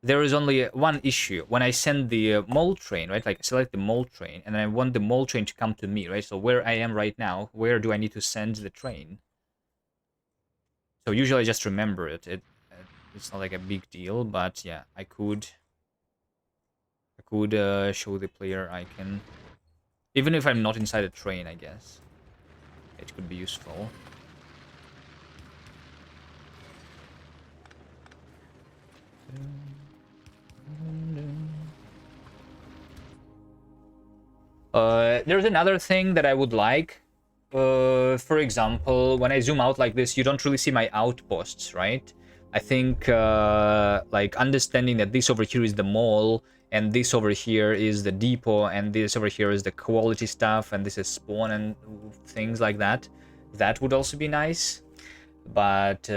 there is only one issue. When I send the mole train, right? Like, I select the mole train, and I want the mole train to come to me, right? So where I am right now, where do I need to send the train? So usually I just remember it. It's not like a big deal, but yeah, I could show the player I can, even if I'm not inside a train, I guess it could be useful. There's another thing that I would like. For example, when I zoom out like this, you don't really see my outposts, right? I think like understanding that this over here is the mall, and this over here is the depot, and this over here is the quality stuff, and this is spawn and things like that. That would also be nice. But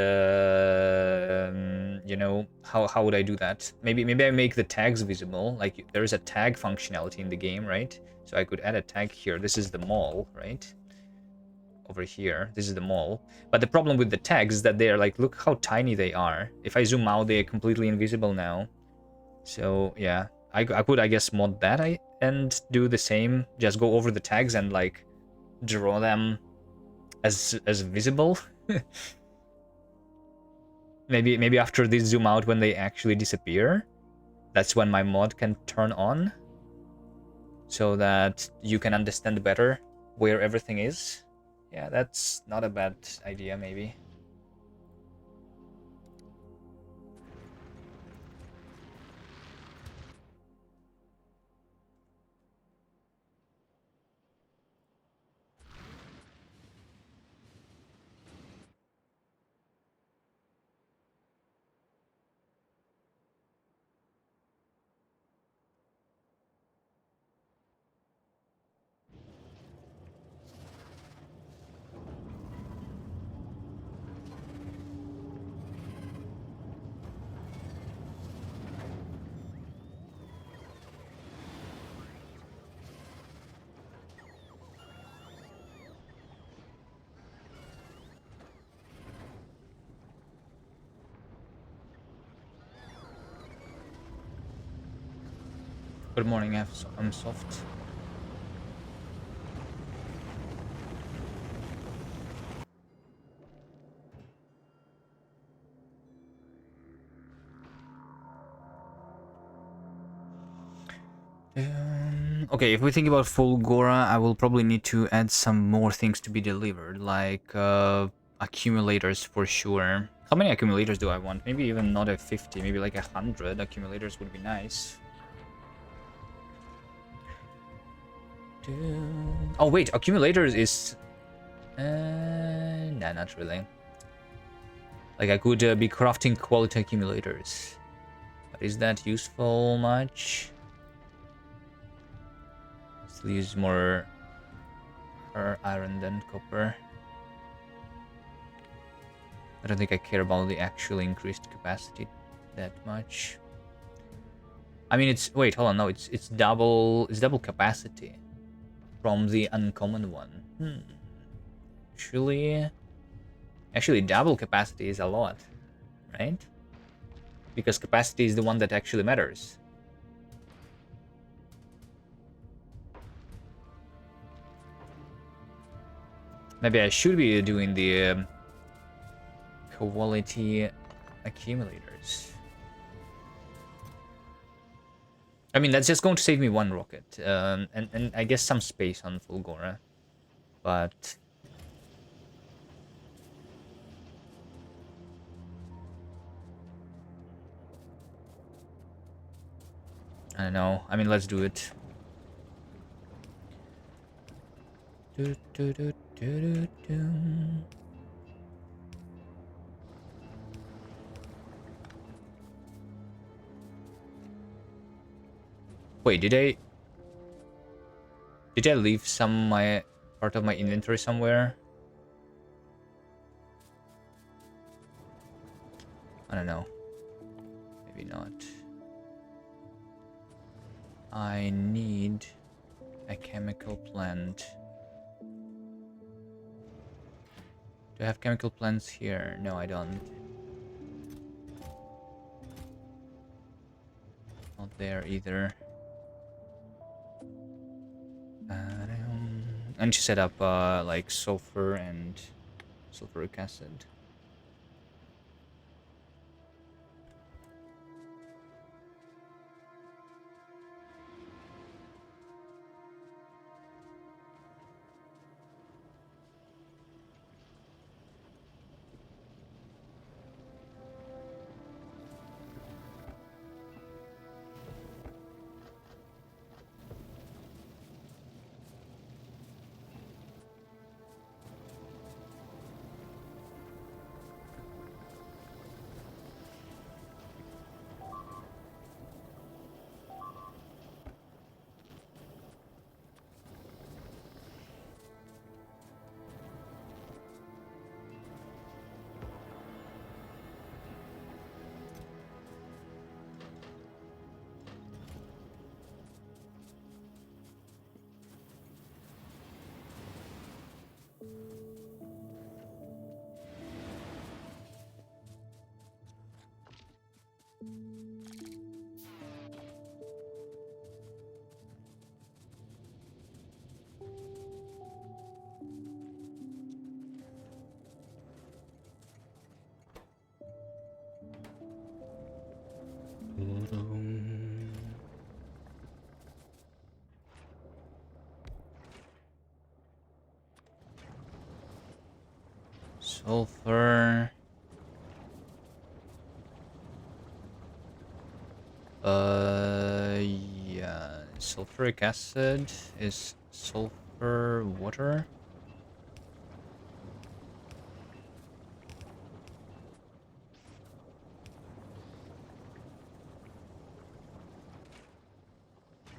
you know, how would I do that? Maybe I make the tags visible. Like, there is a tag functionality in the game, right? So I could add a tag here. This is the mall, right? Over here, this is the mall. But the problem with the tags is that they are like, look how tiny they are. If I zoom out, they are completely invisible now. So yeah, I could, I guess, mod that and do the same. Just go over the tags and like draw them as visible. Maybe after they zoom out, when they actually disappear, that's when my mod can turn on, so that you can understand better where everything is. Yeah, that's not a bad idea, maybe. Good morning, I'm soft. Okay, if we think about Fulgora, I will probably need to add some more things to be delivered, like accumulators for sure. How many accumulators do I want? Maybe even not a 50, maybe like 100 accumulators would be nice. Oh wait, accumulators is... nah, not really. Like, I could be crafting quality accumulators. But is that useful much? Still use more iron than copper. I don't think I care about the actual increased capacity that much. I mean, it's... Wait, hold on, no, it's double capacity from the uncommon one. Actually, double capacity is a lot, right? Because capacity is the one that actually matters. Maybe I should be doing the quality accumulators. I mean, that's just going to save me one rocket, and I guess some space on Fulgora, but I don't know. I mean, let's do it. Wait, did I leave some my part of my inventory somewhere? I don't know. Maybe not. I need a chemical plant. Do I have chemical plants here? No, I don't. there either. I need to set up like sulfur and sulfuric acid. Sulfur. Yeah. Sulfuric acid is sulfur water.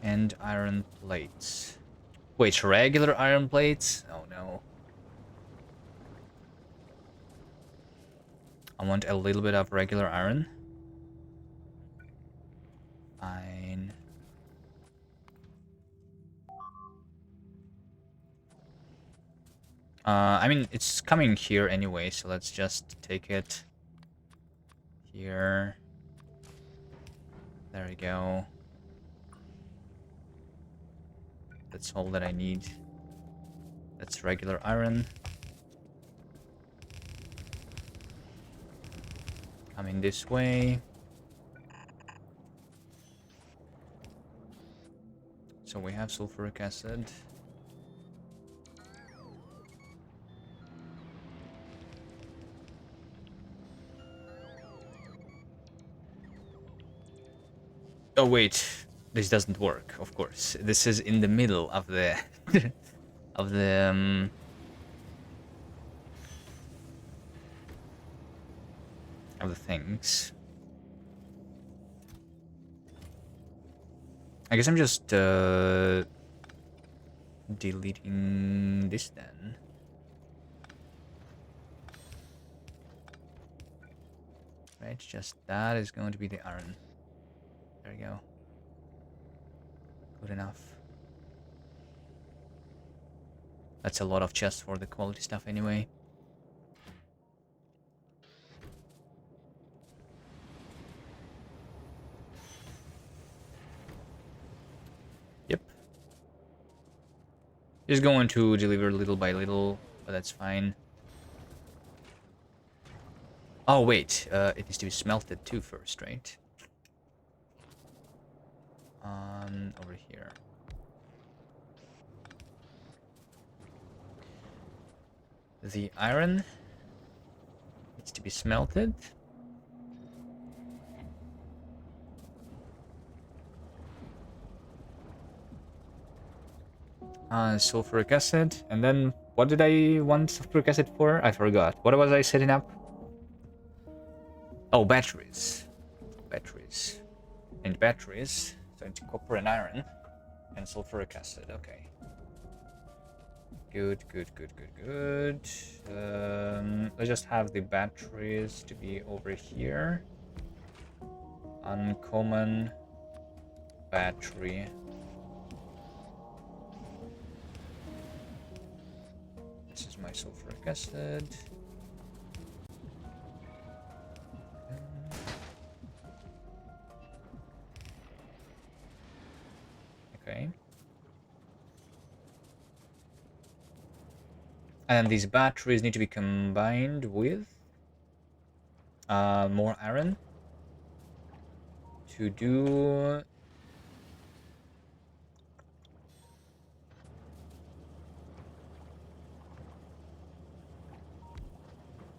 And iron plates. Wait, regular iron plates? Oh no. I want a little bit of regular iron. Fine. I mean, it's coming here anyway, so let's just take it here. There we go. That's all that I need. That's regular iron. Coming this way. So we have sulfuric acid. Oh wait, this doesn't work, of course. This is in the middle of the of the of the things. I guess I'm just deleting this then. Right, just that is going to be the iron. There we go. Good enough. That's a lot of chests for the quality stuff anyway. Yep. Just going to deliver little by little, but that's fine. Oh wait, it needs to be smelted too first, right? Over here. The iron needs to be smelted. Sulfuric acid, and then what did I want sulfuric acid for? I forgot. What was I setting up? Oh, batteries. Batteries. And batteries. So into copper and iron. And sulfuric acid, okay. Good, good, good, good, good. Let's just have the batteries to be over here. Uncommon battery. This is my sulfuric acid. And these batteries need to be combined with more iron to do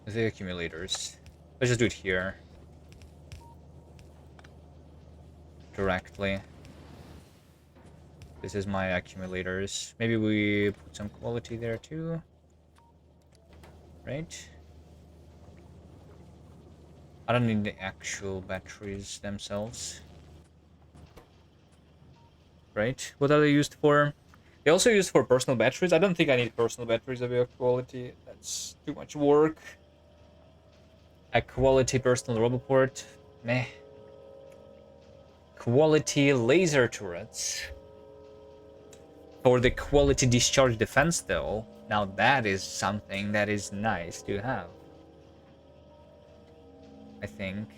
the accumulators. Let's just do it here directly. This is my accumulators. Maybe we put some quality there too, right? I don't need the actual batteries themselves, right? What are they used for? They also used for personal batteries. I don't think I need personal batteries of your quality. That's too much work. A quality personal roboport, meh. Quality laser turrets. For the quality discharge defense, though, now that is something that is nice to have. I think.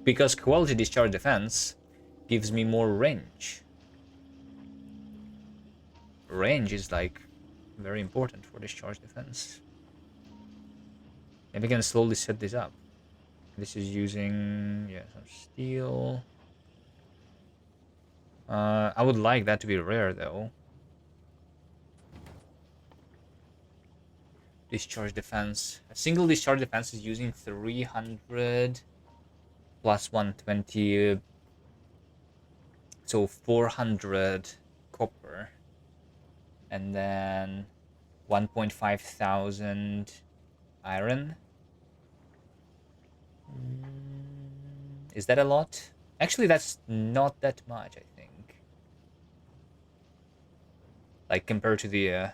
Because quality discharge defense gives me more range. Range is like very important for discharge defense. And we can slowly set this up. This is using, yeah, some steel. I would like that to be rare though. Discharge defense. A single discharge defense is using 300 plus 120. So 400 copper. And then 1.5 thousand iron. Is that a lot? Actually, that's not that much, I think. Like, compared to the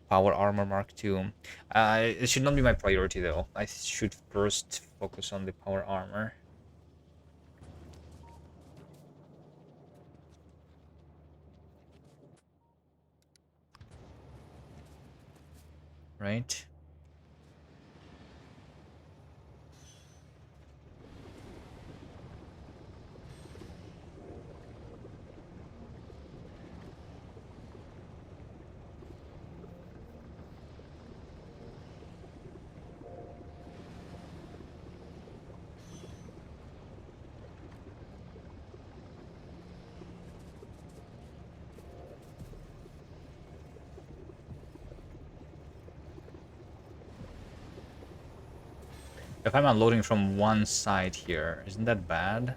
power armor Mark II. It should not be my priority, though. I should first focus on the power armor. Right? If I'm unloading from one side here, isn't that bad?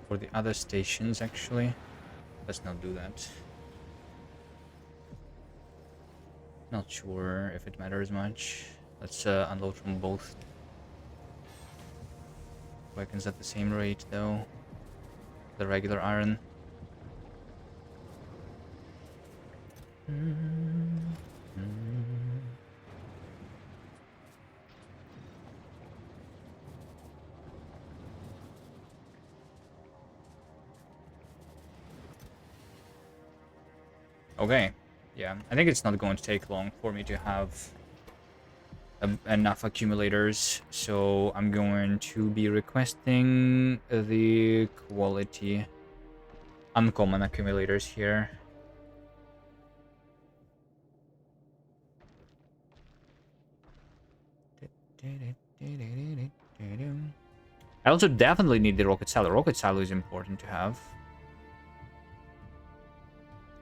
For the other stations, actually. Let's not do that. Not sure if it matters much. Let's unload from both wagons at the same rate, though. The regular iron. Okay. Yeah, I think it's not going to take long for me to have enough accumulators, so I'm going to be requesting the quality uncommon accumulators here. I also definitely need the rocket silo. Rocket silo is important to have.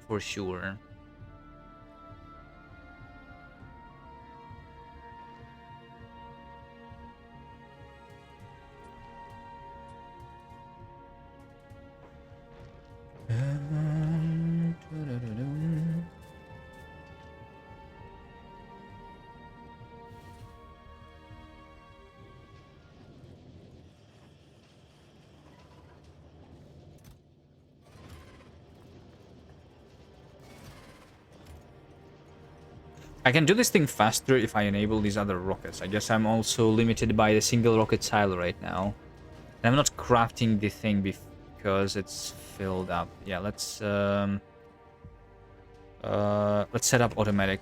For sure. I can do this thing faster if I enable these other rockets. I guess I'm also limited by the single rocket silo right now. And I'm not crafting the thing because it's filled up. Yeah, let's set up automatic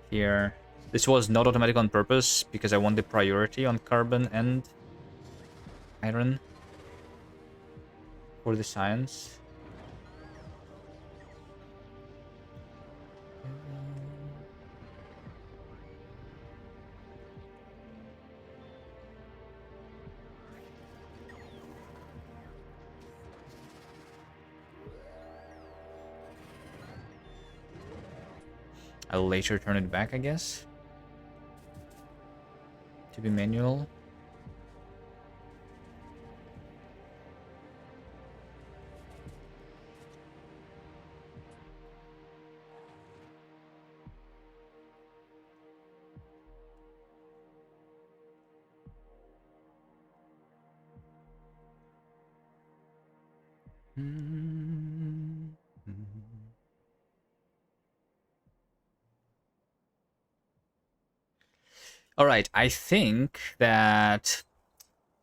here. This was not automatic on purpose because I want the priority on carbon and iron for the science. I'll later turn it back, I guess, to be manual. All right, I think that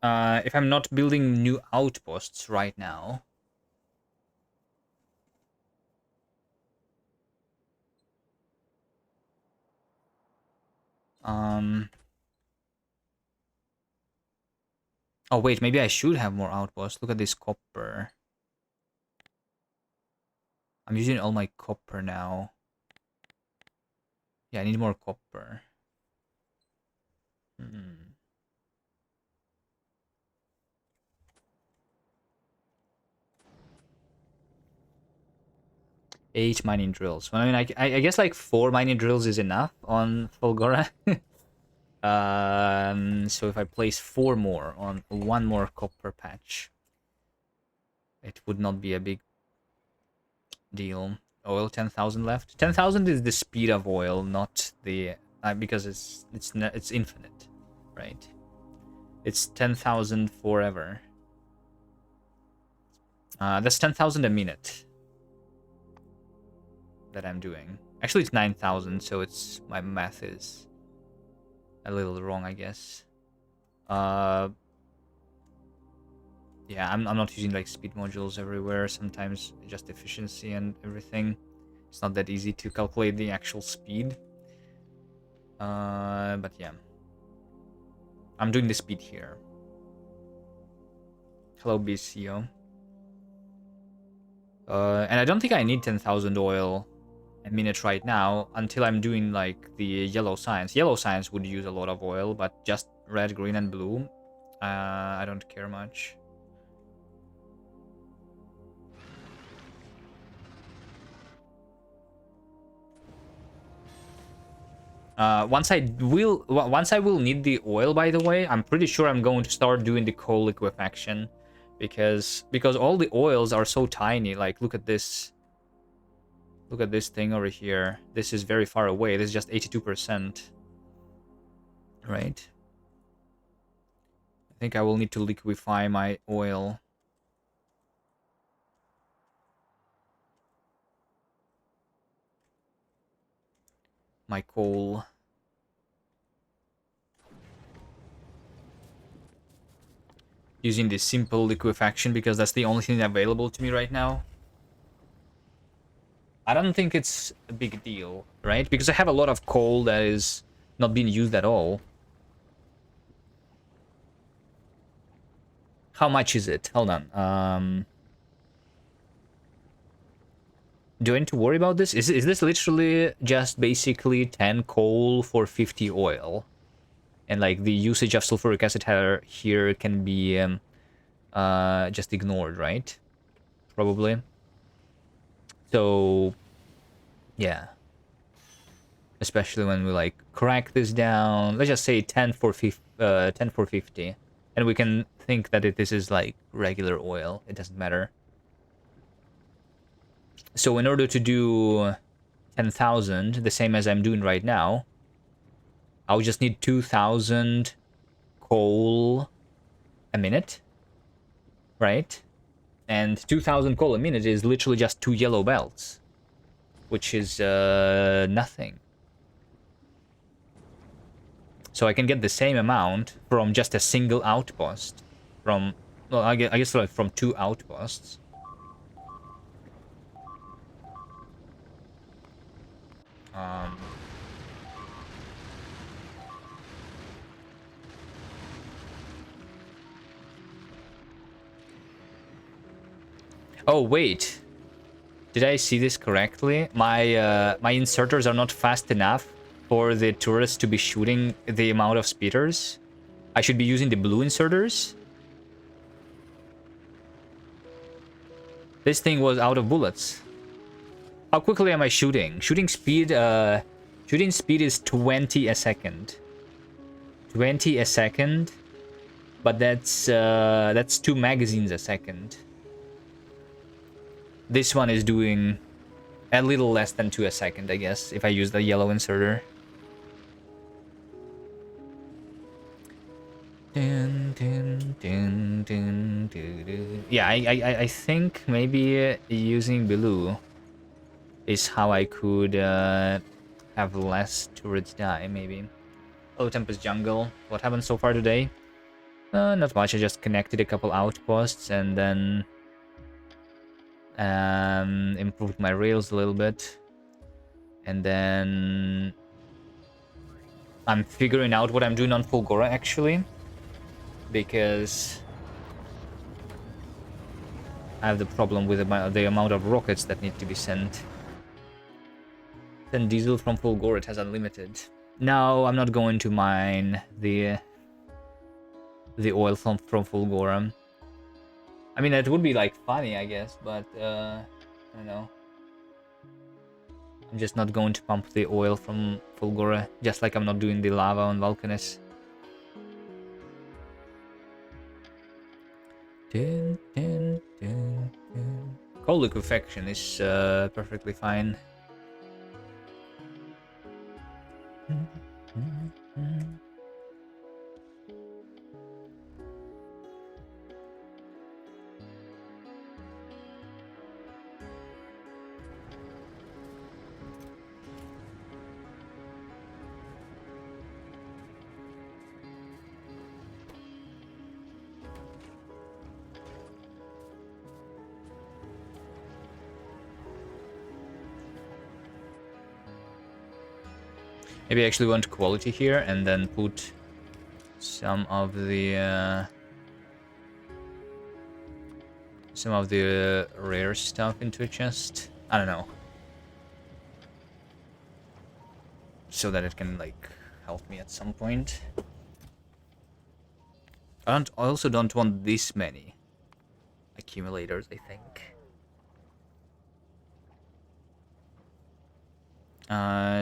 if I'm not building new outposts right now, oh wait, maybe I should have more outposts. Look at this copper. I'm using all my copper now. Yeah, I need more copper. 8 mining drills. Well, I mean, I guess like 4 mining drills is enough on Folgora. So if I place 4 more on 1 more copper patch, it would not be a big deal. Oil 10,000 left. 10,000 is the speed of oil, not the because it's infinite, right? It's 10,000 forever. That's 10,000 a minute that I'm doing. Actually, it's 9,000, so it's my math is a little wrong, I guess. Yeah, I'm not using like speed modules everywhere. Sometimes just efficiency and everything. It's not that easy to calculate the actual speed. But yeah, I'm doing the speed here. Hello, BCO. And I don't think I need 10,000 oil a minute right now until I'm doing like the yellow science. Yellow science would use a lot of oil, but just red, green, and blue, I don't care much. Once I will need the oil, by the way, I'm pretty sure I'm going to start doing the coal liquefaction, because all the oils are so tiny. Like, look at this. Look at this thing over here. This is very far away. This is just 82%. Right? I think I will need to liquefy my oil. My coal. Using this simple liquefaction because that's the only thing available to me right now. I don't think it's a big deal, right? Because I have a lot of coal that is not being used at all. How much is it? Hold on. Do I need to worry about this? Is this literally just basically 10 coal for 50 oil? And like the usage of sulfuric acid here can be just ignored, right? Probably. So, yeah. Especially when we like crack this down. Let's just say 10 for 50. And we can think that this is like regular oil. It doesn't matter. So in order to do 10,000, the same as I'm doing right now, I'll just need 2,000 coal a minute, right? And 2,000 coal a minute is literally just 2 yellow belts, which is nothing. So I can get the same amount from just a single outpost. From, well, I guess like from 2 outposts. Oh, wait. Did I see this correctly? My inserters are not fast enough for the turrets to be shooting the amount of speeders. I should be using the blue inserters. This thing was out of bullets. How quickly am I shooting? Shooting speed is 20 a second. 20 a second, but that's 2 magazines a second. This one is doing a little less than 2 a second, I guess, if I use the yellow inserter. Yeah, I think maybe using blue is how I could have less turrets die, maybe. Oh, Tempest Jungle. What happened so far today? Not much. I just connected a couple outposts and then improved my rails a little bit. And then I'm figuring out what I'm doing on Fulgora, actually. Because I have the problem with the amount of rockets that need to be sent. Then diesel from Fulgora, it has unlimited. No, I'm not going to mine the oil from Fulgora. I mean, it would be like funny, I guess, but I don't know. I'm just not going to pump the oil from Fulgora, just like I'm not doing the lava on Vulcanus. Coal liquefaction is perfectly fine. Maybe I actually want quality here and then put some of the rare stuff into a chest. I don't know. So that it can like help me at some point. I also don't want this many accumulators, I think.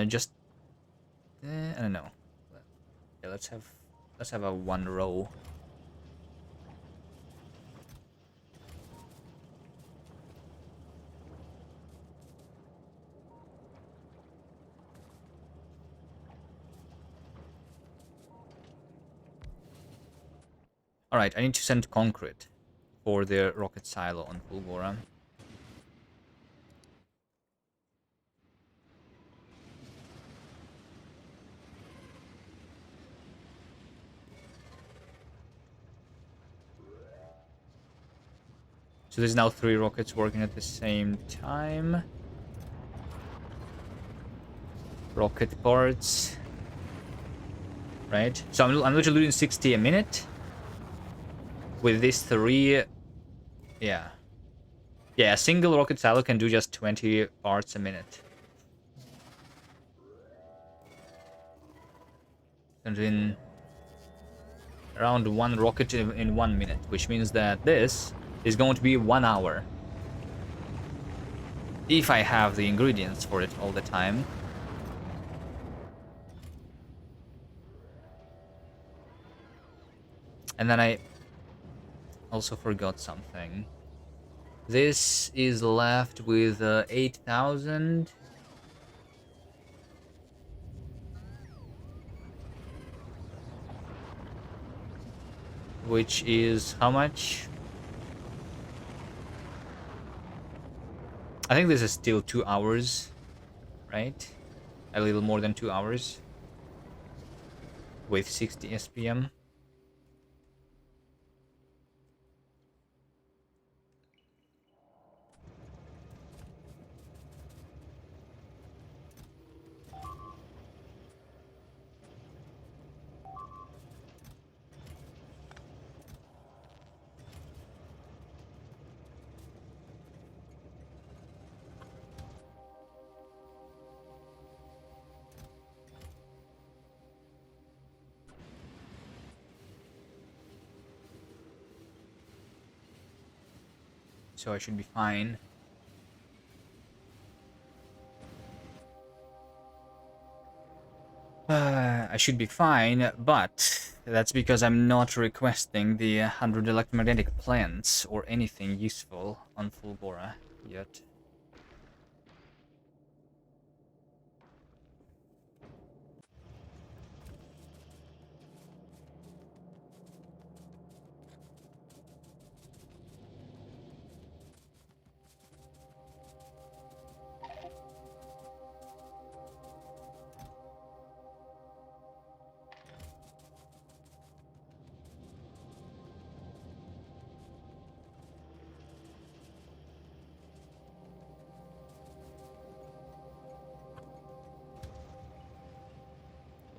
Just I don't know. Yeah, let's have a one row. Alright, I need to send concrete for the rocket silo on Fulgora. So there's now 3 rockets working at the same time. Rocket parts. Right? So I'm literally doing 60 a minute. With these 3... Yeah. Yeah, a single rocket silo can do just 20 parts a minute. I'm doing around 1 rocket in 1 minute, which means that this is going to be 1 hour. If I have the ingredients for it all the time. And then I also forgot something. This is left with 8,000. Which is how much? I think this is still 2 hours, right? A little more than 2 hours. With 60 SPM. so I should be fine. I should be fine, but that's because I'm not requesting the 100 electromagnetic plants or anything useful on Fulgora yet.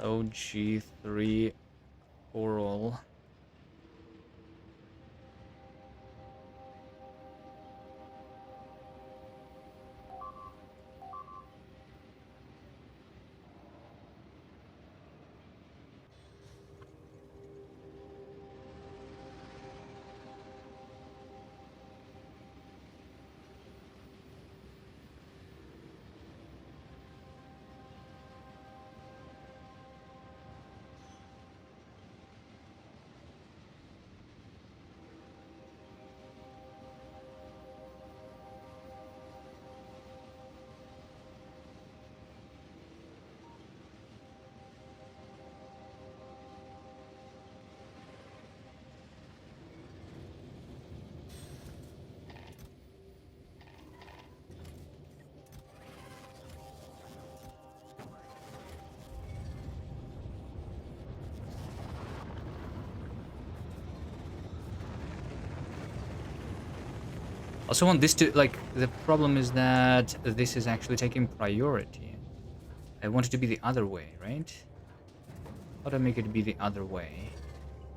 Load G3 oral. Also want this to, like, the problem is that this is actually taking priority. I want it to be the other way, right? How do I make it be the other way?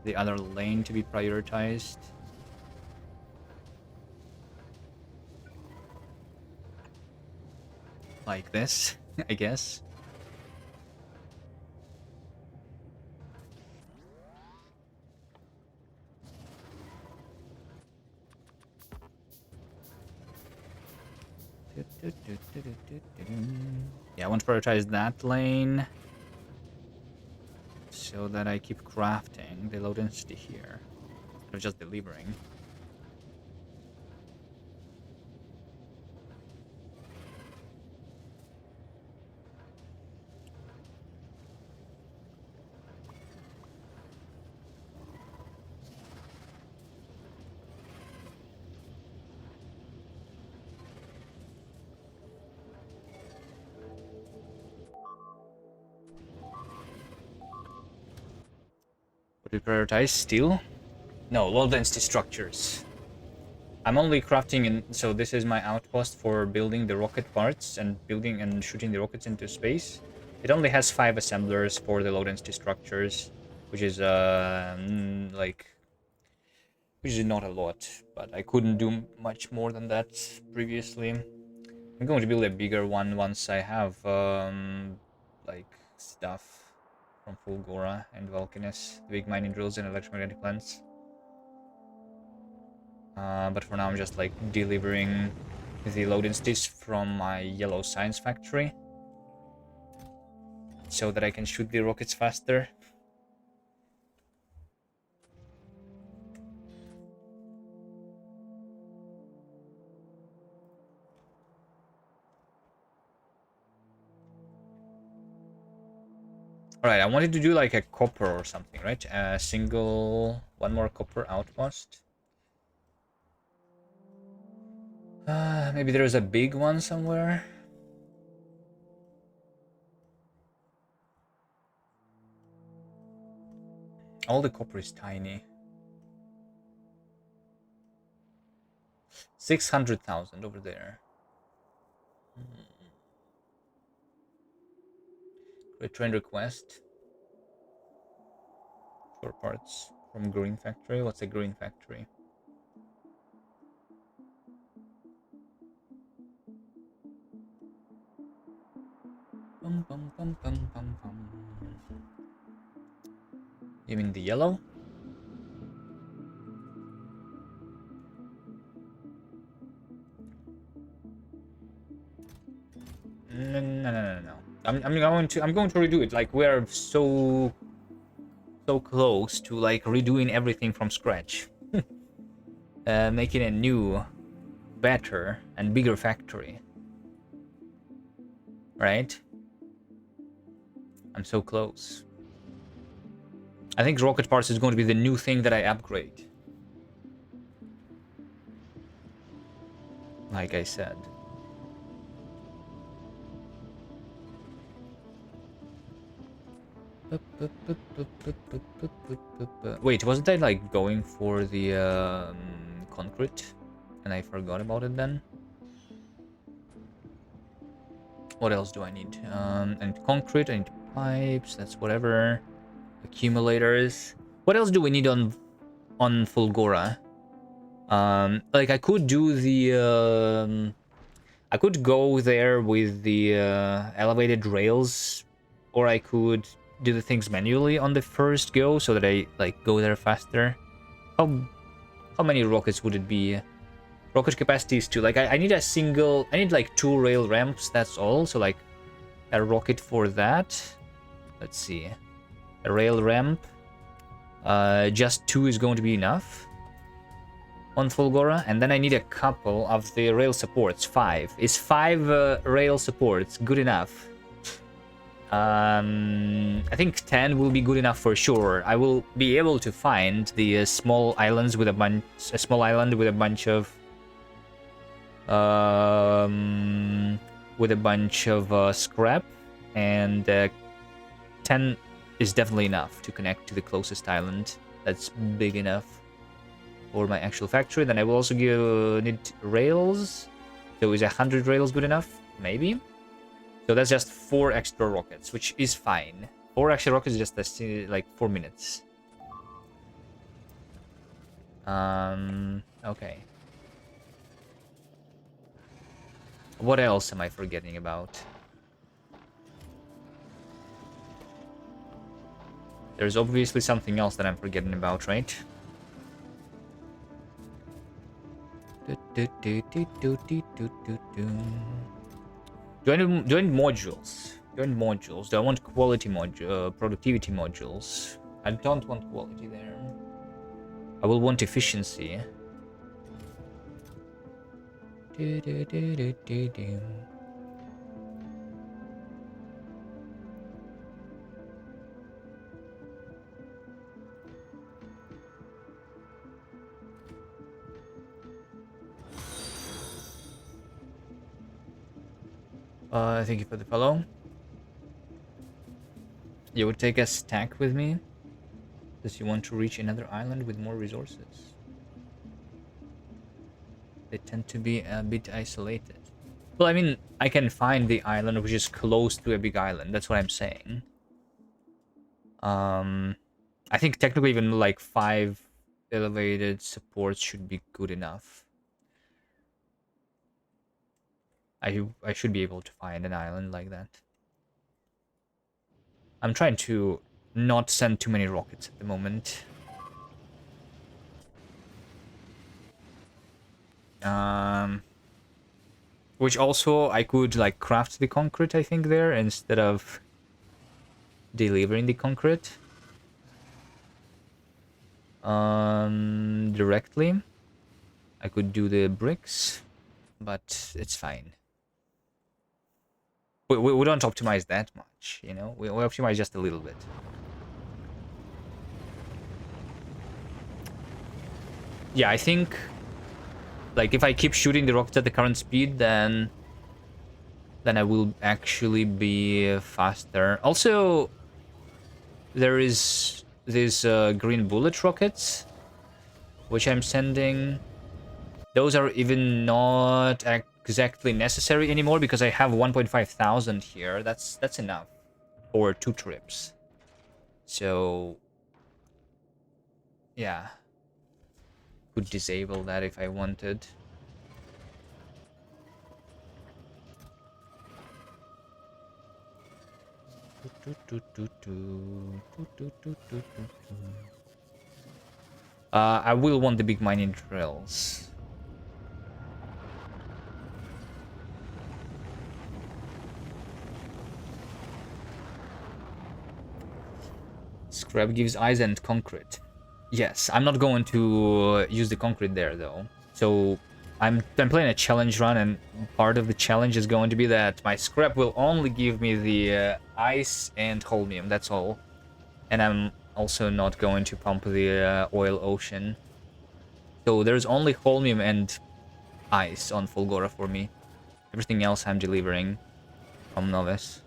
The other lane to be prioritized? Like this, I guess. Yeah, I want to prioritize that lane so that I keep crafting the low density here instead of just delivering. Would we prioritize steel? No, low density structures. I'm only crafting in, so this is my outpost for building the rocket parts and building and shooting the rockets into space. It only has 5 assemblers for the low density structures, which is like, which is not a lot, but I couldn't do much more than that previously. I'm going to build a bigger one once I have like stuff from Fulgora and Vulcanus, the big mining drills and electromagnetic plants. But for now, I'm just like delivering the load instances from my yellow science factory so that I can shoot the rockets faster. Alright, I wanted to do like a copper or something, right? A single, one more copper outpost. Maybe there's a big one somewhere. All the copper is tiny. 600,000 over there. Return request for parts from green factory. What's a green factory? Bum, bum, bum, bum, bum, bum. You mean the yellow? No, no, no, no, no. I'm going to redo it. Like we're so close to like redoing everything from scratch, making a new, better and bigger factory. Right? I'm so close. I think rocket parts is going to be the new thing that I upgrade. Like I said. Wait, wasn't I like going for the concrete? And I forgot about it then? What else do I need? I need concrete, I need pipes, that's whatever. Accumulators. What else do we need on Fulgora? Like I could do the I could go there with the elevated rails, or I could do the things manually on the first go so that I like go there faster. How many rockets would it be? Rocket capacity is 2. Like I need I need like 2 rail ramps, that's all. So like a rocket for that. Let's see. A rail ramp. Just 2 is going to be enough on Fulgora, and then I need a couple of the rail supports. 5. Is 5 rail supports good enough? I think 10 will be good enough for sure. I will be able to find the small islands with a small island with a bunch of scrap, and 10 is definitely enough to connect to the closest island that's big enough for my actual factory. Then I will also need rails. So is 100 rails good enough? Maybe. So that's just 4 extra rockets, which is fine. 4 extra rockets is just like 4 minutes. Okay. What else am I forgetting about? There's obviously something else that I'm forgetting about, right? Do I need modules? Do I need modules? Do I want quality productivity modules? I don't want quality there. I will want efficiency. Thank you for the follow. You would take a stack with me? Does you want to reach another island with more resources? They tend to be a bit isolated. Well, I mean, I can find the island which is close to a big island. That's what I'm saying. I think technically even like 5 elevated supports should be good enough. I should be able to find an island like that. I'm trying to not send too many rockets at the moment. Which also I could like craft the concrete, I think, there instead of delivering the concrete directly. I could do the bricks, but it's fine. We don't optimize that much, you know? We optimize just a little bit. Yeah, I think like if I keep shooting the rockets at the current speed, then I will actually be faster. Also, there is these green bullet rockets, which I'm sending. Those are even not exactly necessary anymore because I have 1,500 here. That's enough for 2 trips. So yeah, could disable that if I wanted. I will want the big mining drills. Scrap gives ice and concrete. Yes, I'm not going to use the concrete there though. So I'm playing a challenge run, and part of the challenge is going to be that my scrap will only give me the ice and holmium. That's all. And I'm also not going to pump the oil ocean. So there's only holmium and ice on Fulgora for me. Everything else I'm delivering from Novice.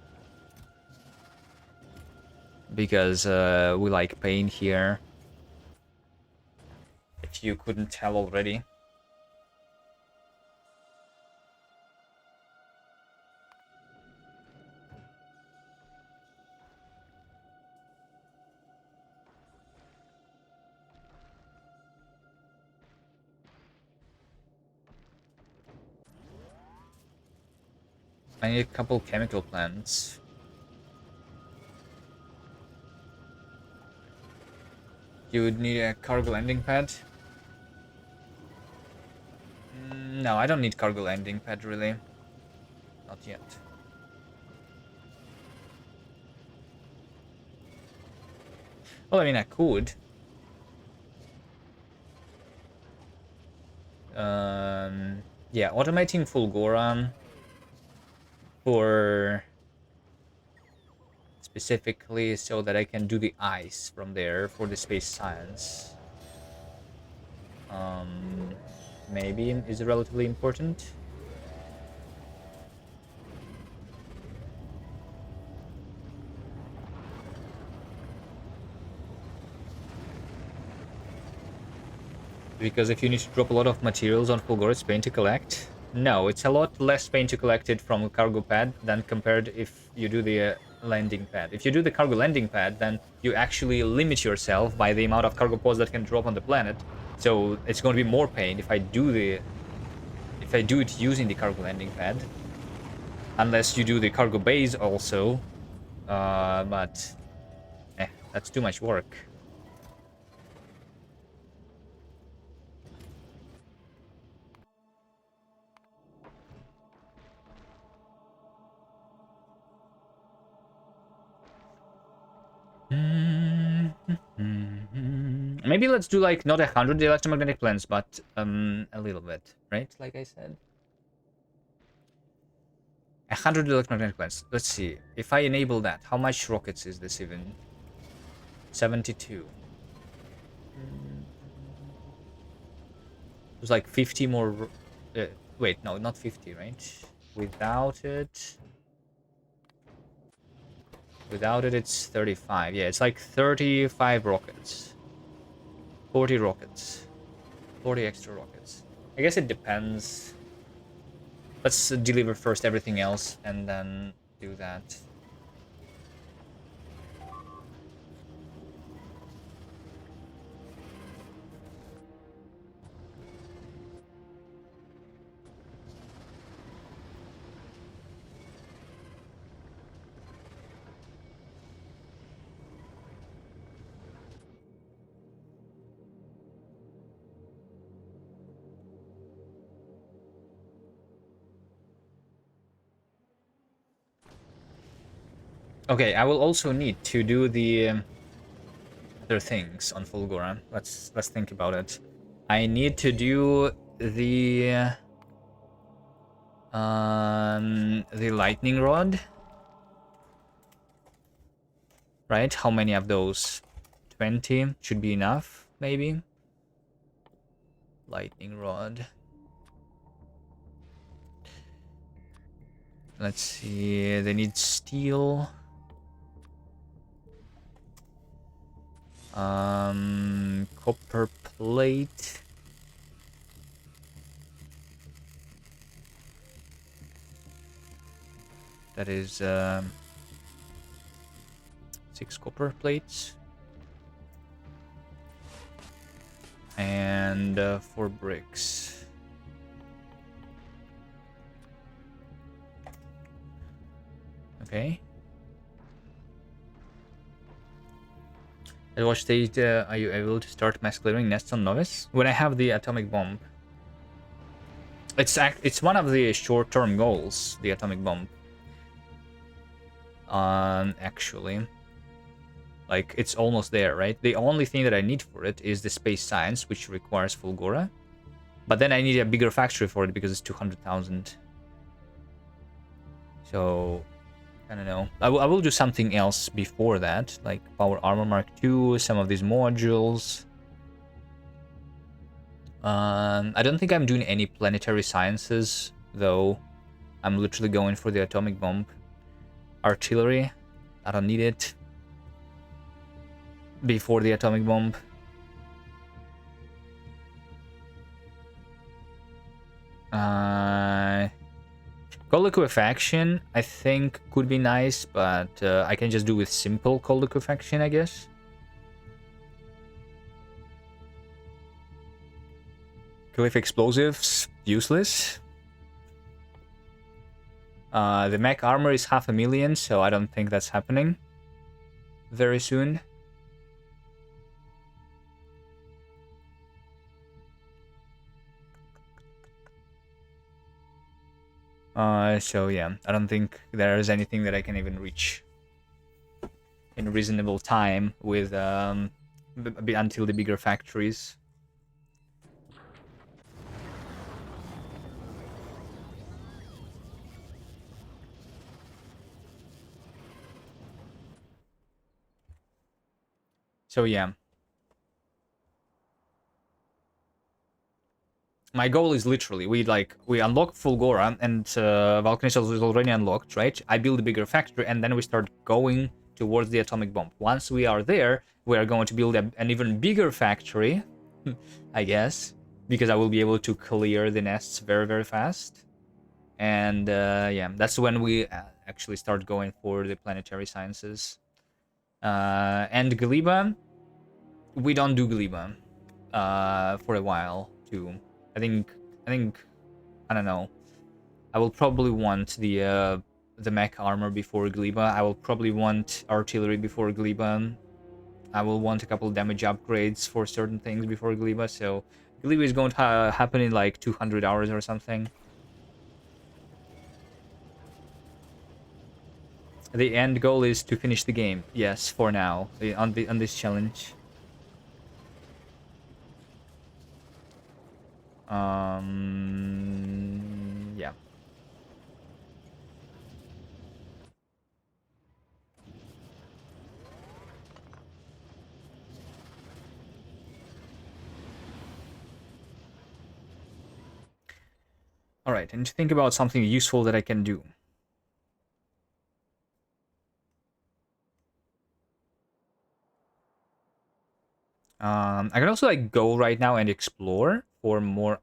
Because we like pain here. If you couldn't tell already. I need a couple chemical plants. You would need a cargo landing pad. No, I don't need cargo landing pad really. Not yet. Well, I mean, I could. Yeah, automating Fulgora for specifically so that I can do the ice from there for the space science. Maybe is relatively important. Because if you need to drop a lot of materials on Fulgora, it's pain to collect. No, it's a lot less pain to collect it from a cargo pad than compared if you do the landing pad. If you do the cargo landing pad, then you actually limit yourself by the amount of cargo pods that can drop on the planet. So it's going to be more pain if I do it using the cargo landing pad. Unless you do the cargo base also. But that's too much work. Maybe let's do like not 100 electromagnetic plants, but a little bit, right? Like I said, 100 electromagnetic plants. Let's see if I enable that. How much rockets is this even? 72. There's like 50 more. Wait, no, not 50, right? Without it. Without it, it's 35. Yeah, it's like 35 rockets. 40 rockets. 40 extra rockets. I guess it depends. Let's deliver first everything else and then do that. Okay, I will also need to do the other things on Fulgora. Let's think about it. I need to do the lightning rod. Right? How many of those? 20 should be enough, maybe. Lightning rod. Let's see. They need steel. Copper plate. That is 6 copper plates. And 4 bricks. Okay. At what stage are you able to start mass clearing nests on Novice? When I have the atomic bomb. It's one of the short-term goals, the atomic bomb. Actually. Like, it's almost there, right? The only thing that I need for it is the space science, which requires Fulgora. But then I need a bigger factory for it because it's 200,000. So, I don't know. I will do something else before that, like Power Armor Mark II, some of these modules. I don't think I'm doing any planetary sciences, though. I'm literally going for the atomic bomb. Artillery, I don't need it. Before the atomic bomb. Cold liquefaction, I think, could be nice, but I can just do with simple cold liquefaction, I guess. Cliff explosives, useless. The mech armor is 500,000, so I don't think that's happening very soon. So yeah, I don't think there is anything that I can even reach in reasonable time with until the bigger factories. So yeah. My goal is literally, we unlock Fulgora and Volcanisol is already unlocked, right? I build a bigger factory and then we start going towards the atomic bomb. Once we are there, we are going to build an even bigger factory, I guess, because I will be able to clear the nests very, very fast. And yeah, that's when we actually start going for the planetary sciences. And Gleba, we don't do Gleba for a while too. I think I don't know. I will probably want the mech armor before Gleba. I will probably want artillery before Gleba. I will want a couple damage upgrades for certain things before Gleba. So Gleba is going to happen in like 200 hours or something. The end goal is to finish the game. Yes, for now on this challenge. Yeah. All right, and to think about something useful that I can do. I can also like go right now and explore for more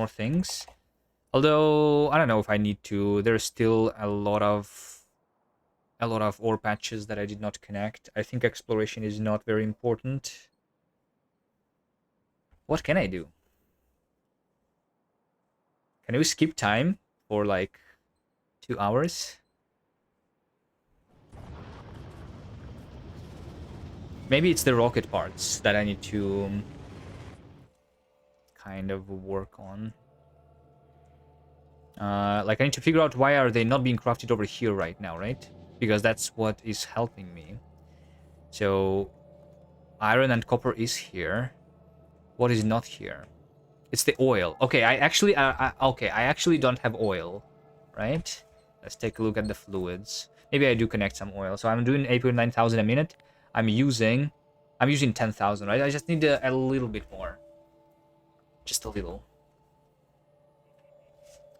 things. Although I don't know if I need to. There's still a lot of ore patches that I did not connect. I think exploration is not very important. What can I do? Can we skip time for like 2 hours? Maybe it's the rocket parts that I need to kind of work on. Like I need to figure out why are they not being crafted over here right now, right? Because that's what is helping me. So iron and copper is here. What is not here? It's the oil. Okay, I actually don't have oil, right? Let's take a look at the fluids. Maybe I do connect some oil. So I'm doing 8.9 thousand a minute. I'm using 10,000, right? I just need a little bit more. Just a little.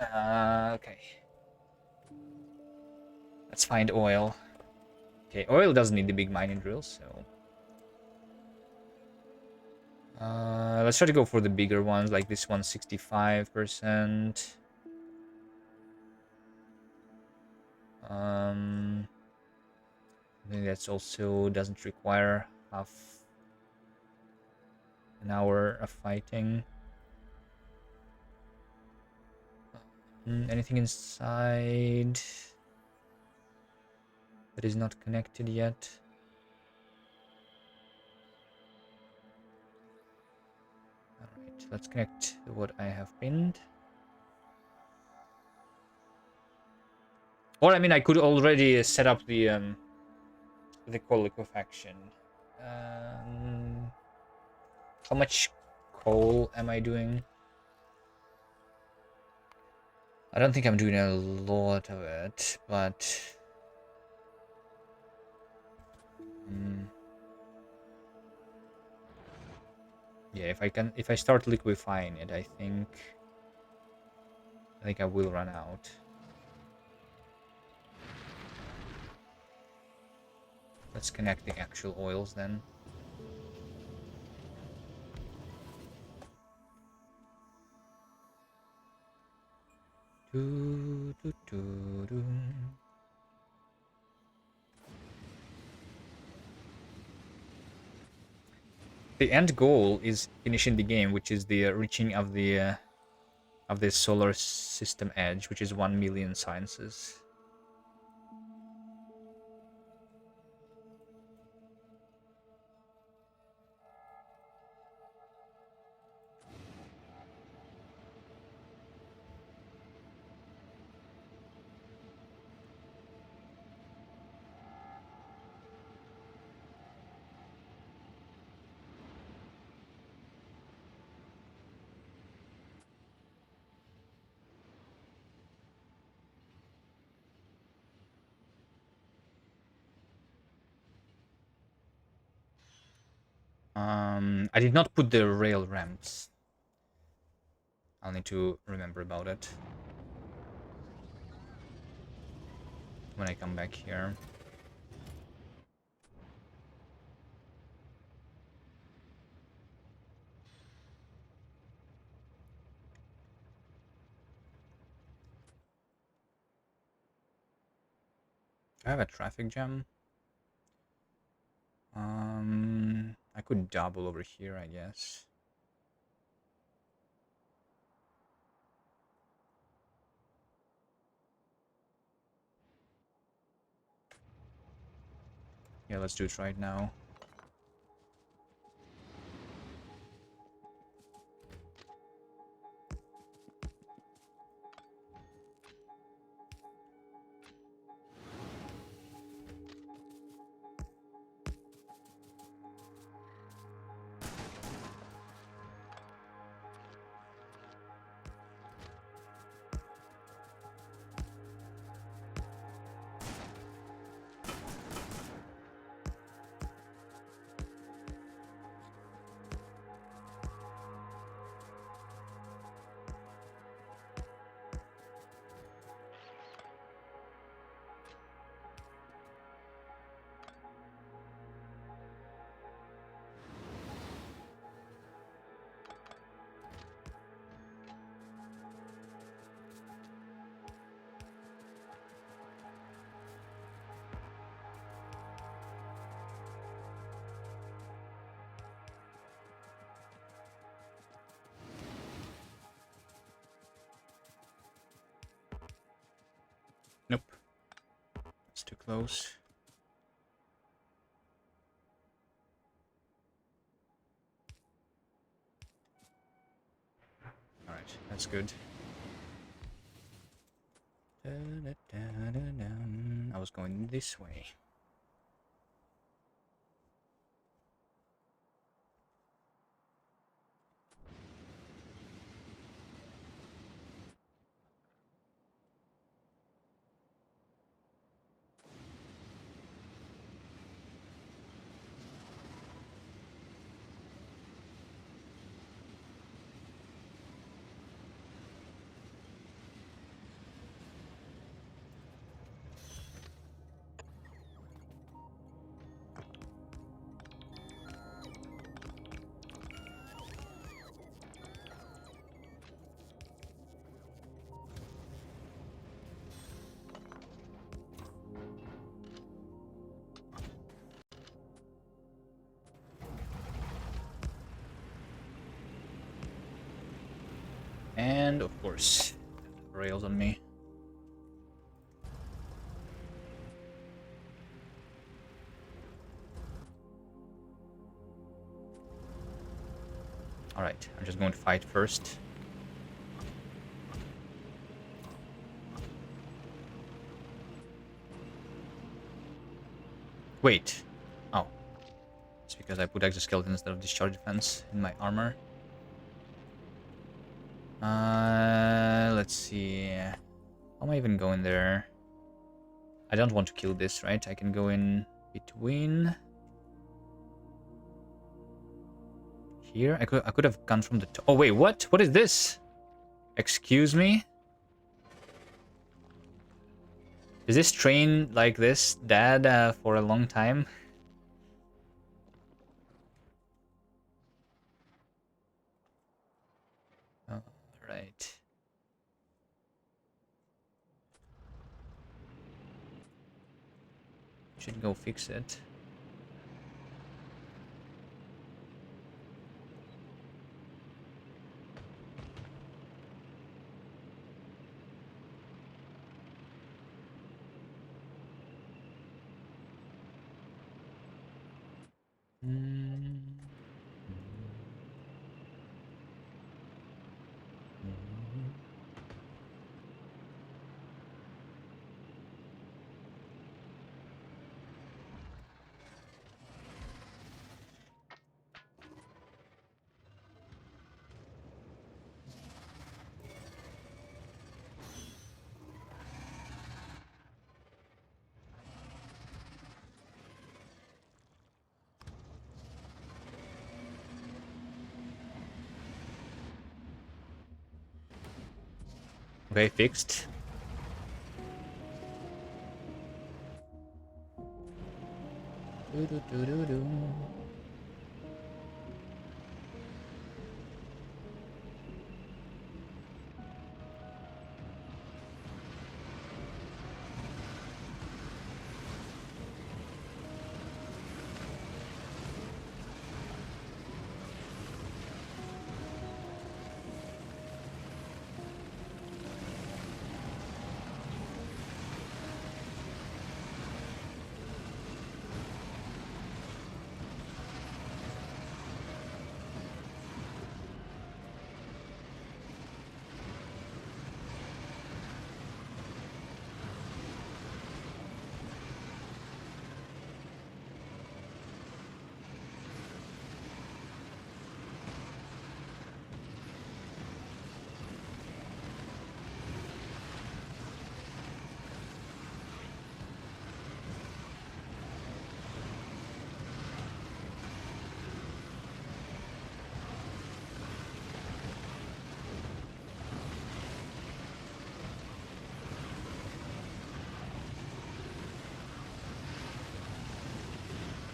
Okay. Let's find oil. Okay, oil doesn't need the big mining drills, so... let's try to go for the bigger ones, like this one, 65%. I think that's also doesn't require half an hour of fighting. Anything inside that is not connected yet? Alright, let's connect what I have pinned. Or I mean, I could already set up the the coal liquefaction. Um, how much coal am I doing? I don't think I'm doing a lot of it, but yeah, if I start liquefying it, I think I will run out. Let's connect the actual oils then. Doo, doo, doo, doo. The end goal is finishing the game, which is the reaching of the solar system edge, which is 1,000,000 sciences. I did not put the rail ramps. I'll need to remember about it when I come back here. I have a traffic jam. I could double over here, I guess. Yeah, let's do it right now. Nope. It's too close. Alright, that's good. I was going this way. And of course, rails on me. Alright, I'm just going to fight first. Wait. Oh. It's because I put exoskeleton instead of discharge defense in my armor. Let's see. How am I even going there? I don't want to kill this, right? I can go in between. Here? I could have gone from the top. Oh, wait, what? What is this? Excuse me? Is this train like this, Dad, for a long time? All right. Should go fix it. Okay, fixed.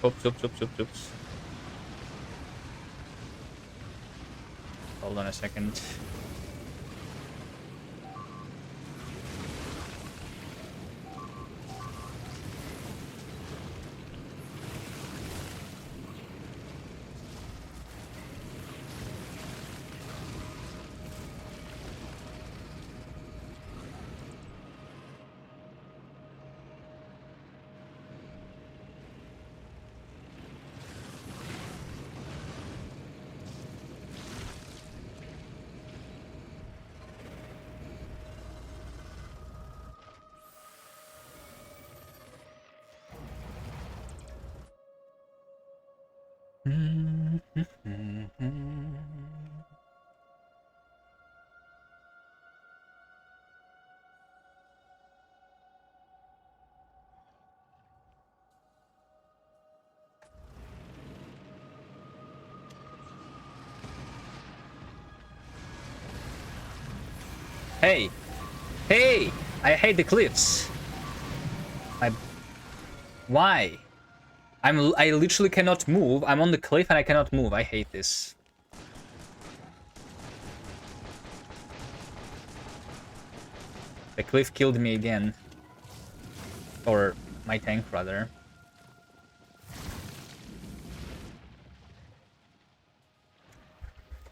Oops, oops, oops, oops, oops. Hold on a second. Hey! Hey! I hate the cliffs. I... Why? I literally cannot move. I'm on the cliff and I cannot move. I hate this. The cliff killed me again. Or my tank, rather.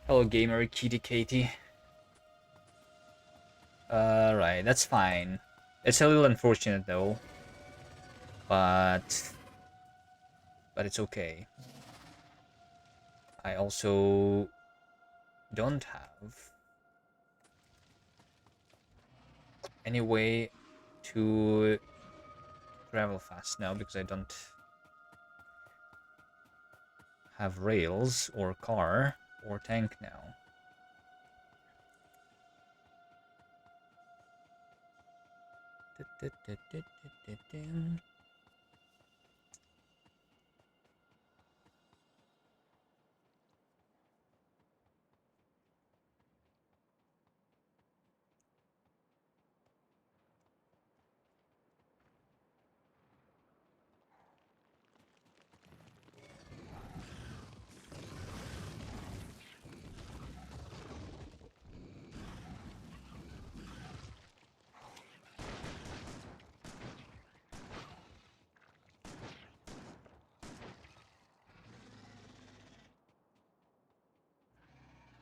Hello, gamer Kitty Katie. Right, that's fine. It's a little unfortunate, though. But it's okay. I also don't have any way to travel fast now because I don't have rails or car or tank now.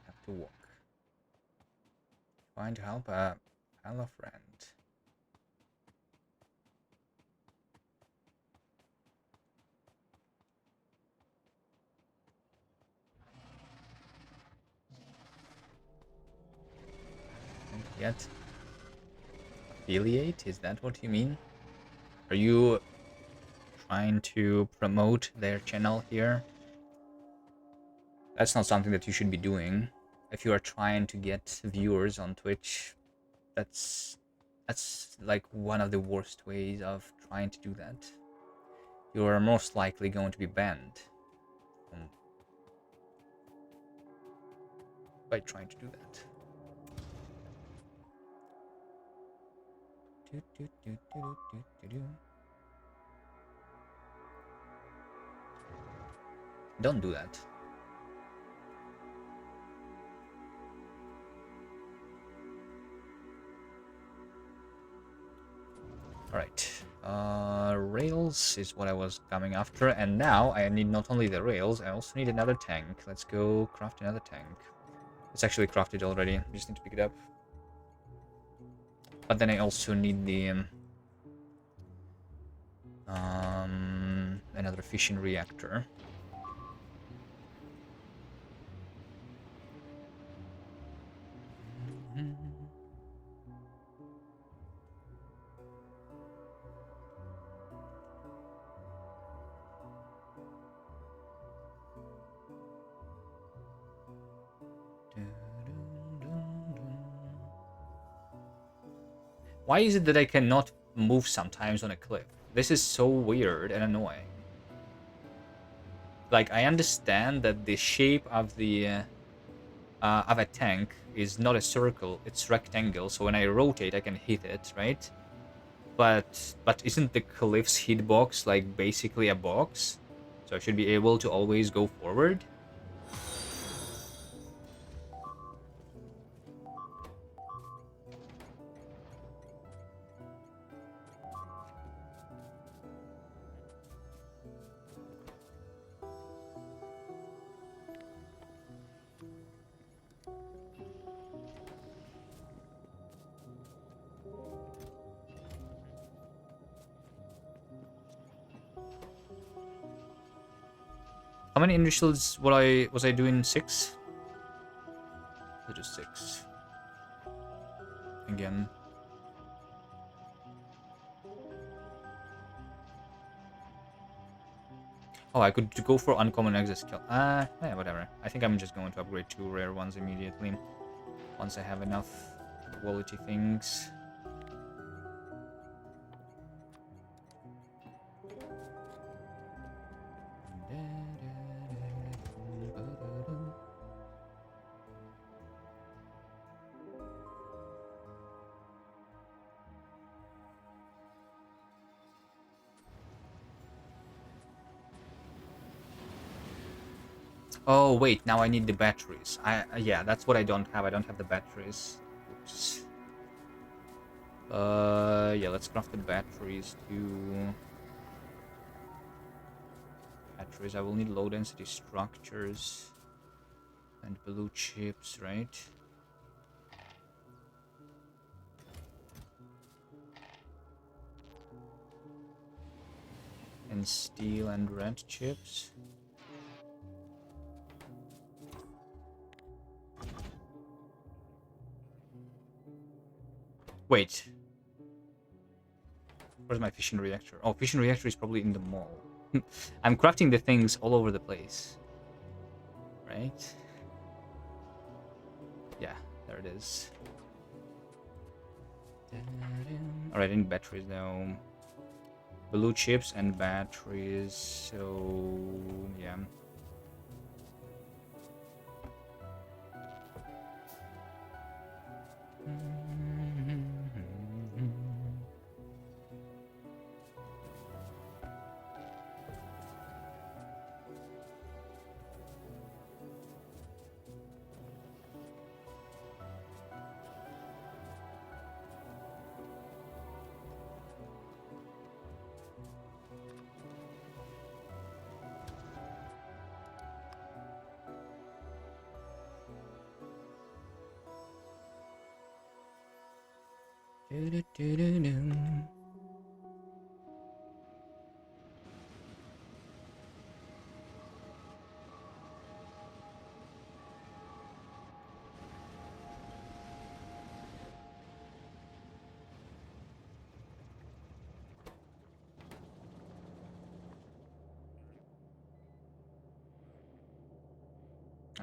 Have to walk. Trying to help a fellow friend. And yet, affiliate? Is that what you mean? Are you trying to promote their channel here? That's not something that you should be doing. If you are trying to get viewers on Twitch, that's like one of the worst ways of trying to do that. You are most likely going to be banned by trying to do that. Don't do that. Alright. Rails is what I was coming after, and now I need not only the rails, I also need another tank. Let's go craft another tank. It's actually crafted already, I just need to pick it up. But then I also need the another fission reactor. Why is it that I cannot move sometimes on a cliff? This is so weird and annoying. Like, I understand that the shape of the of a tank is not a circle, it's rectangle, so when I rotate I can hit it, right? But isn't the cliff's hitbox like basically a box? So I should be able to always go forward? How many industrials was I doing? 6? Or just 6? Again. Oh, I could go for uncommon exoskill. Yeah, whatever. I think I'm just going to upgrade 2 rare ones immediately. Once I have enough quality things. Oh, wait, now I need the batteries. Yeah, that's what I don't have. I don't have the batteries. Oops. Yeah, let's craft the batteries too. Batteries, I will need low density structures and blue chips, right? And steel and red chips. Wait. Where's my fission reactor? Oh, fission reactor is probably in the mall. I'm crafting the things all over the place. right? Yeah, there it is. Alright, I need batteries now. Blue chips and batteries, so yeah.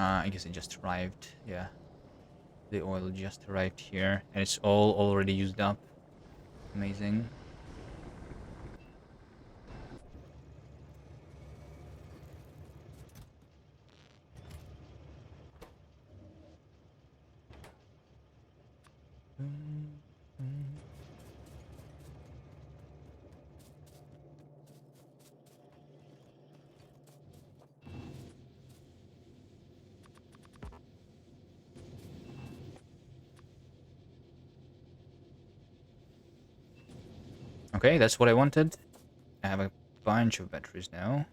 I guess it just arrived. Yeah, the oil just arrived here, and it's all already used up. Amazing. Okay, that's what I wanted. I have a bunch of batteries now.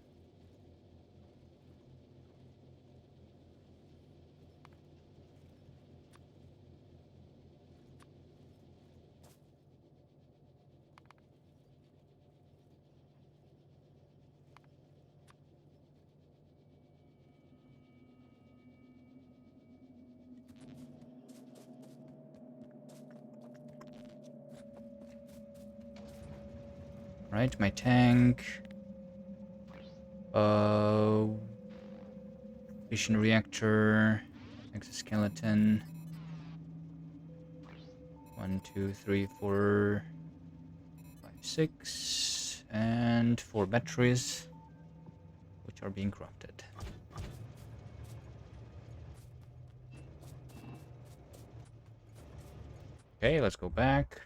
Right, my tank. Fission reactor. Exoskeleton. 1, 2, 3, 4, 5, 6. And 4 batteries, which are being crafted. Okay, let's go back.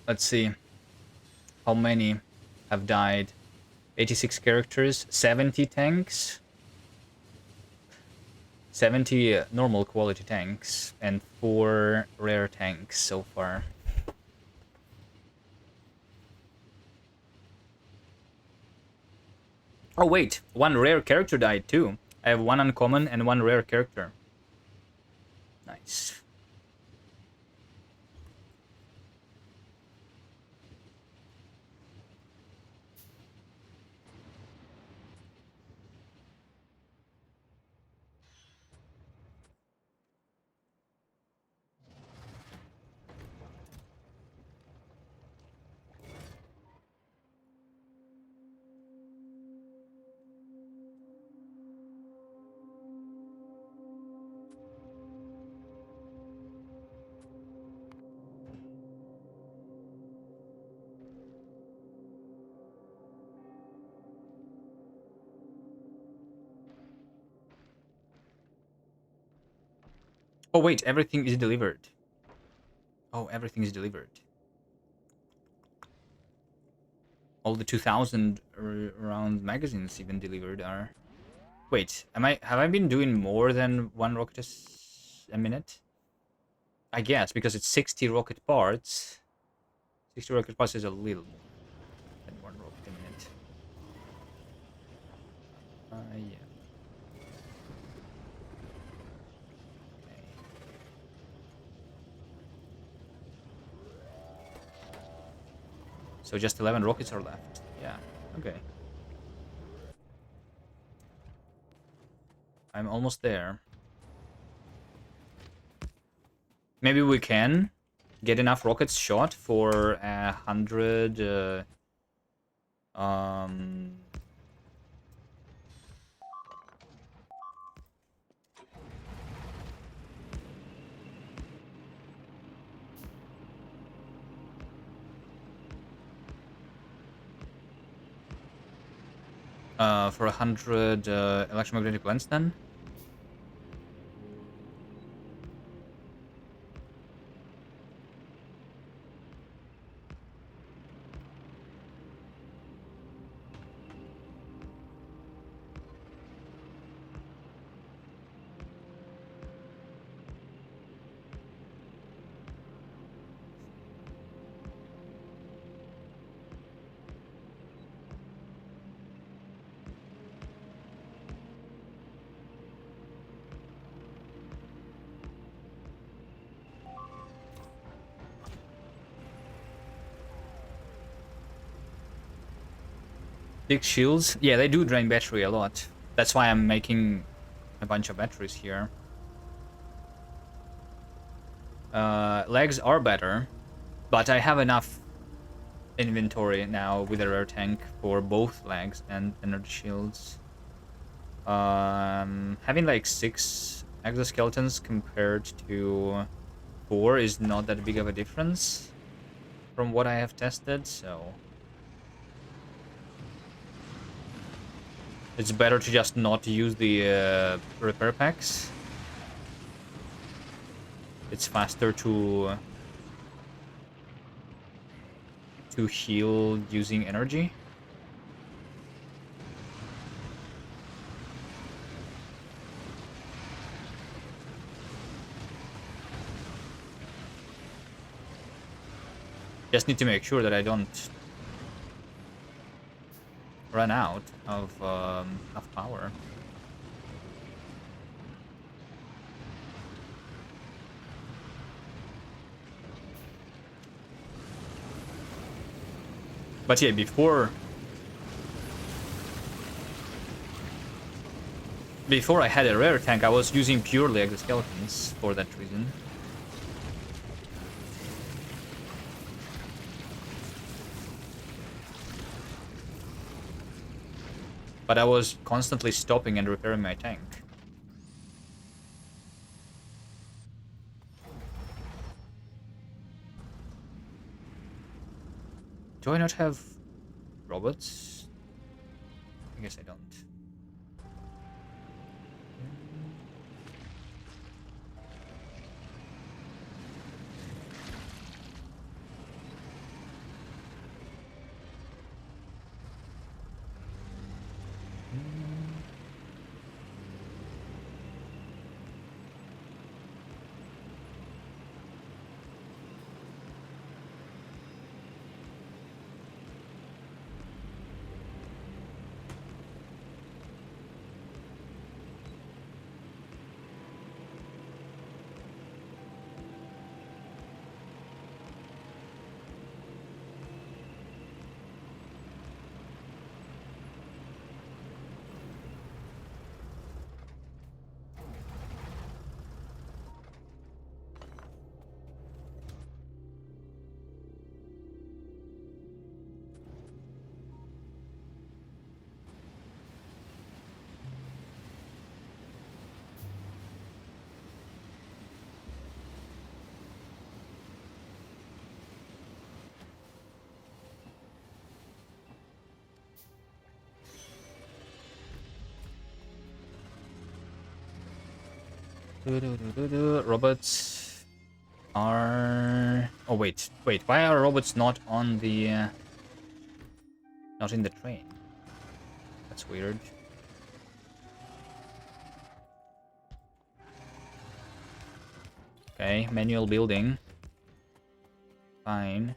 Let's see how many have died. 86 characters, 70 tanks, 70 normal quality tanks, and 4 rare tanks so far. Oh wait, 1 rare character died too. I have 1 uncommon and 1 rare character. Nice. Oh wait, everything is delivered. Oh, everything is delivered. All the 2000 round magazines even delivered are. Wait, have I been doing more than 1 rocket a minute? I guess because it's 60 rocket parts. 60 rocket parts is a little more than 1 rocket a minute. Yeah. Okay. So just 11 rockets are left. Yeah. Okay. I'm almost there. Maybe we can get enough rockets shot for 100. For 100 electromagnetic lens then. Big shields. Yeah, they do drain battery a lot. That's why I'm making a bunch of batteries here. Legs are better, but I have enough inventory now with a rare tank for both legs and energy shields. Having like 6 exoskeletons compared to 4 is not that big of a difference from what I have tested, so it's better to just not use the repair packs. It's faster to heal using energy. Just need to make sure that I don't run out of power. But yeah, before I had a rare tank, I was using purely exoskeletons for that reason. But I was constantly stopping and repairing my tank. Do I not have robots? I guess I don't. Robots are... Oh, wait. Why are robots not on the... not in the train? That's weird. Okay, manual building. Fine.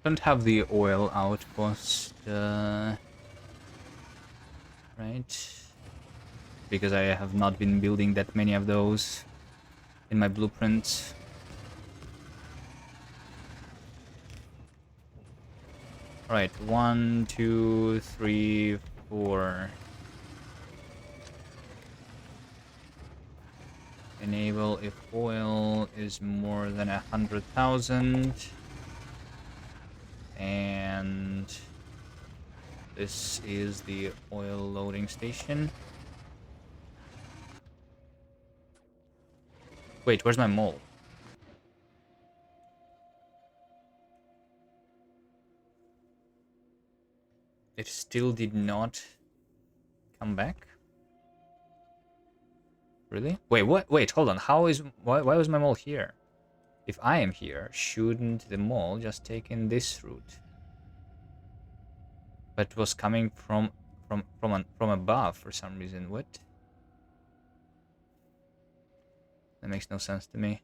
Don't have the oil outpost, right? Because I have not been building that many of those in my blueprints. Alright, 1, 2, 3, 4. Enable if oil is more than 100,000. And this is the oil loading station. Wait, where's my mole? It still did not come back? Really? Wait, what? Wait, hold on. Why was my mole here? If I am here, shouldn't the mole just take in this route? But it was coming from above for some reason. What? That makes no sense to me.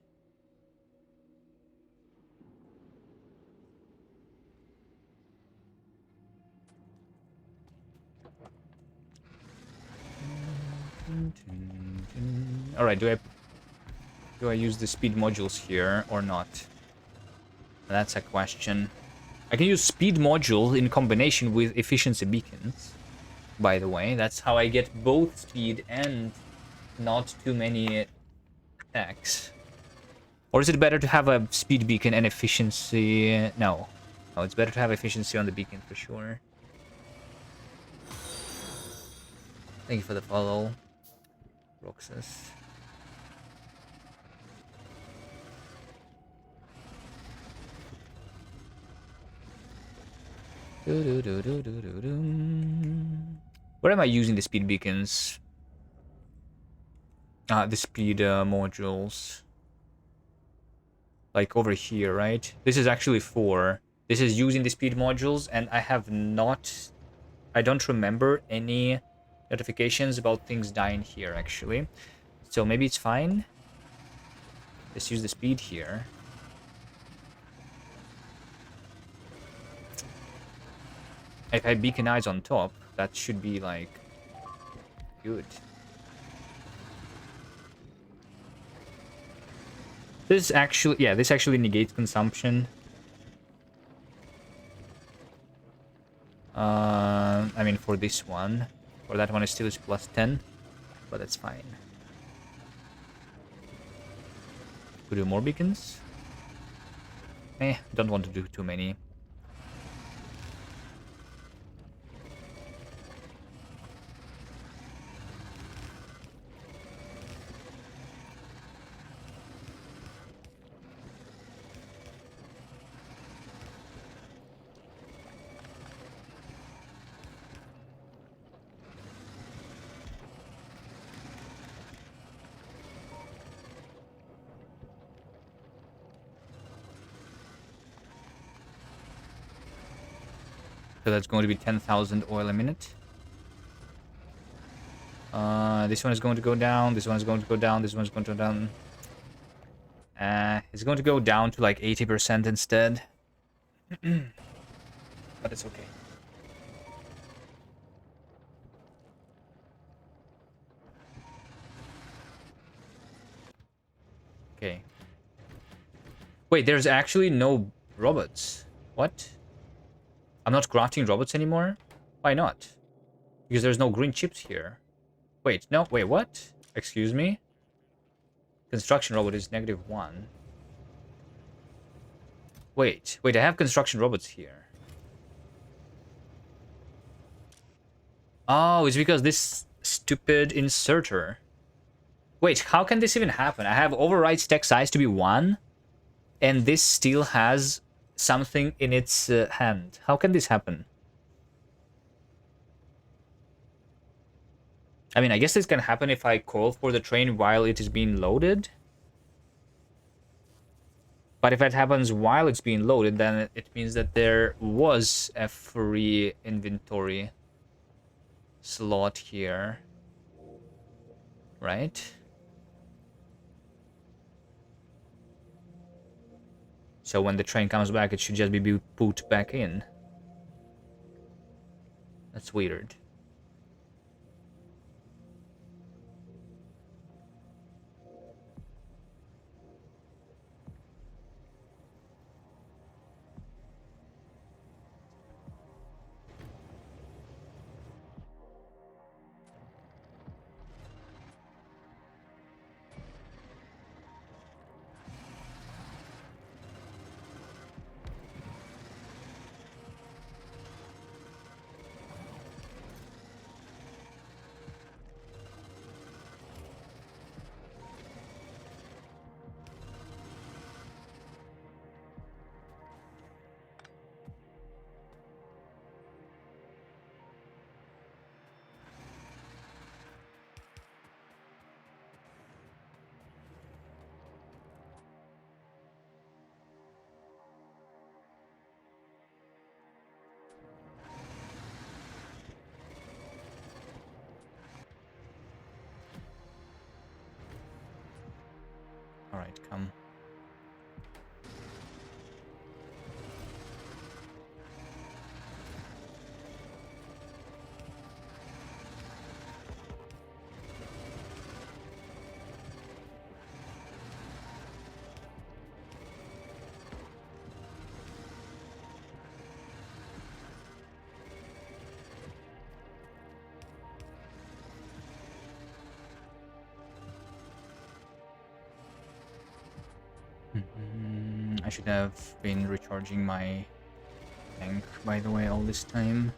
All right, do I use the speed modules here or not? That's a question. I can use speed modules in combination with efficiency beacons. By the way, that's how I get both speed and not too many attacks. Or is it better to have a speed beacon and efficiency? No. No, it's better to have efficiency on the beacon for sure. Thank you for the follow, Roxas. Where am I using the speed beacons? The speed modules. Like over here, right? This is actually 4. This is using the speed modules, and I don't remember any notifications about things dying here, actually. So maybe it's fine. Let's use the speed here. If I beacon eyes on top, that should be, like, good. This actually negates consumption. I mean, for this one. For that one, it still is plus 10. But that's fine. Could do more beacons? Don't want to do too many. So that's going to be 10,000 oil a minute. This one is going to go down. This one is going to go down. This one is going to go down. It's going to go down to like 80% instead. But it's okay. Okay. Wait, there's actually no robots. What? I'm not crafting robots anymore? Why not? Because there's no green chips here. Wait, no, wait, what? Excuse me? Construction robot is -1. Wait, I have construction robots here. Oh, it's because this stupid inserter. Wait, how can this even happen? I have override stack size to be 1, and this still has something in its hand. How can this happen? I mean, I guess this can happen if I call for the train while it is being loaded. But if it happens while it's being loaded, then it means that there was a free inventory slot here. Right? So when the train comes back, it should just be put back in. That's weird. All right, come. I should have been recharging my tank, by the way, all this time.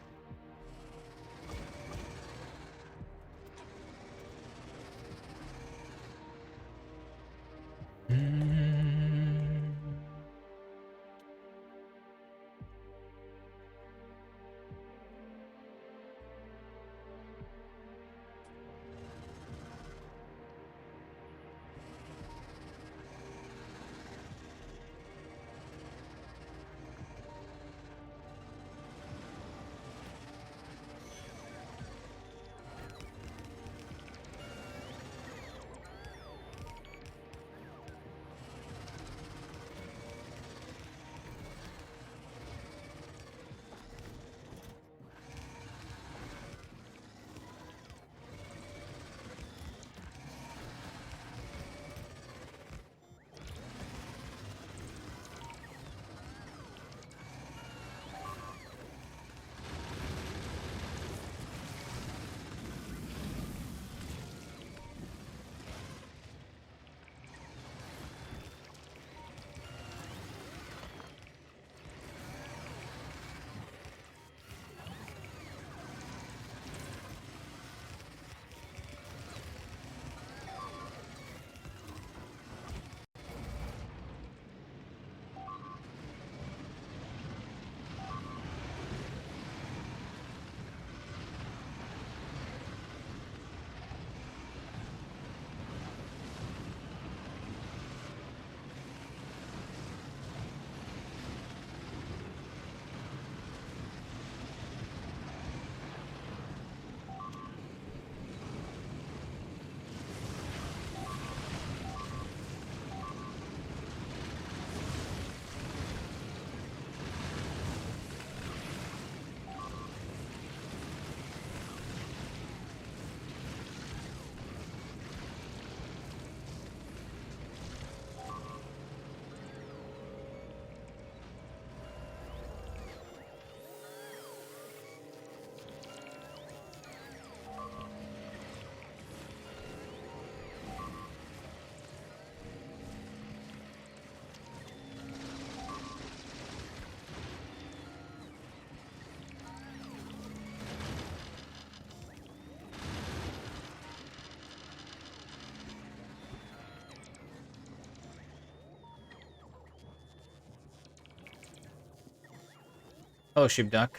Hello, sheepdog.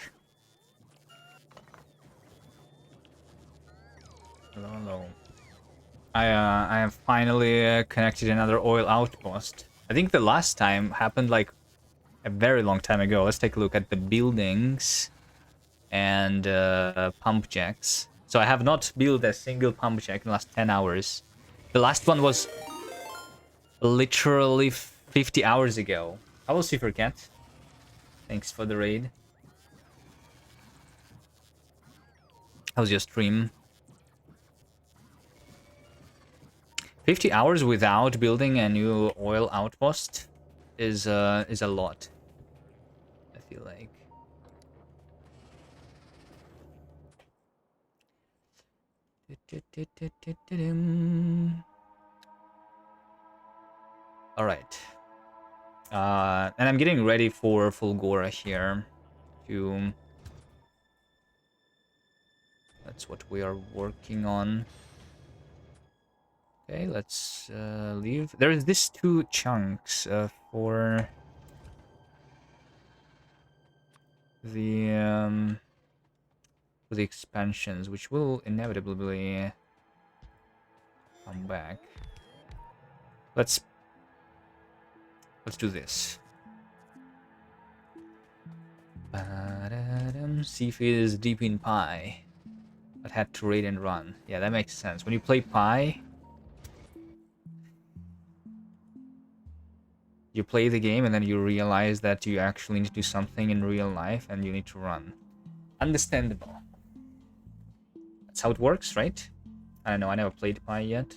Hello, hello. I have finally connected another oil outpost. I think the last time happened like a very long time ago. Let's take a look at the buildings and pump jacks. So I have not built a single pump jack in the last 10 hours. The last one was literally 50 hours ago. I will see for cat. Thanks for the raid. How's your stream? 50 hours without building a new oil outpost is a lot. I feel like. All right. And I'm getting ready for Fulgora here. That's what we are working on. Okay, let's leave. There is this 2 chunks for the expansions, which will inevitably come back. Let's do this. Sif is deep in Pi, but had to raid and run. Yeah, that makes sense. When you play Pi, you play the game and then you realize that you actually need to do something in real life and you need to run. Understandable. That's how it works, right? I don't know, I never played Pi yet.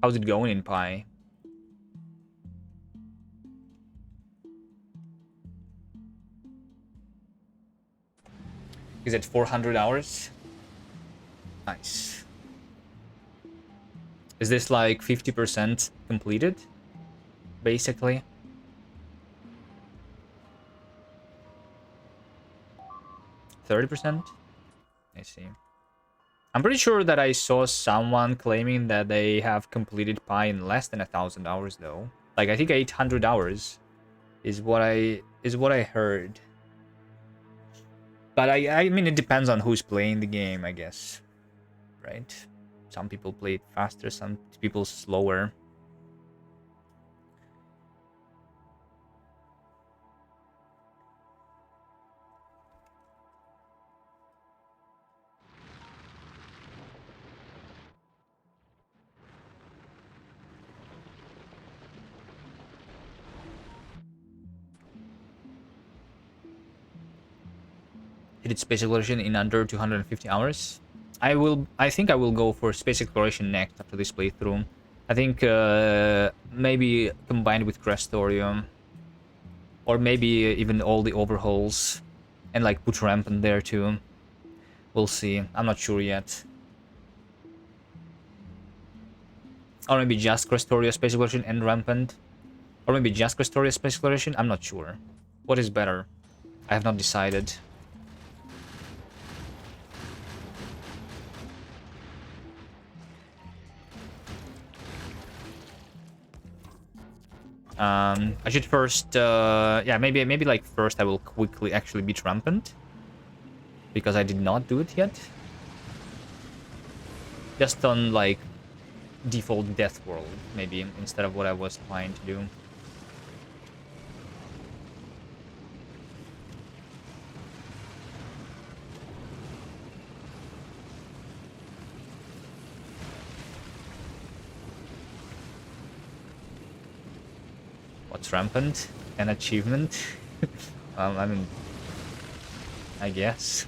How's it going in Pi? Is it 400 hours? Nice. Is this like 50% completed? Basically. 30%? I see. I'm pretty sure that I saw someone claiming that they have completed Pi in less than 1,000 hours though. Like I think 800 hours is what I heard. But I mean, it depends on who's playing the game, I guess. Right? Some people play it faster, some people slower. Hit space exploration in under 250 hours. I think I will go for space exploration next after this playthrough. I think maybe combined with Crestorium, or maybe even all the overhauls, and like put Rampant there too. We'll see. I'm not sure yet. Or maybe just Crestoria space exploration and Rampant, or maybe just Crestoria space exploration. I'm not sure. What is better? I have not decided. I should first, yeah, maybe like first I will quickly actually beat Rampant, because I did not do it yet. Just on like default death world, maybe, instead of what I was trying to do. What's Rampant? An achievement? I mean, I guess.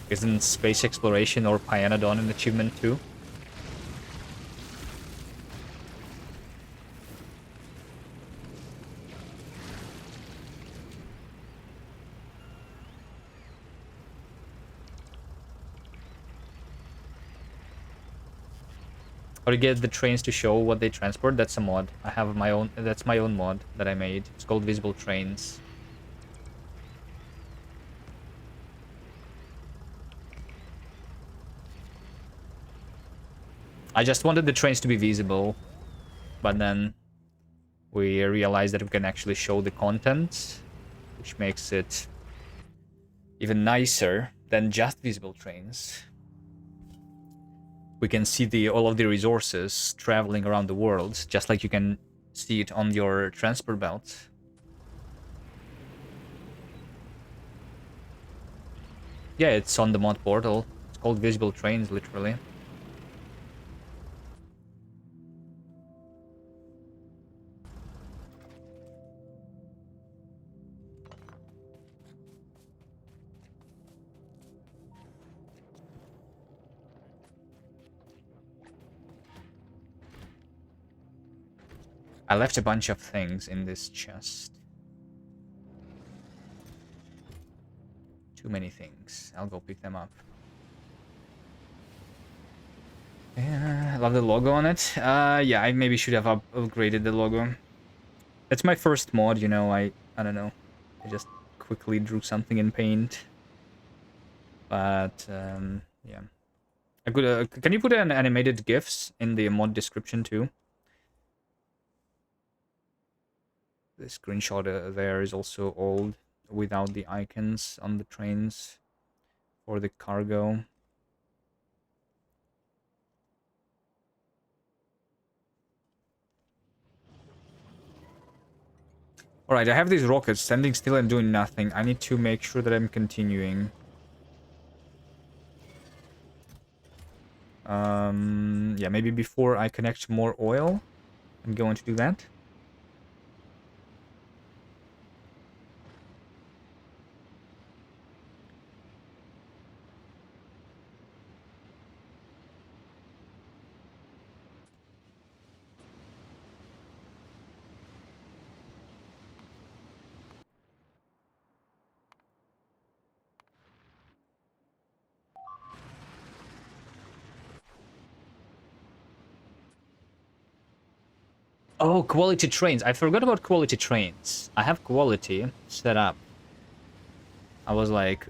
Isn't space exploration or Pyanodon an achievement too? Or to get the trains to show what they transport, that's a mod. I have my own, that's my own mod that I made. It's called Visible Trains. I just wanted the trains to be visible, but then we realized that we can actually show the content, which makes it even nicer than just visible trains. we can see all of the resources traveling around the world, just like you can see it on your transport belt. Yeah, it's on the mod portal. It's called Visible Trains, literally. I left a bunch of things in this chest. Too many things. I'll go pick them up. Yeah, I love the logo on it. Yeah, I maybe should have upgraded the logo. That's my first mod, you know, I don't know. I just quickly drew something in paint. But, yeah. I could, can you put an animated GIFs in the mod description too? The screenshot there is also old, without the icons on the trains for the cargo. Alright, I have these rockets standing still and doing nothing. I need to make sure that I'm continuing. Yeah, maybe before I connect more oil, I'm going to do that. Oh, quality trains. I forgot about quality trains. I have quality set up. I was like,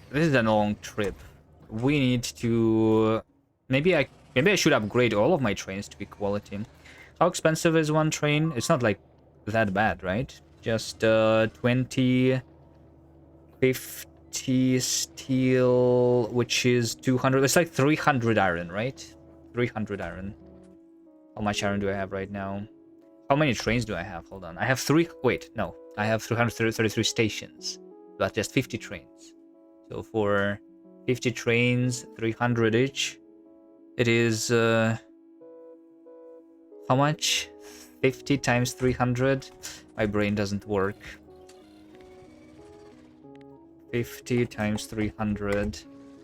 this is a long trip. We need to... Maybe I should upgrade all of my trains to be quality. How expensive is one train? It's not like that bad, right? Just 20, 50 steel, which is 200. It's like 300 iron, right? 300 iron. How much iron do I have right now? How many trains do I have? Hold on. I have Wait, no. I have 333 stations. But just 50 trains. So for 50 trains, 300 each, it is... how much? 50 times 300? My brain doesn't work. 50 times 300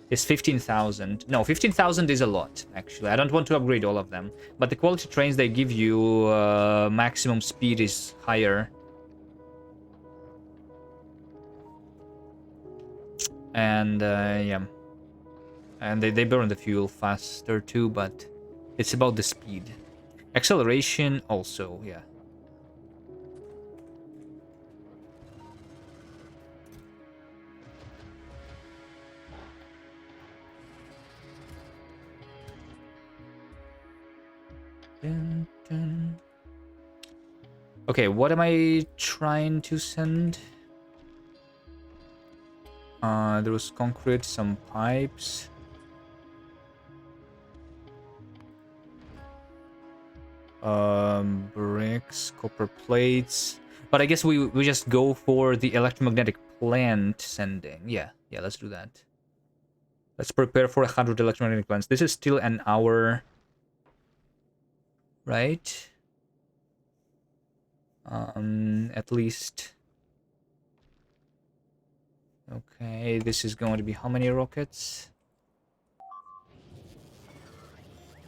is 15,000. No, 15,000 is a lot, actually. I don't want to upgrade all of them. But the quality trains they give you, maximum speed is higher. And, yeah. And they burn the fuel faster too, but it's about the speed. Acceleration also, yeah. Dun, dun. Okay, what am I trying to send? There was concrete, some pipes. Bricks, copper plates. But I guess we just go for the electromagnetic plant sending. Yeah, let's do that. Let's prepare for 100 electromagnetic plants. This is still an hour, right? At least. Okay, this is going to be how many rockets?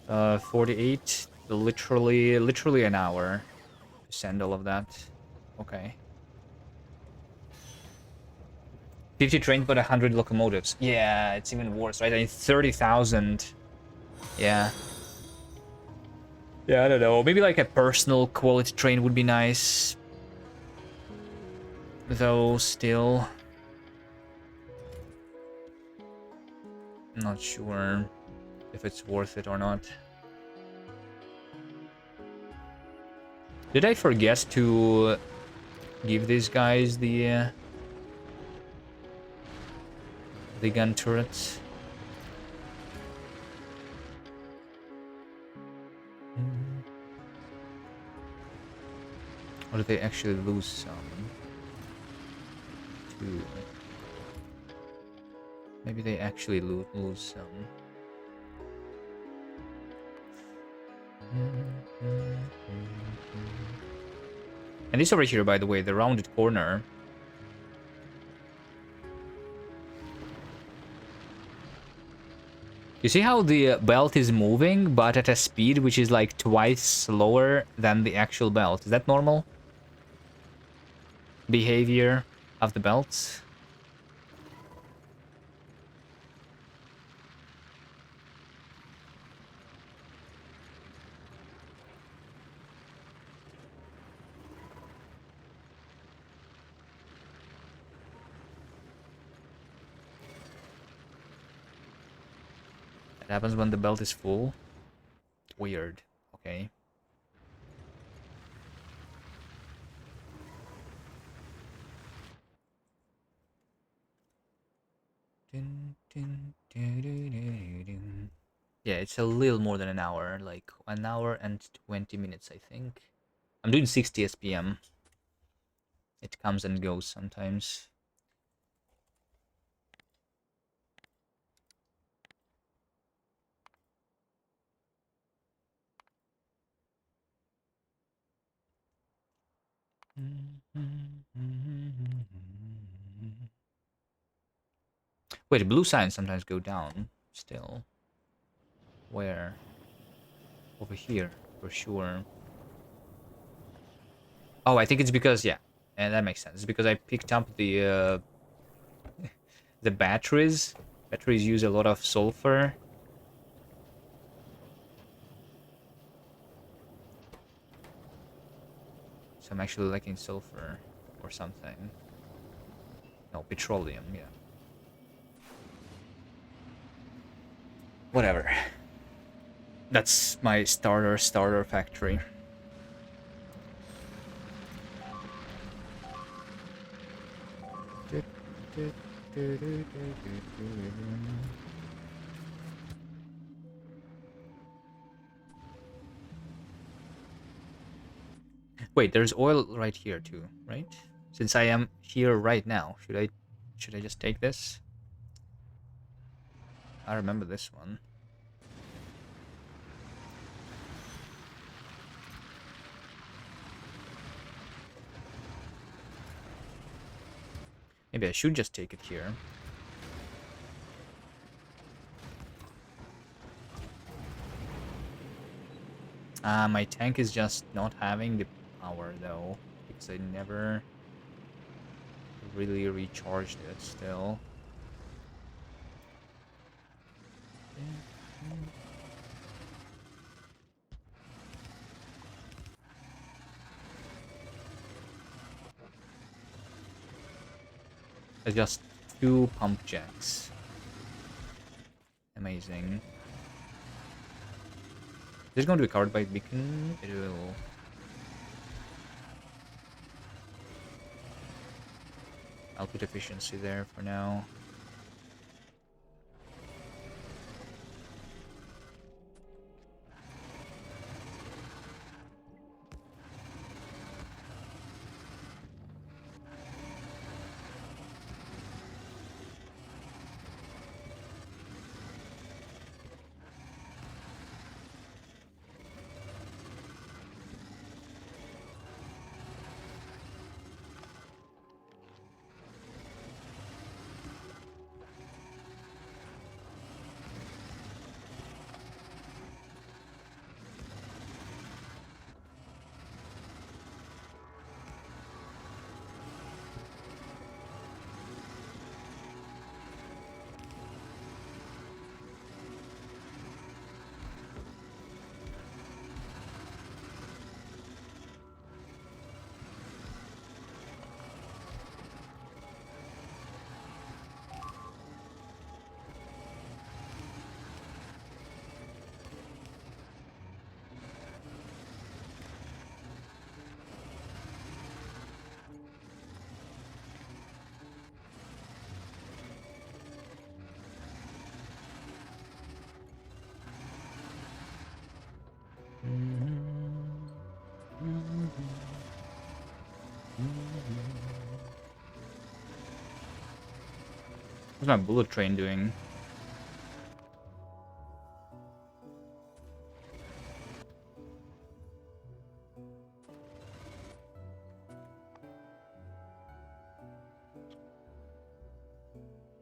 48. Literally an hour to send all of that. Okay. 50 trains, but 100 locomotives. Yeah, it's even worse, right? I mean, 30,000. Yeah. Yeah, I don't know. Maybe like a personal quality train would be nice. Though, still. I'm not sure if it's worth it or not. Did I forget to give these guys the gun turrets? Or do they actually lose some? Two. Maybe they actually lose some. And this over here, by the way, the rounded corner. You see how the belt is moving, but at a speed which is like twice slower than the actual belt? Is that normal behavior of the belts? That happens when the belt is full. Weird. Okay. Yeah, it's a little more than an hour, like 1 hour and 20 minutes, I think. I'm doing 60 SPM. It comes and goes sometimes. Wait, blue signs sometimes go down still. Where? Over here, for sure. Oh, I think it's because, yeah, and that makes sense. It's because I picked up the batteries. Batteries use a lot of sulfur. So I'm actually lacking sulfur or something. No, petroleum, yeah. Whatever. That's my starter factory. Wait, there's oil right here too, right? Since I am here right now, should I just take this? I remember this one. Maybe I should just take it here. My tank is just not having the power though, because I never really recharged it still. There's just 2 pump jacks. Amazing. Is it going to be covered by beacon? It will. I'll put efficiency there for now. What's my bullet train doing?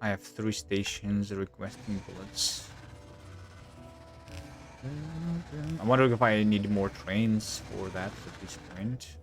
I have 3 stations requesting bullets. I'm wondering if I need more trains for that at this point.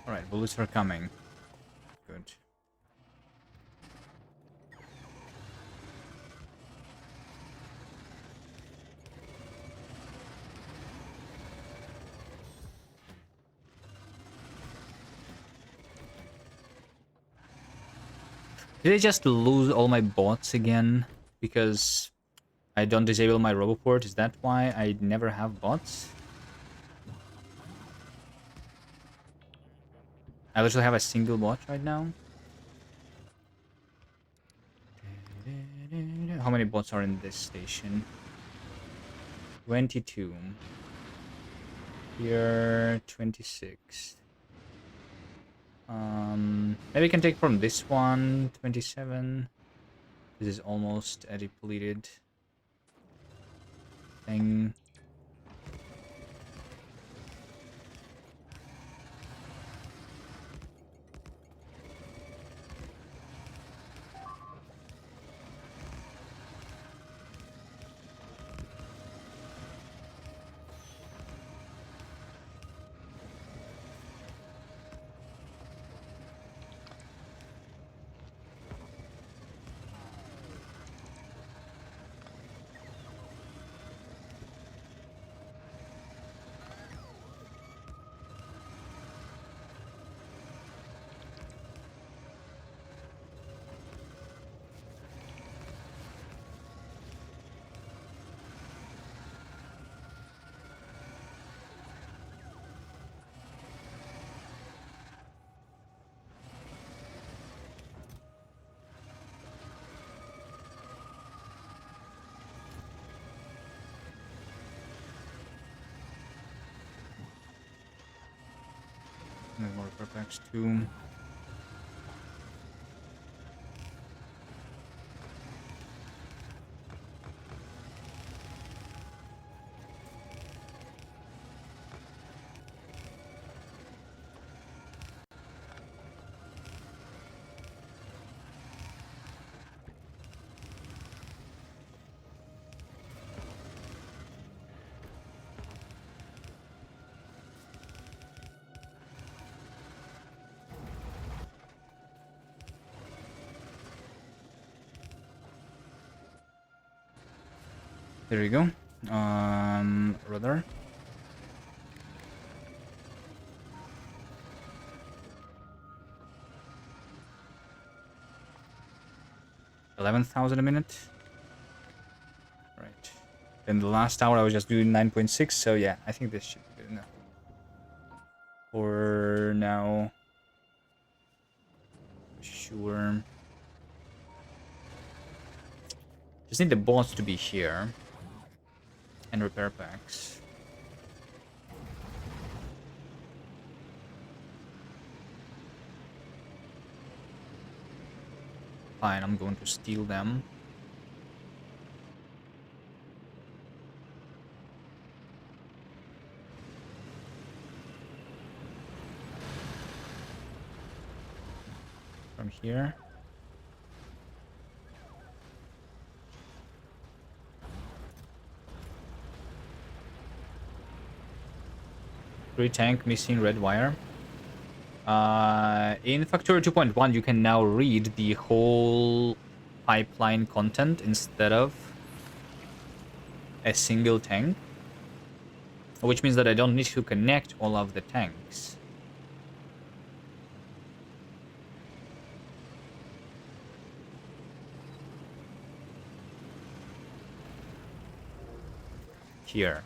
Alright, bullets are coming. Good. Did I just lose all my bots again? Because I don't disable my roboport? Is that why I never have bots? I literally have a single bot right now. How many bots are in this station? 22. Here, 26. Maybe I can take from this one, 27. This is almost a depleted thing. Need more repair packs too. There you go. Rudder. $11,000 a minute. Right. In the last hour, I was just doing 9.6. So yeah, I think this should be good enough for now. Sure. Just need the bots to be here and repair packs. Fine, I'm going to steal them. From here. Free tank missing red wire. In Factorio 2.1, you can now read the whole pipeline content instead of a single tank, which means that I don't need to connect all of the tanks. Here.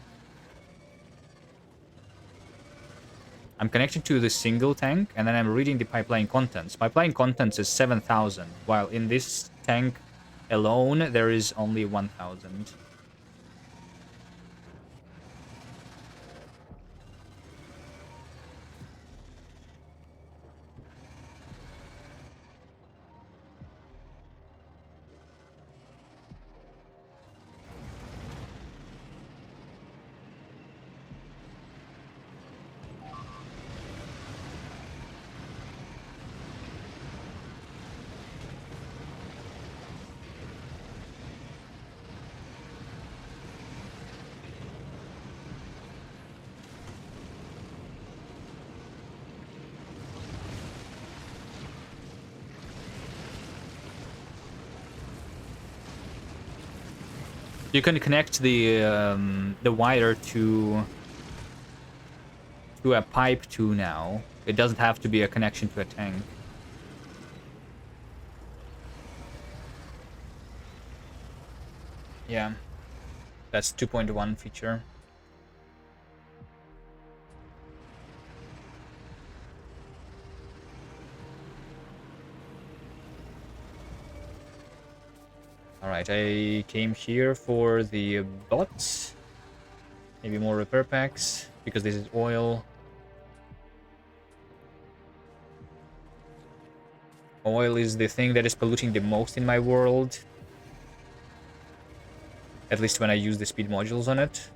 I'm connected to the single tank, and then I'm reading the pipeline contents. Pipeline contents is 7,000, while in this tank alone, there is only 1,000. You can connect the wire to a pipe too now. It doesn't have to be a connection to a tank. Yeah, that's 2.1 feature. Alright, I came here for the bots. Maybe more repair packs, because this is oil. Oil is the thing that is polluting the most in my world. At least when I use the speed modules on it.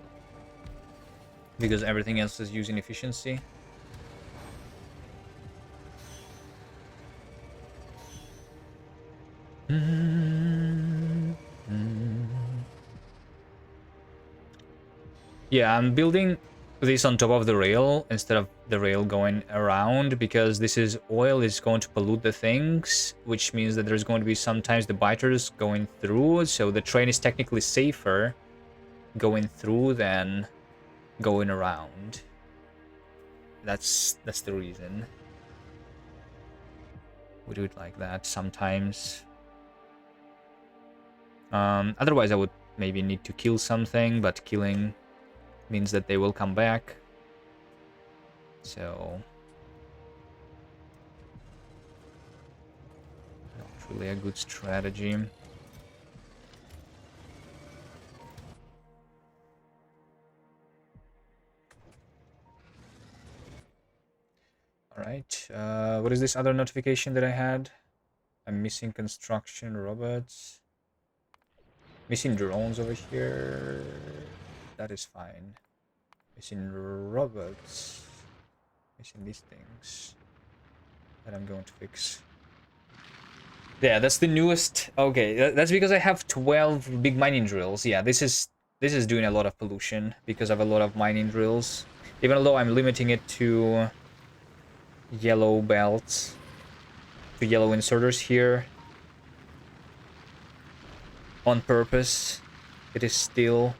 Because everything else is using efficiency. Yeah, I'm building this on top of the rail instead of the rail going around, because this is oil is going to pollute the things, which means that there's going to be sometimes the biters going through, so the train is technically safer going through than going around. That's the reason. We do it like that sometimes. Otherwise I would maybe need to kill something, but killing means that they will come back. So not really a good strategy. All right. Right. What is this other notification that I had? I'm missing construction robots. Missing drones over here. That is fine. Missing robots. Missing these things. That I'm going to fix. Yeah, that's the newest. Okay, that's because I have 12 big mining drills. Yeah, this is doing a lot of pollution because of a lot of mining drills. Even though I'm limiting it to yellow belts, to yellow inserters here on purpose, it is still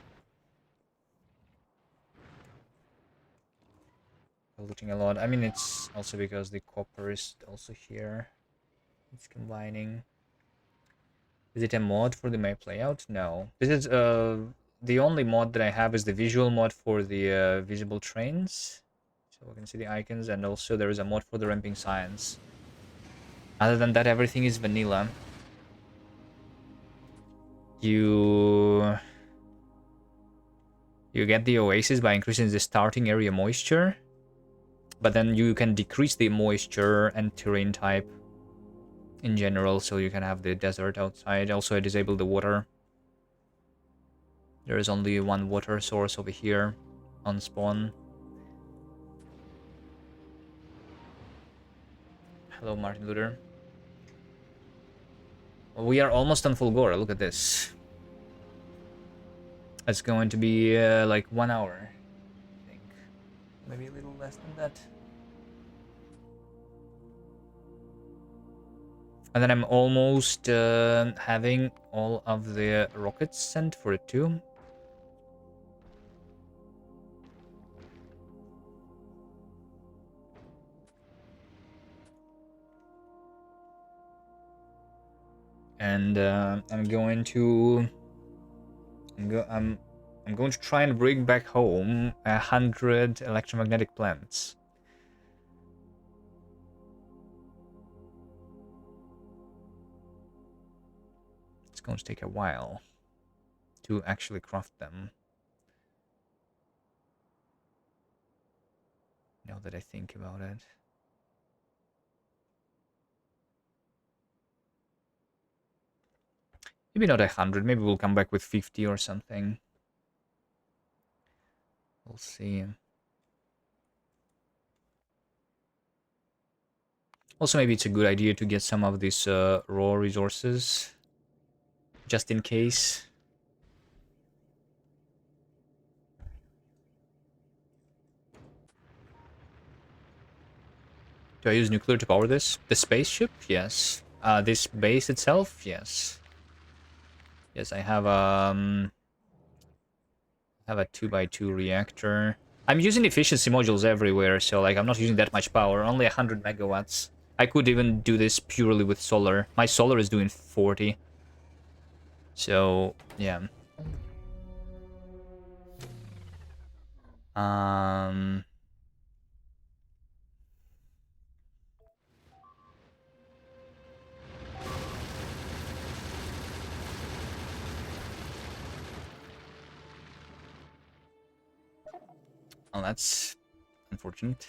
polluting a lot. I mean, it's also because the copper is also here. It's combining. Is it a mod for the map layout? No. This is the only mod that I have is the visual mod for the visible trains. So we can see the icons, and also there is a mod for the ramping science. Other than that, everything is vanilla. You get the Oasis by increasing the starting area moisture, but then you can decrease the moisture and terrain type in general, so you can have the desert outside. Also, I disable the water. There is only one water source over here on spawn. Hello, Martin Luther. We are almost on full gore. Look at this. It's going to be like 1 hour, I think. Maybe a little less than that. And then I'm almost having all of the rockets sent for it too. And I'm going to I'm going to try and bring back home 100 electromagnetic plants. It's going to take a while to actually craft them. Now that I think about it. Maybe not 100, maybe we'll come back with 50 or something. We'll see. Also, maybe it's a good idea to get some of these raw resources, just in case. Do I use nuclear to power this? The spaceship? Yes. This base itself? Yes. Yes, I have a 2x2 reactor. I'm using efficiency modules everywhere, so like I'm not using that much power, only 100 megawatts. I could even do this purely with solar. My solar is doing 40. So, yeah. Um Well, that's unfortunate.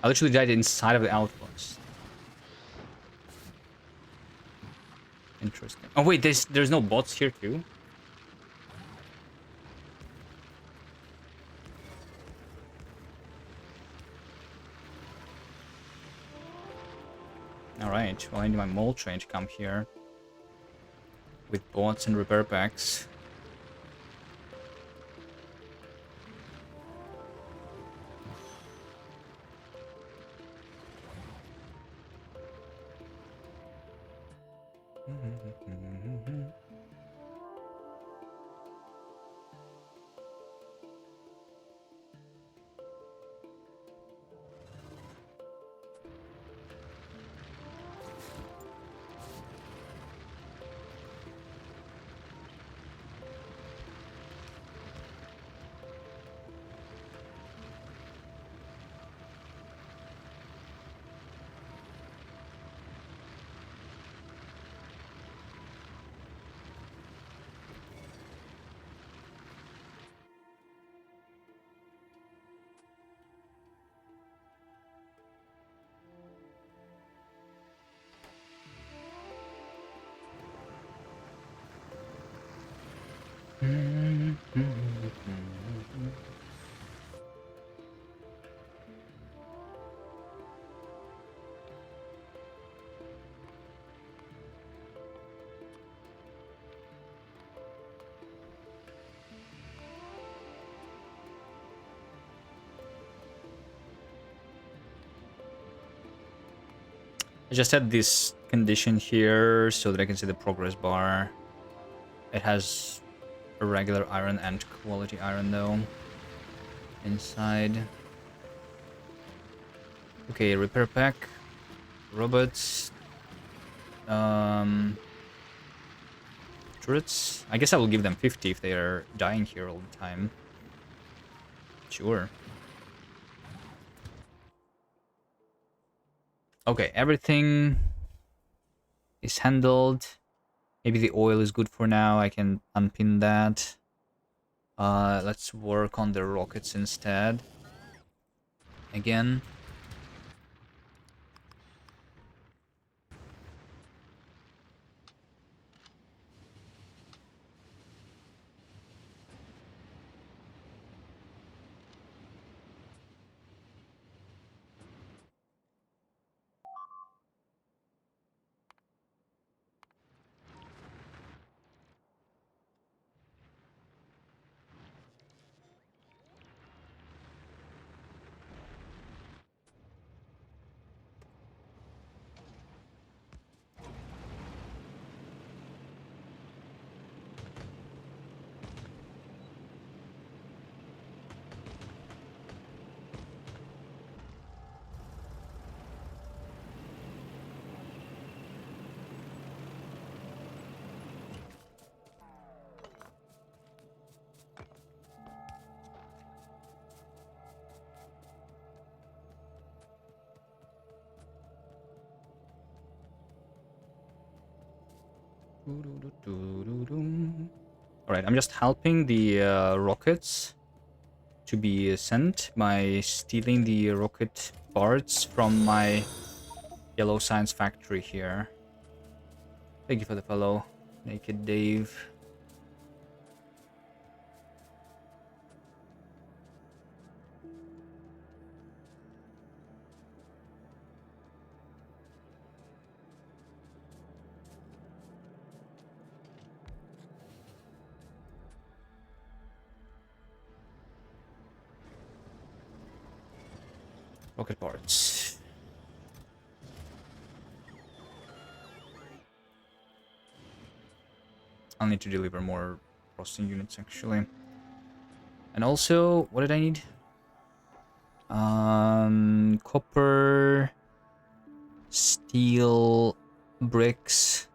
I literally died inside of the outpost. Interesting. Oh wait, there's no bots here too? Alright, well I need my mole train to come here. With bots and repair packs. I just had this condition here so that I can see the progress bar. It has a regular iron and quality iron though. Inside. Okay, repair pack. Robots. Turrets. I guess I will give them 50 if they are dying here all the time. Sure. Okay, everything is handled. Maybe the oil is good for now. I can unpin that. Let's work on the rockets instead. Again. Alright, I'm just helping the rockets to be sent by stealing the rocket parts from my yellow science factory here. Thank you for the follow, Naked Dave. Rocket parts. I'll need to deliver more processing units actually. And also, what did I need? Copper, steel, bricks,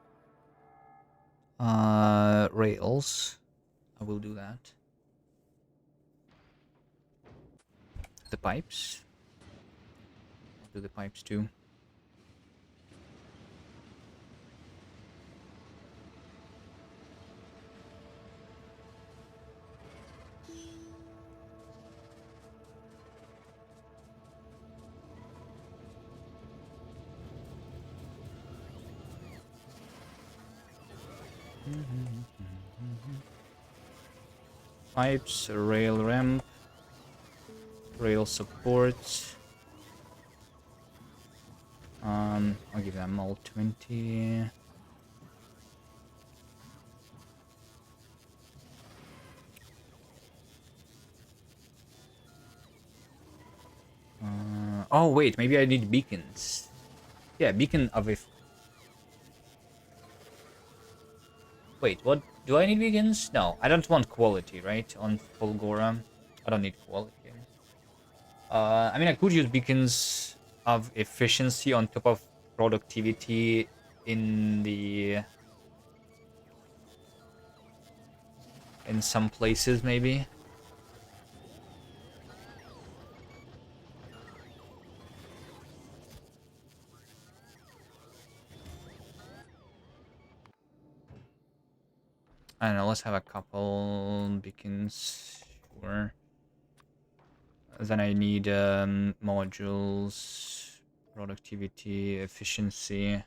rails. I will do that. The pipes. I'll do the pipes too. Pipes, rail ramp, rail support. I'll give them all 20. Oh wait, maybe I need beacons. Yeah, beacon of if. Wait, what? Do I need beacons? No, I don't want quality, right? On Fulgora, I don't need quality. I mean, I could use beacons of efficiency on top of productivity in the in some places, maybe. I don't know. Let's have a couple beacons. Sure. Then I need modules, productivity, efficiency.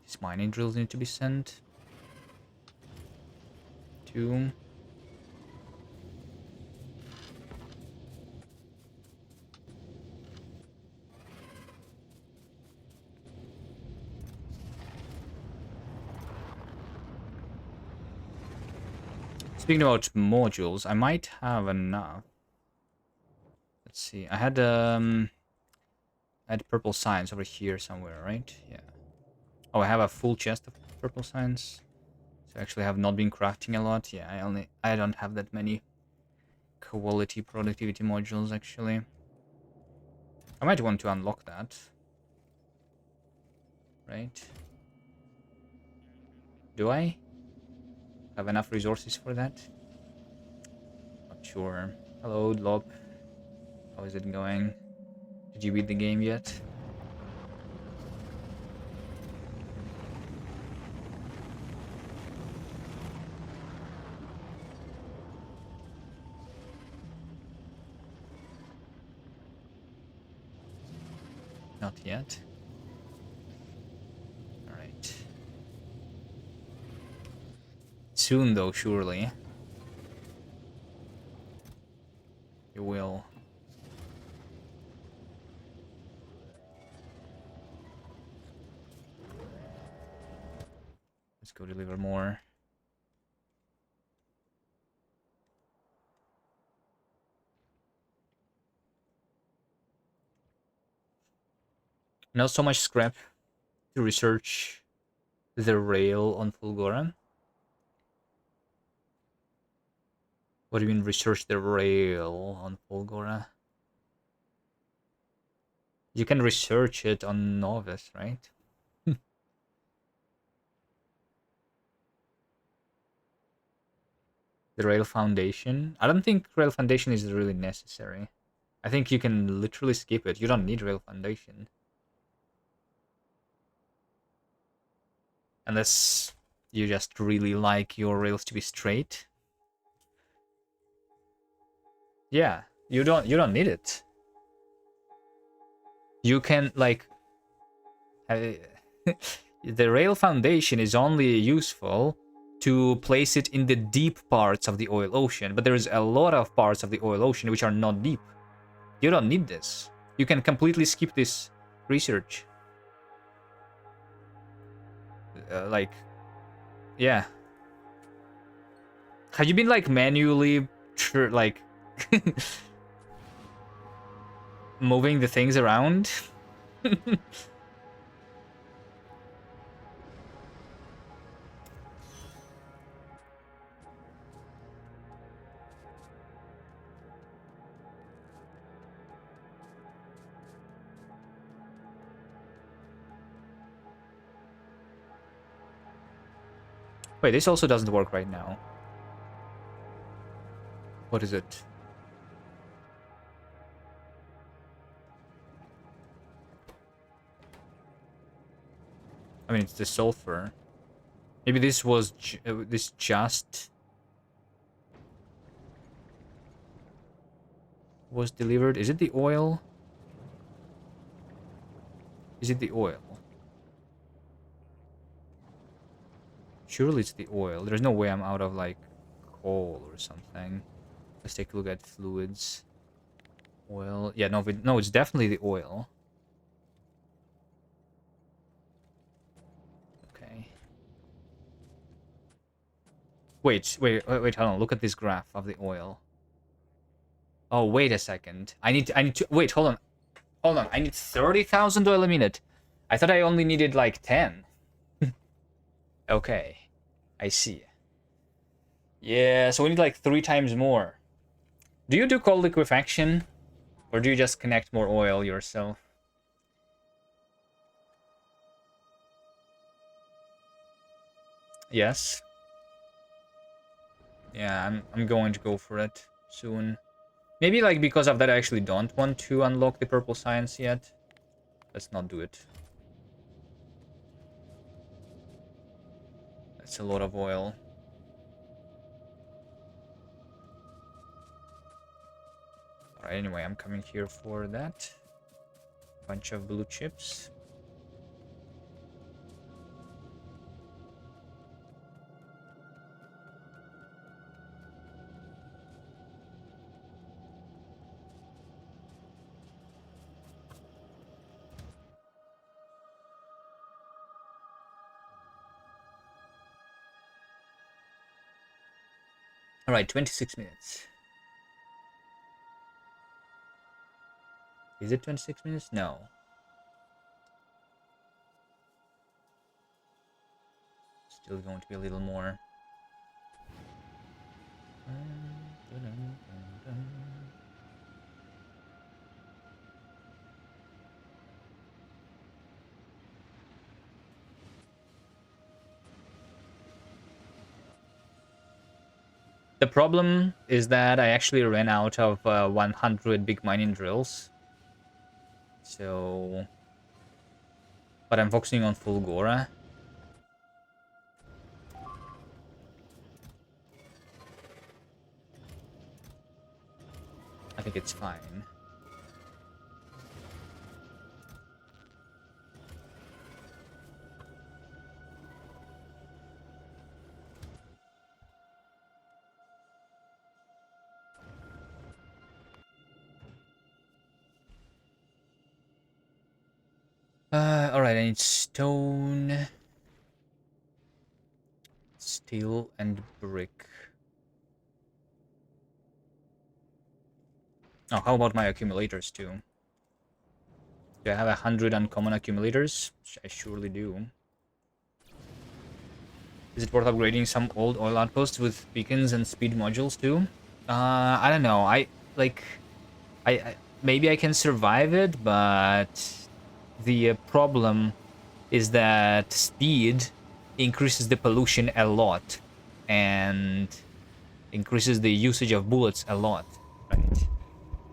These mining drills need to be sent. 2. Speaking about modules, I might have enough. Let's see. I had purple signs over here somewhere, right? Yeah. Oh, I have a full chest of purple signs. So I actually have not been crafting a lot. Yeah, I don't have that many quality productivity modules actually. I might want to unlock that. Right? Do I have enough resources for that? Not sure. Hello, Lop. How is it going? Did you beat the game yet? Not yet. Alright. Soon though, surely. You will. Let's go deliver more. Not so much scrap to research the rail on Fulgoran. What do you mean research the rail on Fulgora? You can research it on Novice, right? The rail foundation. I don't think rail foundation is really necessary. I think you can literally skip it. You don't need rail foundation. Unless you just really like your rails to be straight. Yeah, you don't need it. You can like the rail foundation is only useful to place it in the deep parts of the oil ocean, but there's a lot of parts of the oil ocean which are not deep. You don't need this. You can completely skip this research. Like, yeah. Have you been like manually, like, moving the things around? Wait, this also doesn't work right now. What is it? I mean, it's the sulfur. Maybe this was this just. was delivered. Is it the oil? Is it the oil? Surely it's the oil. There's no way I'm out of, like, coal or something. Let's take a look at fluids. Oil. Yeah, no, it's definitely the oil. Okay. Wait, hold on. Look at this graph of the oil. Oh, wait a second. I need to, wait, hold on. Hold on. I need 30,000 oil a minute. I thought I only needed, like, 10. Okay. I see. Yeah, so we need, like, 3 times more. Do you do cold liquefaction? Or do you just connect more oil yourself? Yes. Yeah, I'm going to go for it soon. Maybe, like, because of that, I actually don't want to unlock the purple science yet. Let's not do it. That's a lot of oil. Alright, anyway, I'm coming here for that. Bunch of blue chips. Alright, 26 minutes. Is it 26 minutes? No. Still going to be a little more. The problem is that I actually ran out of 100 big mining drills. So... But I'm focusing on full Gora. I think it's fine. Alright, I need stone, steel, and brick. Oh, how about my accumulators too? Do I have 100 uncommon accumulators? I surely do. Is it worth upgrading some old oil outposts with beacons and speed modules too? I don't know. I maybe I can survive it, but the problem is that speed increases the pollution a lot and increases the usage of bullets a lot, right?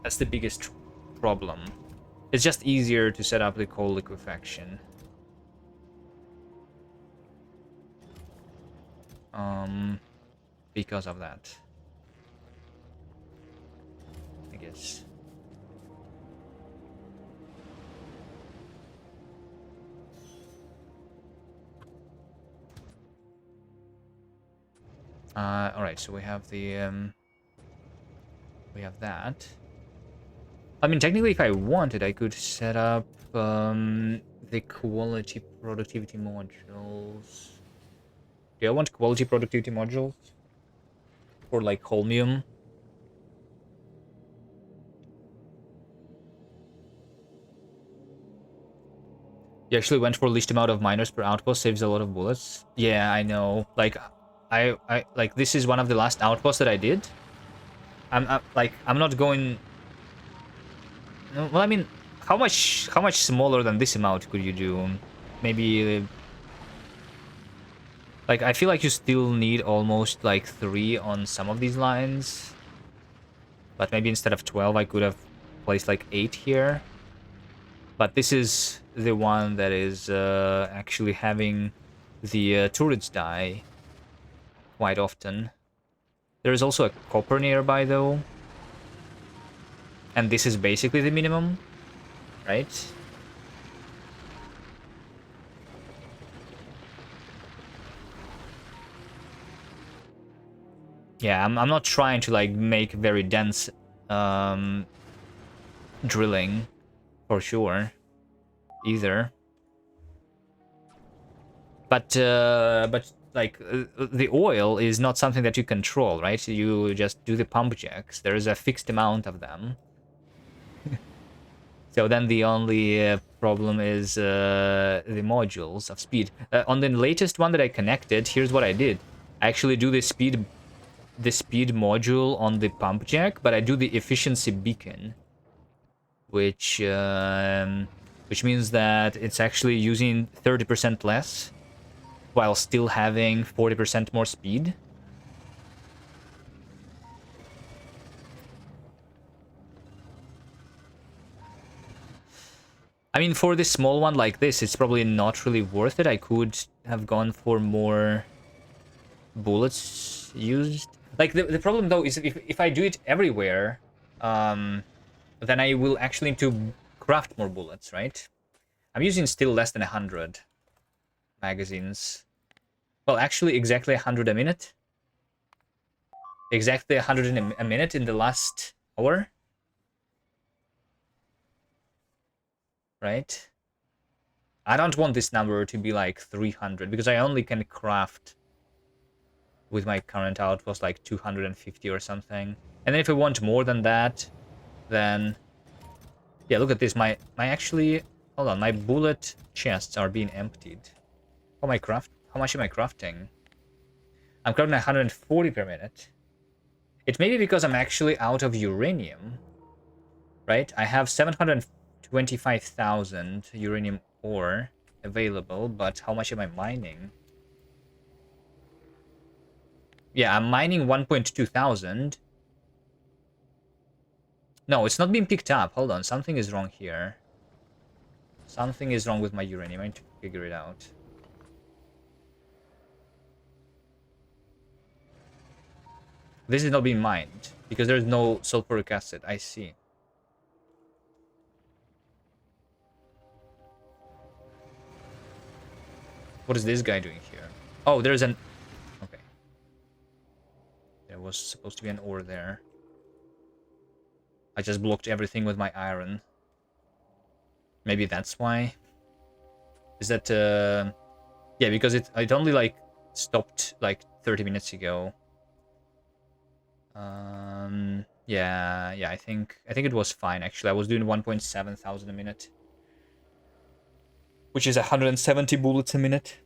That's the biggest problem. It's just easier to set up the coal liquefaction. Because of that, I guess. All right, so we have the we have that. I mean, technically, if I wanted, I could set up the quality productivity modules. Do I want quality productivity modules? Or like Holmium? You actually went for least amount of miners per outpost, saves a lot of bullets. Yeah, I know. Like, I like, this is one of the last outposts that I did. I'm not going... Well, I mean, how much smaller than this amount could you do? Maybe... Like, I feel like you still need almost, like, 3 on some of these lines. But maybe instead of 12, I could have placed, like, 8 here. But this is the one that is actually having the turrets die quite often. There is also a copper nearby, though. And this is basically the minimum, right? Yeah, I'm not trying to like make very dense drilling for sure either. But like the oil is not something that you control, right? You just do the pump jacks. There is a fixed amount of them. So then the only problem is the modules of speed. On the latest one that I connected, here's what I did. I actually do the speed module on the pump jack, but I do the efficiency beacon, which means that it's actually using 30% less while still having 40% more speed. I mean, for this small one like this, it's probably not really worth it. I could have gone for more bullets used. Like, the problem, though, is if I do it everywhere, then I will actually need to craft more bullets, right? I'm using still less than 100 magazines. Well, actually, exactly 100 a minute. Exactly 100 in a minute in the last hour. Right? I don't want this number to be like 300 because I only can craft with my current outpost like 250 or something. And then if I want more than that, then yeah, look at this. My actually, hold on, my bullet chests are being emptied. How much am I crafting? I'm crafting 140 per minute. It may be because I'm actually out of uranium, right? I have 725,000 uranium ore available, but how much am I mining? Yeah, I'm mining 1.2 thousand. No, it's not being picked up. Hold on, something is wrong here. Something is wrong with my uranium. I need to figure it out. This is not being mined because there's no sulfuric acid. I see. What is this guy doing here? Oh, there's an... Okay. There was supposed to be an ore there. I just blocked everything with my iron. Maybe that's why. Is that... Yeah, because it only, like, stopped, like, 30 minutes ago. Yeah, I think it was fine, actually. I was doing 1.7 thousand a minute. Which is 170 bullets a minute.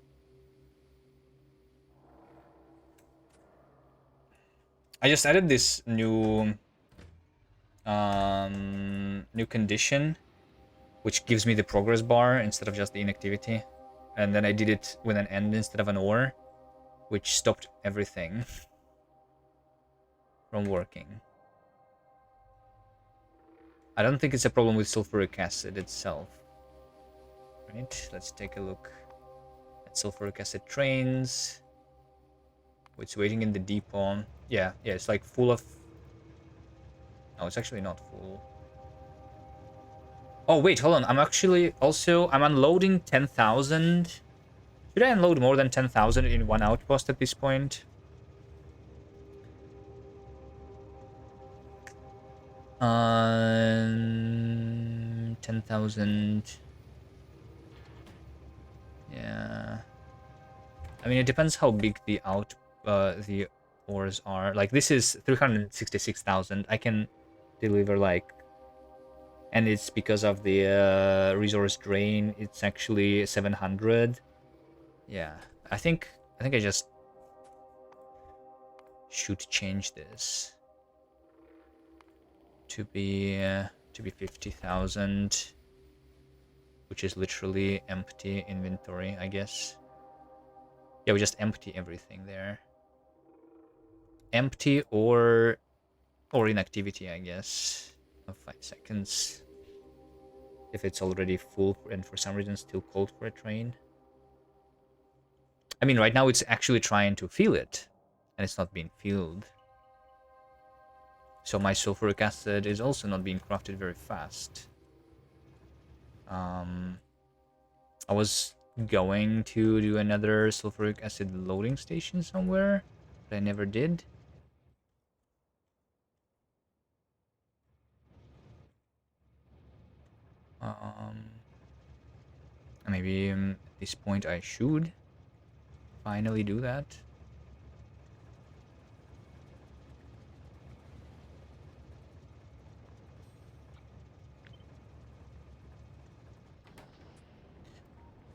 I just added this new condition, which gives me the progress bar instead of just the inactivity. And then I did it with an end instead of an or, which stopped everything from working. I don't think it's a problem with sulfuric acid itself. Right, let's take a look at sulfuric acid trains. It's waiting in the depot. Yeah, it's like full of... No, it's actually not full. Oh, wait, hold on. I'm actually also... I'm unloading 10,000. Should I unload more than 10,000 in one outpost at this point? 10,000. Yeah. I mean, it depends how big the ores are. Like, this is 366,000. I can deliver, like... And it's because of the resource drain. It's actually 700. Yeah. I think I just should change this to be 50,000, which is literally empty inventory, I guess. Yeah, we just empty everything there. Empty or inactivity, I guess. Of 5 seconds. If it's already full and for some reason still called for a train. I mean, right now it's actually trying to fill it, and it's not being filled. So my sulfuric acid is also not being crafted very fast. I was going to do another sulfuric acid loading station somewhere, but I never did. Maybe at this point I should finally do that.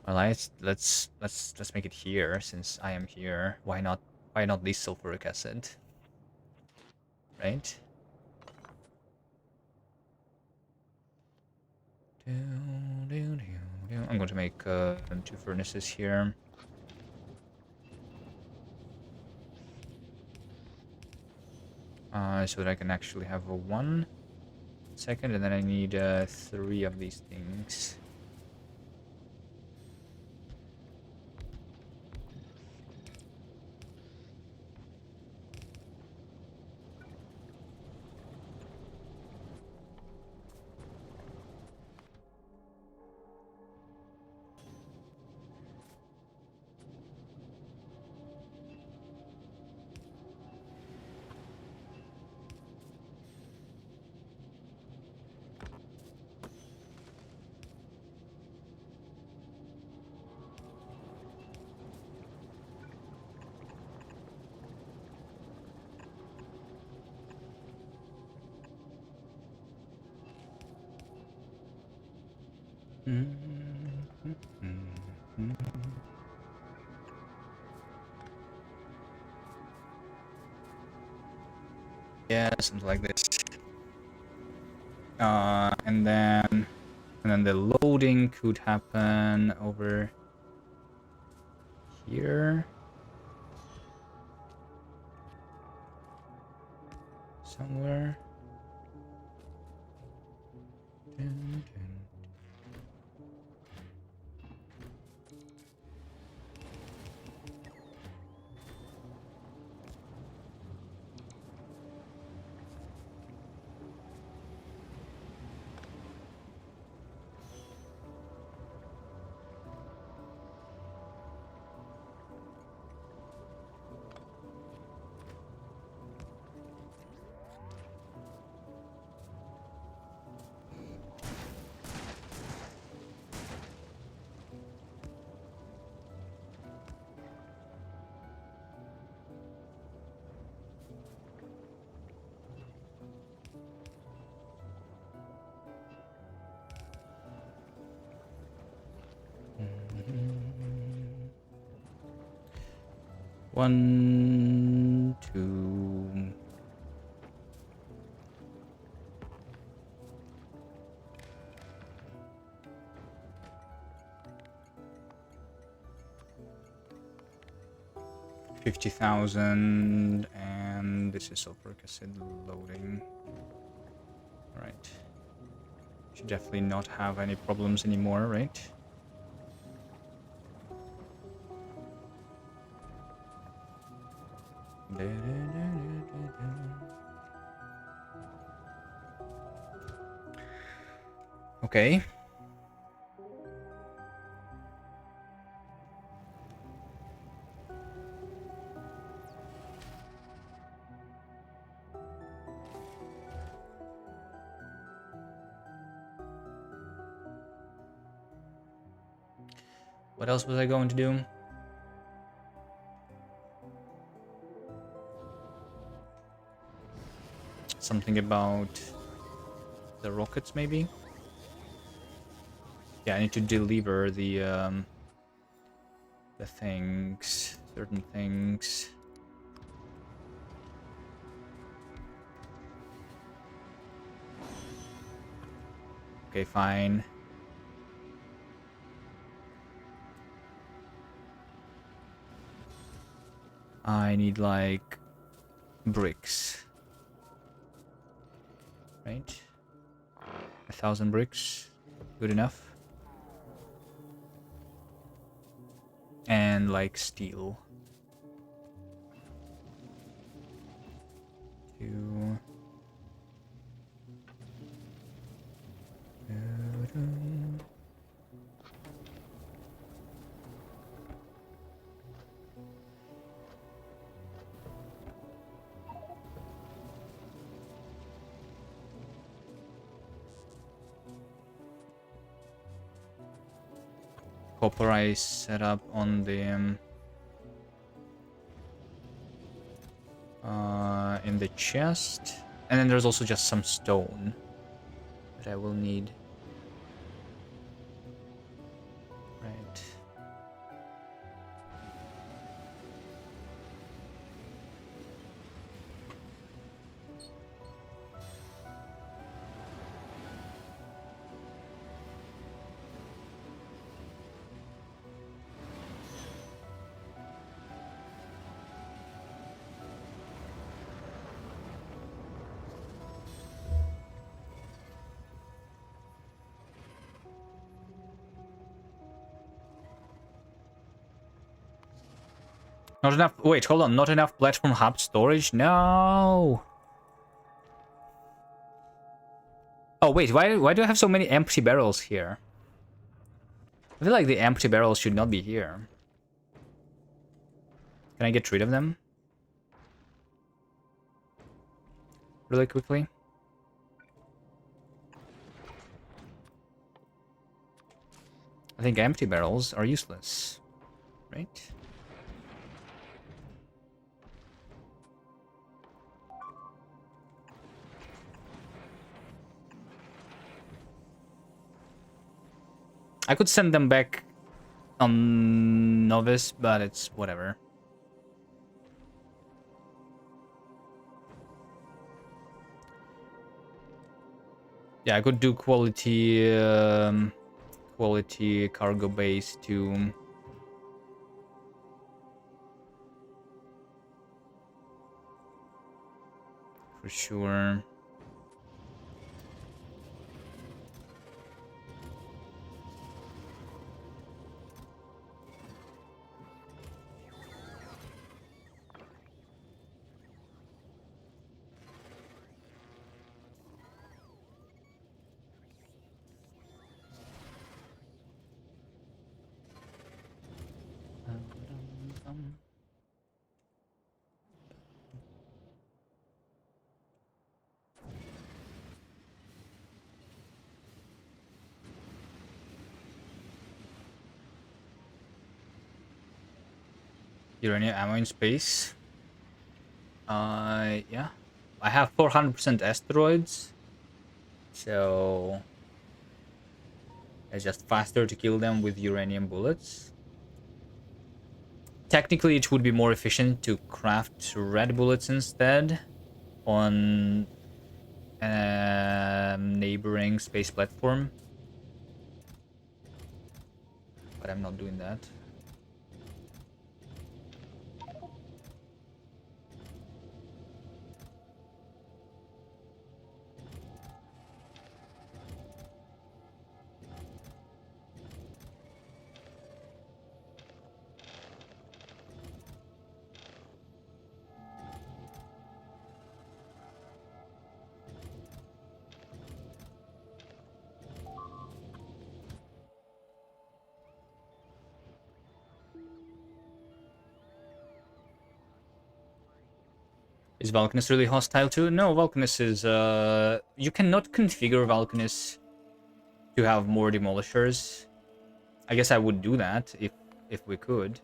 Well, let's make it here since I am here. Why not? Why not this sulfuric acid? Right? I'm going to make 2 furnaces here. So that I can actually have a 1 second, and then I need 3 of these things. Yeah, something like this. And then the loading could happen over here somewhere. One, two. $50,000, and this is sulfuric acid loading. Right. Should definitely not have any problems anymore, right? Okay. What else was I going to do? Something about the rockets, maybe? Yeah, I need to deliver the things, certain things. Okay, fine. I need like bricks, right? 1,000 bricks, good enough. And like steel. 2. Copper I set up on the in the chest, and then there's also just some stone that I will need. Right. Not enough. Wait, hold on. Not enough platform hub storage? No. Oh, wait. Why do I have so many empty barrels here? I feel like the empty barrels should not be here. Can I get rid of them? Really quickly? I think empty barrels are useless. Right? I could send them back on Novice, but it's whatever. Yeah, I could do quality cargo base too. For sure. Uranium ammo in space. Yeah. I have 400% asteroids. So it's just faster to kill them with uranium bullets. Technically, it would be more efficient to craft red bullets instead on a neighboring space platform. But I'm not doing that. Is Vulcanus really hostile too? No, Vulcanus is... You cannot configure Vulcanus to have more demolishers. I guess I would do that if we could.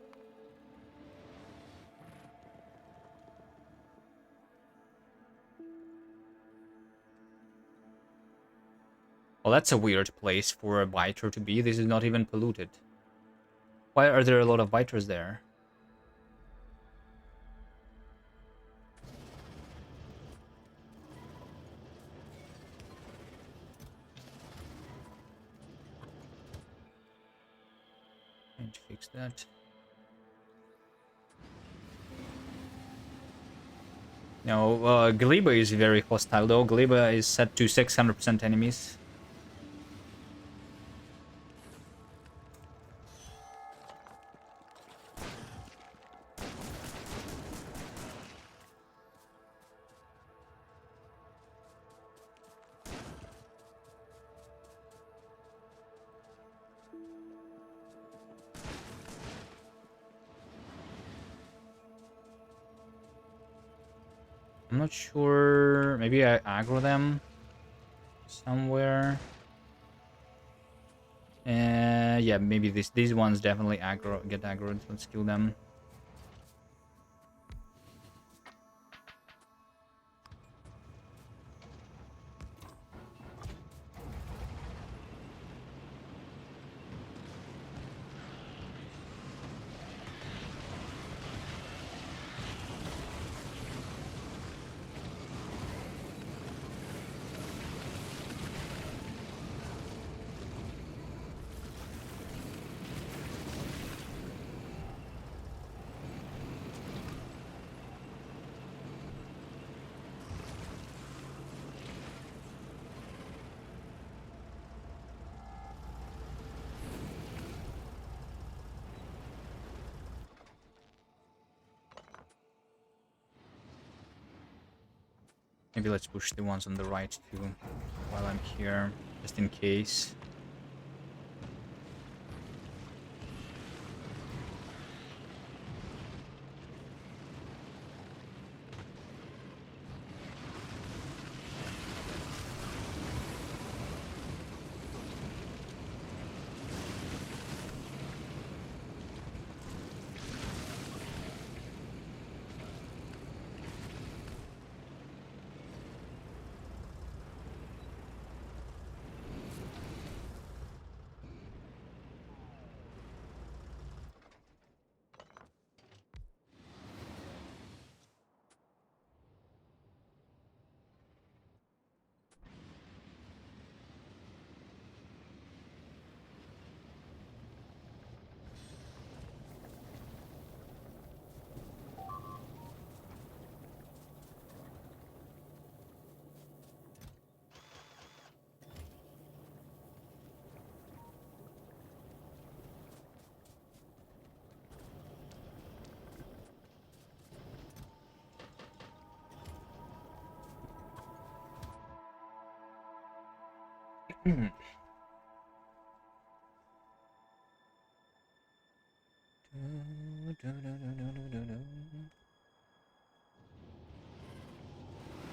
Well, that's a weird place for a biter to be. This is not even polluted. Why are there a lot of biters there? Need to fix that. No, Gleba is very hostile though. Gleba is set to 600% enemies. I'm not sure. Maybe I aggro them somewhere. Yeah, maybe these ones definitely get aggroed. Let's kill them. Maybe let's push the ones on the right too while I'm here, just in case.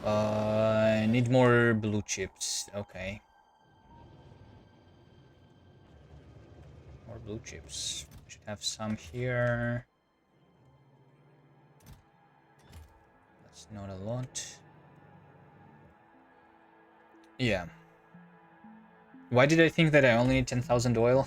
I need more blue chips. Okay. More blue chips. Should have some here. That's not a lot. Yeah. Why did I think that I only need 10,000 oil?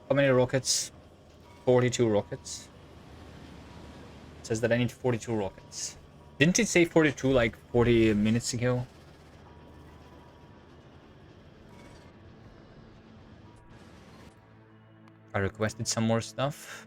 How many rockets? 42 rockets. It says that I need 42 rockets. Didn't it say 42 like 40 minutes ago? I requested some more stuff.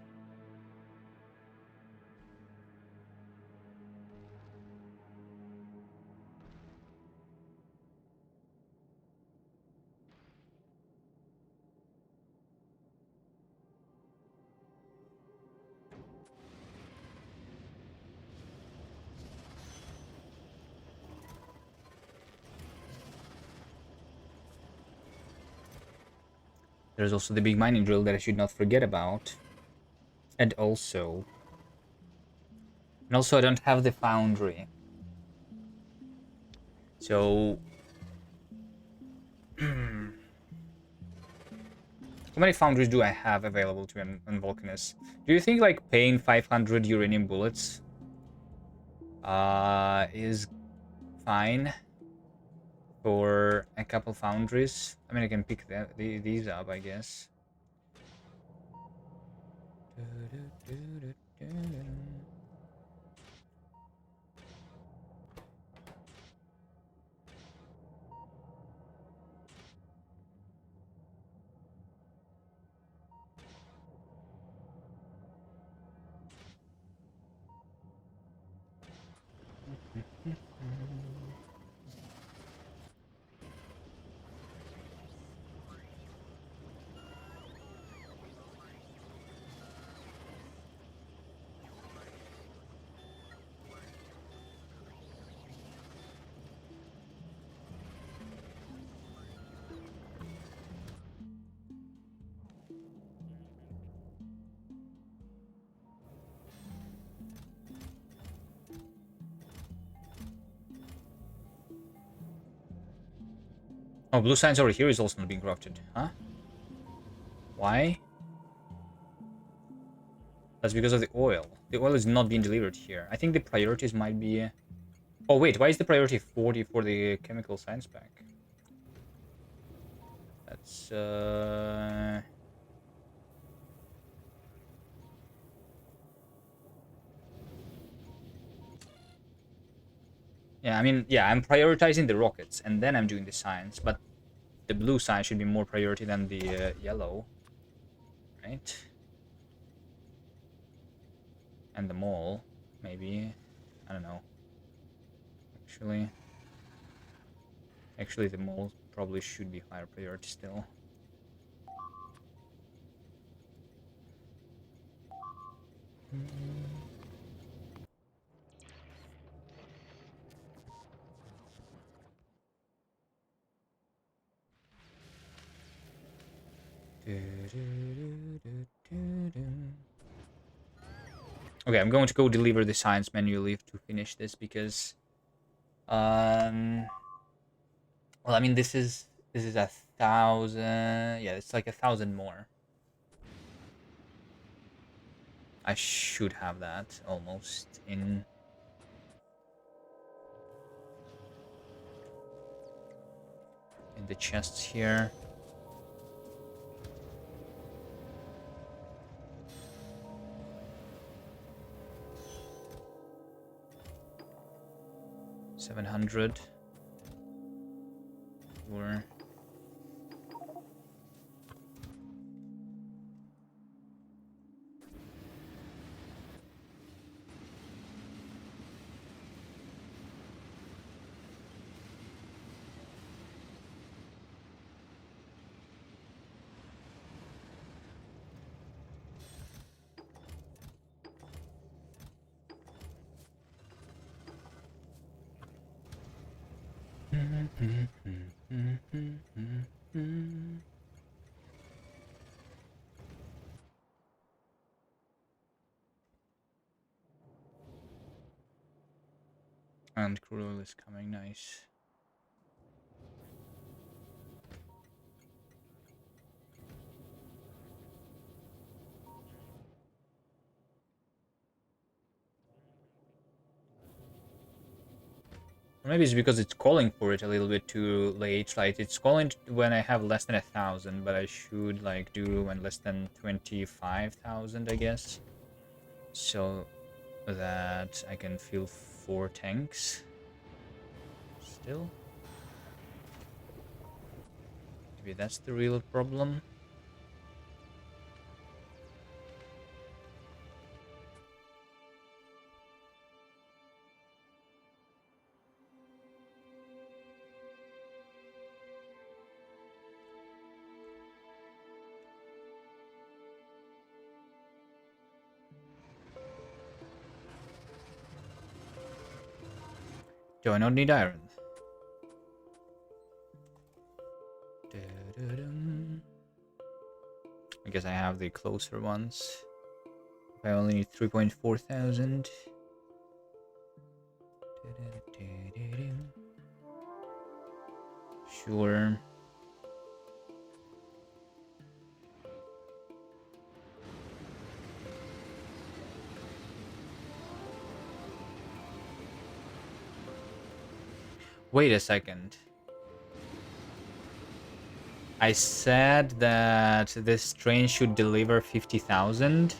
There's also the big mining drill that I should not forget about. And also I don't have the foundry. So how many foundries do I have available to on Vulcanus? Do you think like paying 500 uranium bullets is fine for a couple foundries? I mean, I can pick these up, I guess. Oh, blue science over here is also not being corrupted. Huh? Why? That's because of the oil. The oil is not being delivered here. I think the priorities might be... Oh, wait. Why is the priority 40 for the chemical science pack? That's... Yeah, I mean, yeah, I'm prioritizing the rockets, and then I'm doing the science, but the blue science should be more priority than the yellow, right? And the mall, maybe. I don't know. Actually... Actually, the mall probably should be higher priority still. Okay, I'm going to go deliver the science manually to finish this because, well, I mean, this is 1,000. Yeah, it's like 1,000 more. I should have that almost in the chests here. $700. Or and crude oil is coming, nice. Or maybe it's because it's calling for it a little bit too late. Like, it's calling when I have less than 1,000, but I should, like, do when less than 25,000, I guess. So that I can fill 4 tanks. Still. Maybe that's the real problem. Do I not need iron? I guess I have the closer ones. I only need 3.4 thousand. Sure. Wait a second. I said that this train should deliver 50,000.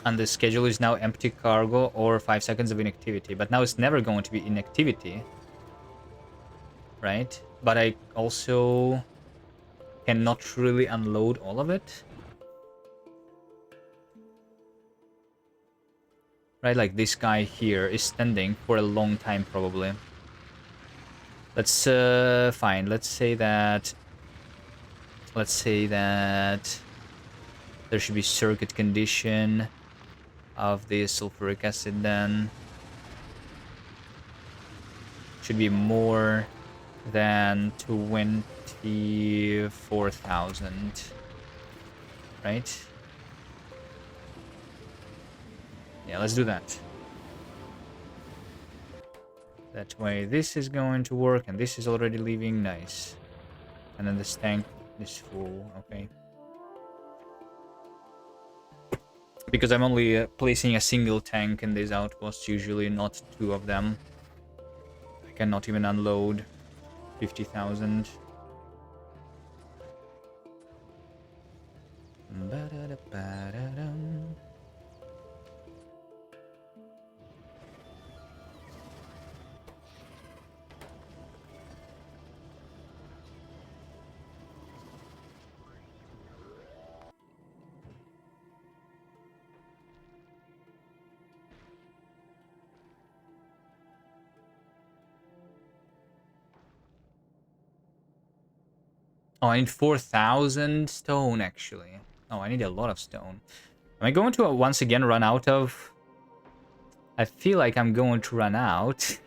And the schedule is now empty cargo or 5 seconds of inactivity. But now it's never going to be inactivity, right? But I also cannot really unload all of it. Right, like this guy here is standing for a long time probably. Let's fine. Let's say that there should be circuit condition of the sulfuric acid then. Should be more than 24,000. Right? Yeah, let's do that. That way this is going to work and this is already leaving. Nice. And then this tank is full. Okay. Because I'm only placing a single tank in these outposts, usually not two of them. I cannot even unload 50,000. Oh, I need 4,000 stone, actually. Oh, I need a lot of stone. Am I going to once again run out of... I feel like I'm going to run out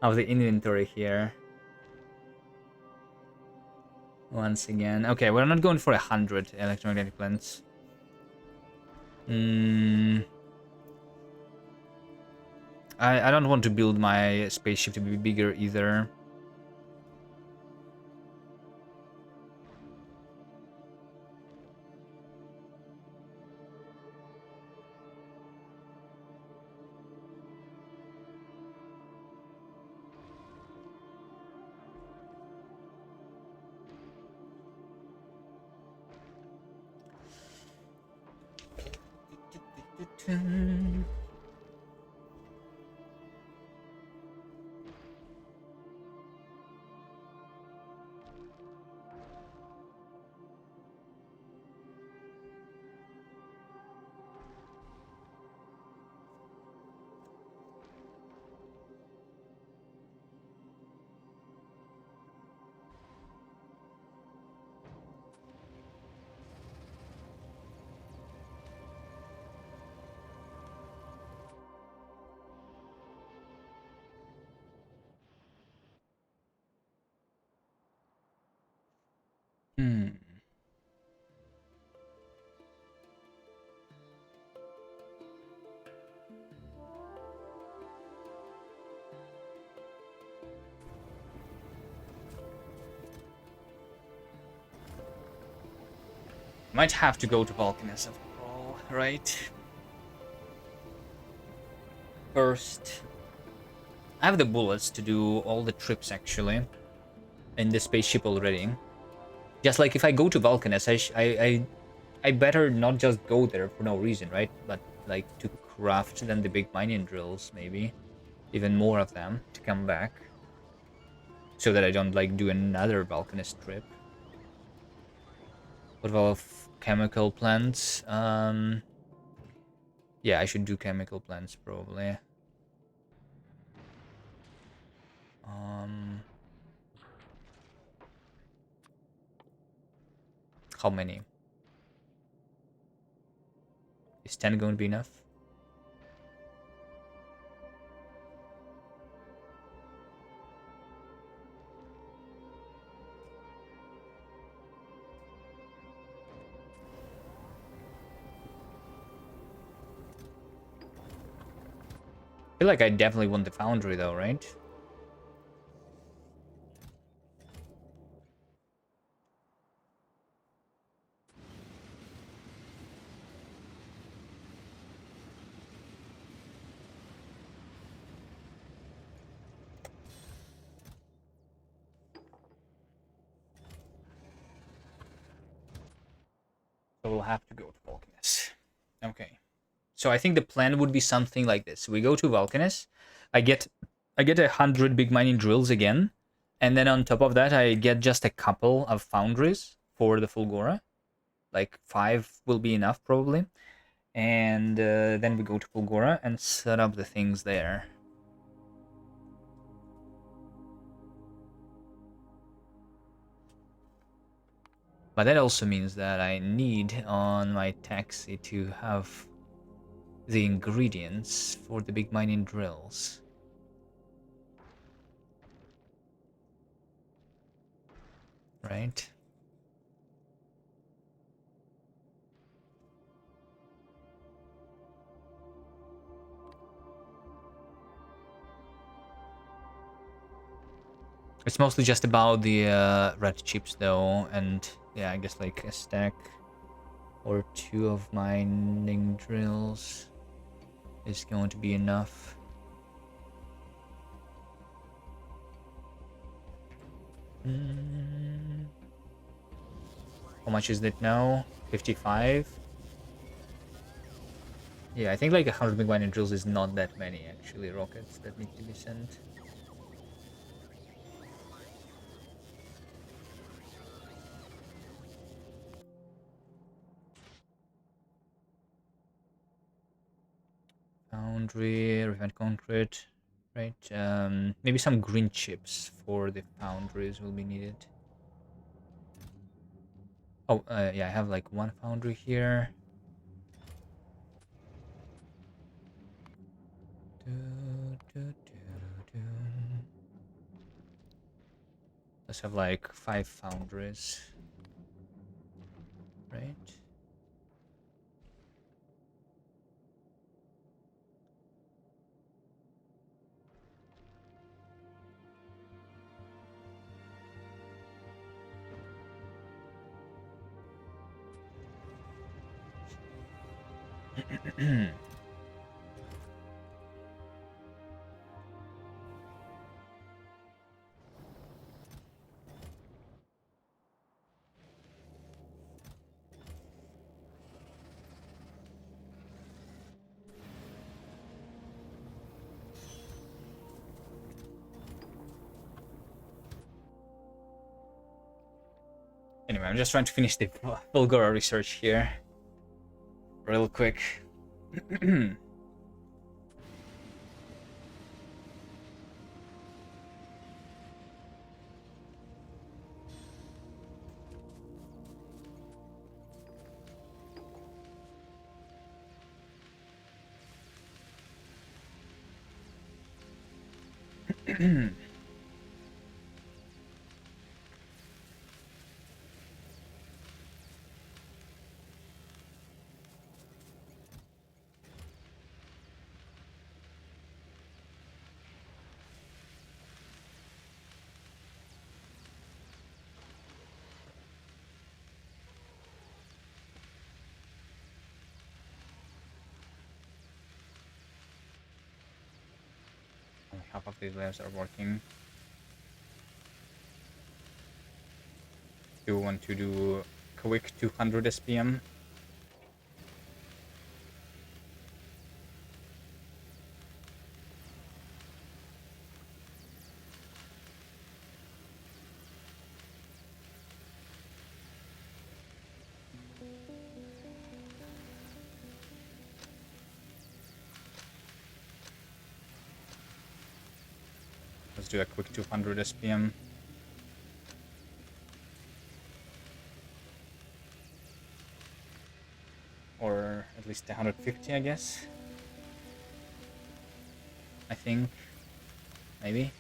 of the inventory here. Once again. Okay, we're not going for 100 electromagnetic plants. I don't want to build my spaceship to be bigger either. Might have to go to Vulcanus after all, right? First, I have the bullets to do all the trips actually in the spaceship already. Just like if I go to Vulcanus, I better not just go there for no reason, right? But like to craft then the big mining drills, maybe even more of them to come back, so that I don't like do another Vulcanus trip. What about chemical plants? Yeah, I should do chemical plants probably. How many? Is 10 going to be enough? I feel like I definitely want the foundry though, right? So we'll have to go to Vulcanus. Okay. So I think the plan would be something like this. We go to Vulcanus. I get I get 100 big mining drills again. And then on top of that, I get just a couple of foundries for the Fulgora. Like 5 will be enough probably. And then we go to Fulgora and set up the things there. But that also means that I need on my taxi to have the ingredients for the big mining drills. Right? It's mostly just about the red chips though, and yeah, I guess like a stack or 2 of mining drills is going to be enough. How much is it now? 55? Yeah, I think like 100 big mining drills is not that many actually rockets that need to be sent. Foundry, refined concrete, right? Maybe some green chips for the foundries will be needed. Oh, yeah, I have like 1 foundry here. Let's have like 5 foundries, right? Anyway, I'm just trying to finish the Bulgara research here real quick. Only half of these labs are working. Do want to do quick 200 SPM. Let's do a quick 200 SPM. Or at least 150, I guess. I think. Maybe.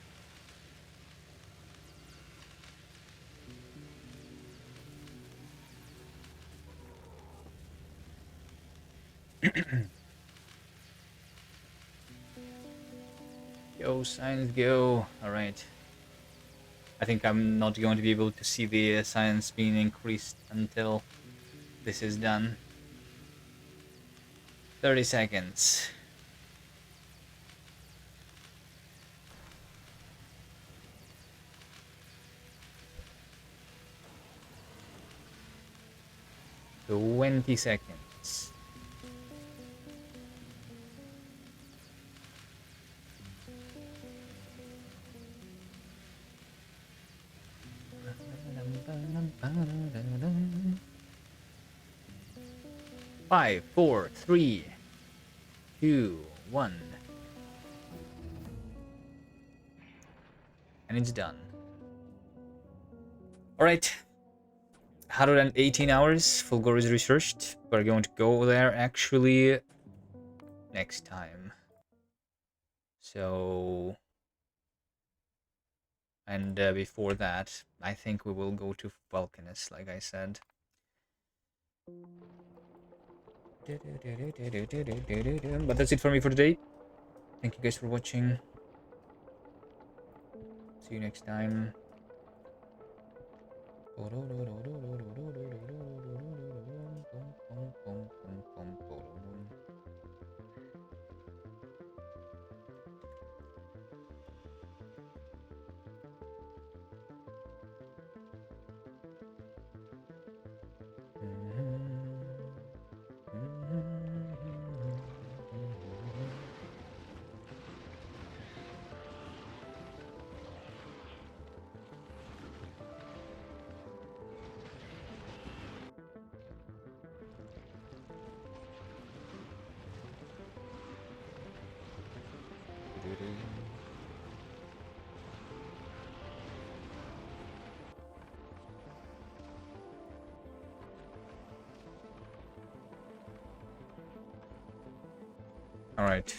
Go, science, go. Alright. I think I'm not going to be able to see the science being increased until this is done. 30 seconds. So 20 seconds. 5, 4, 3, 2, 1. And it's done. Alright. 118 hours. Full gore is researched. We're going to go there actually next time. So... And before that, I think we will go to Vulcanus, like I said. But that's it for me for today. Thank you guys for watching. See you next time. Alright.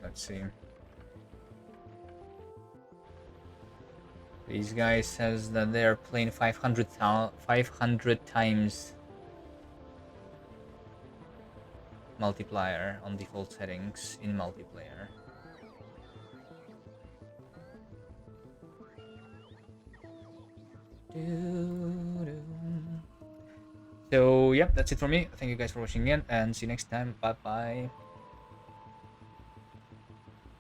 Let's see. These guys says that they're playing 500 times multiplier on default settings in multiplayer. So, yep, that's it for me. Thank you guys for watching again, and see you next time. Bye-bye.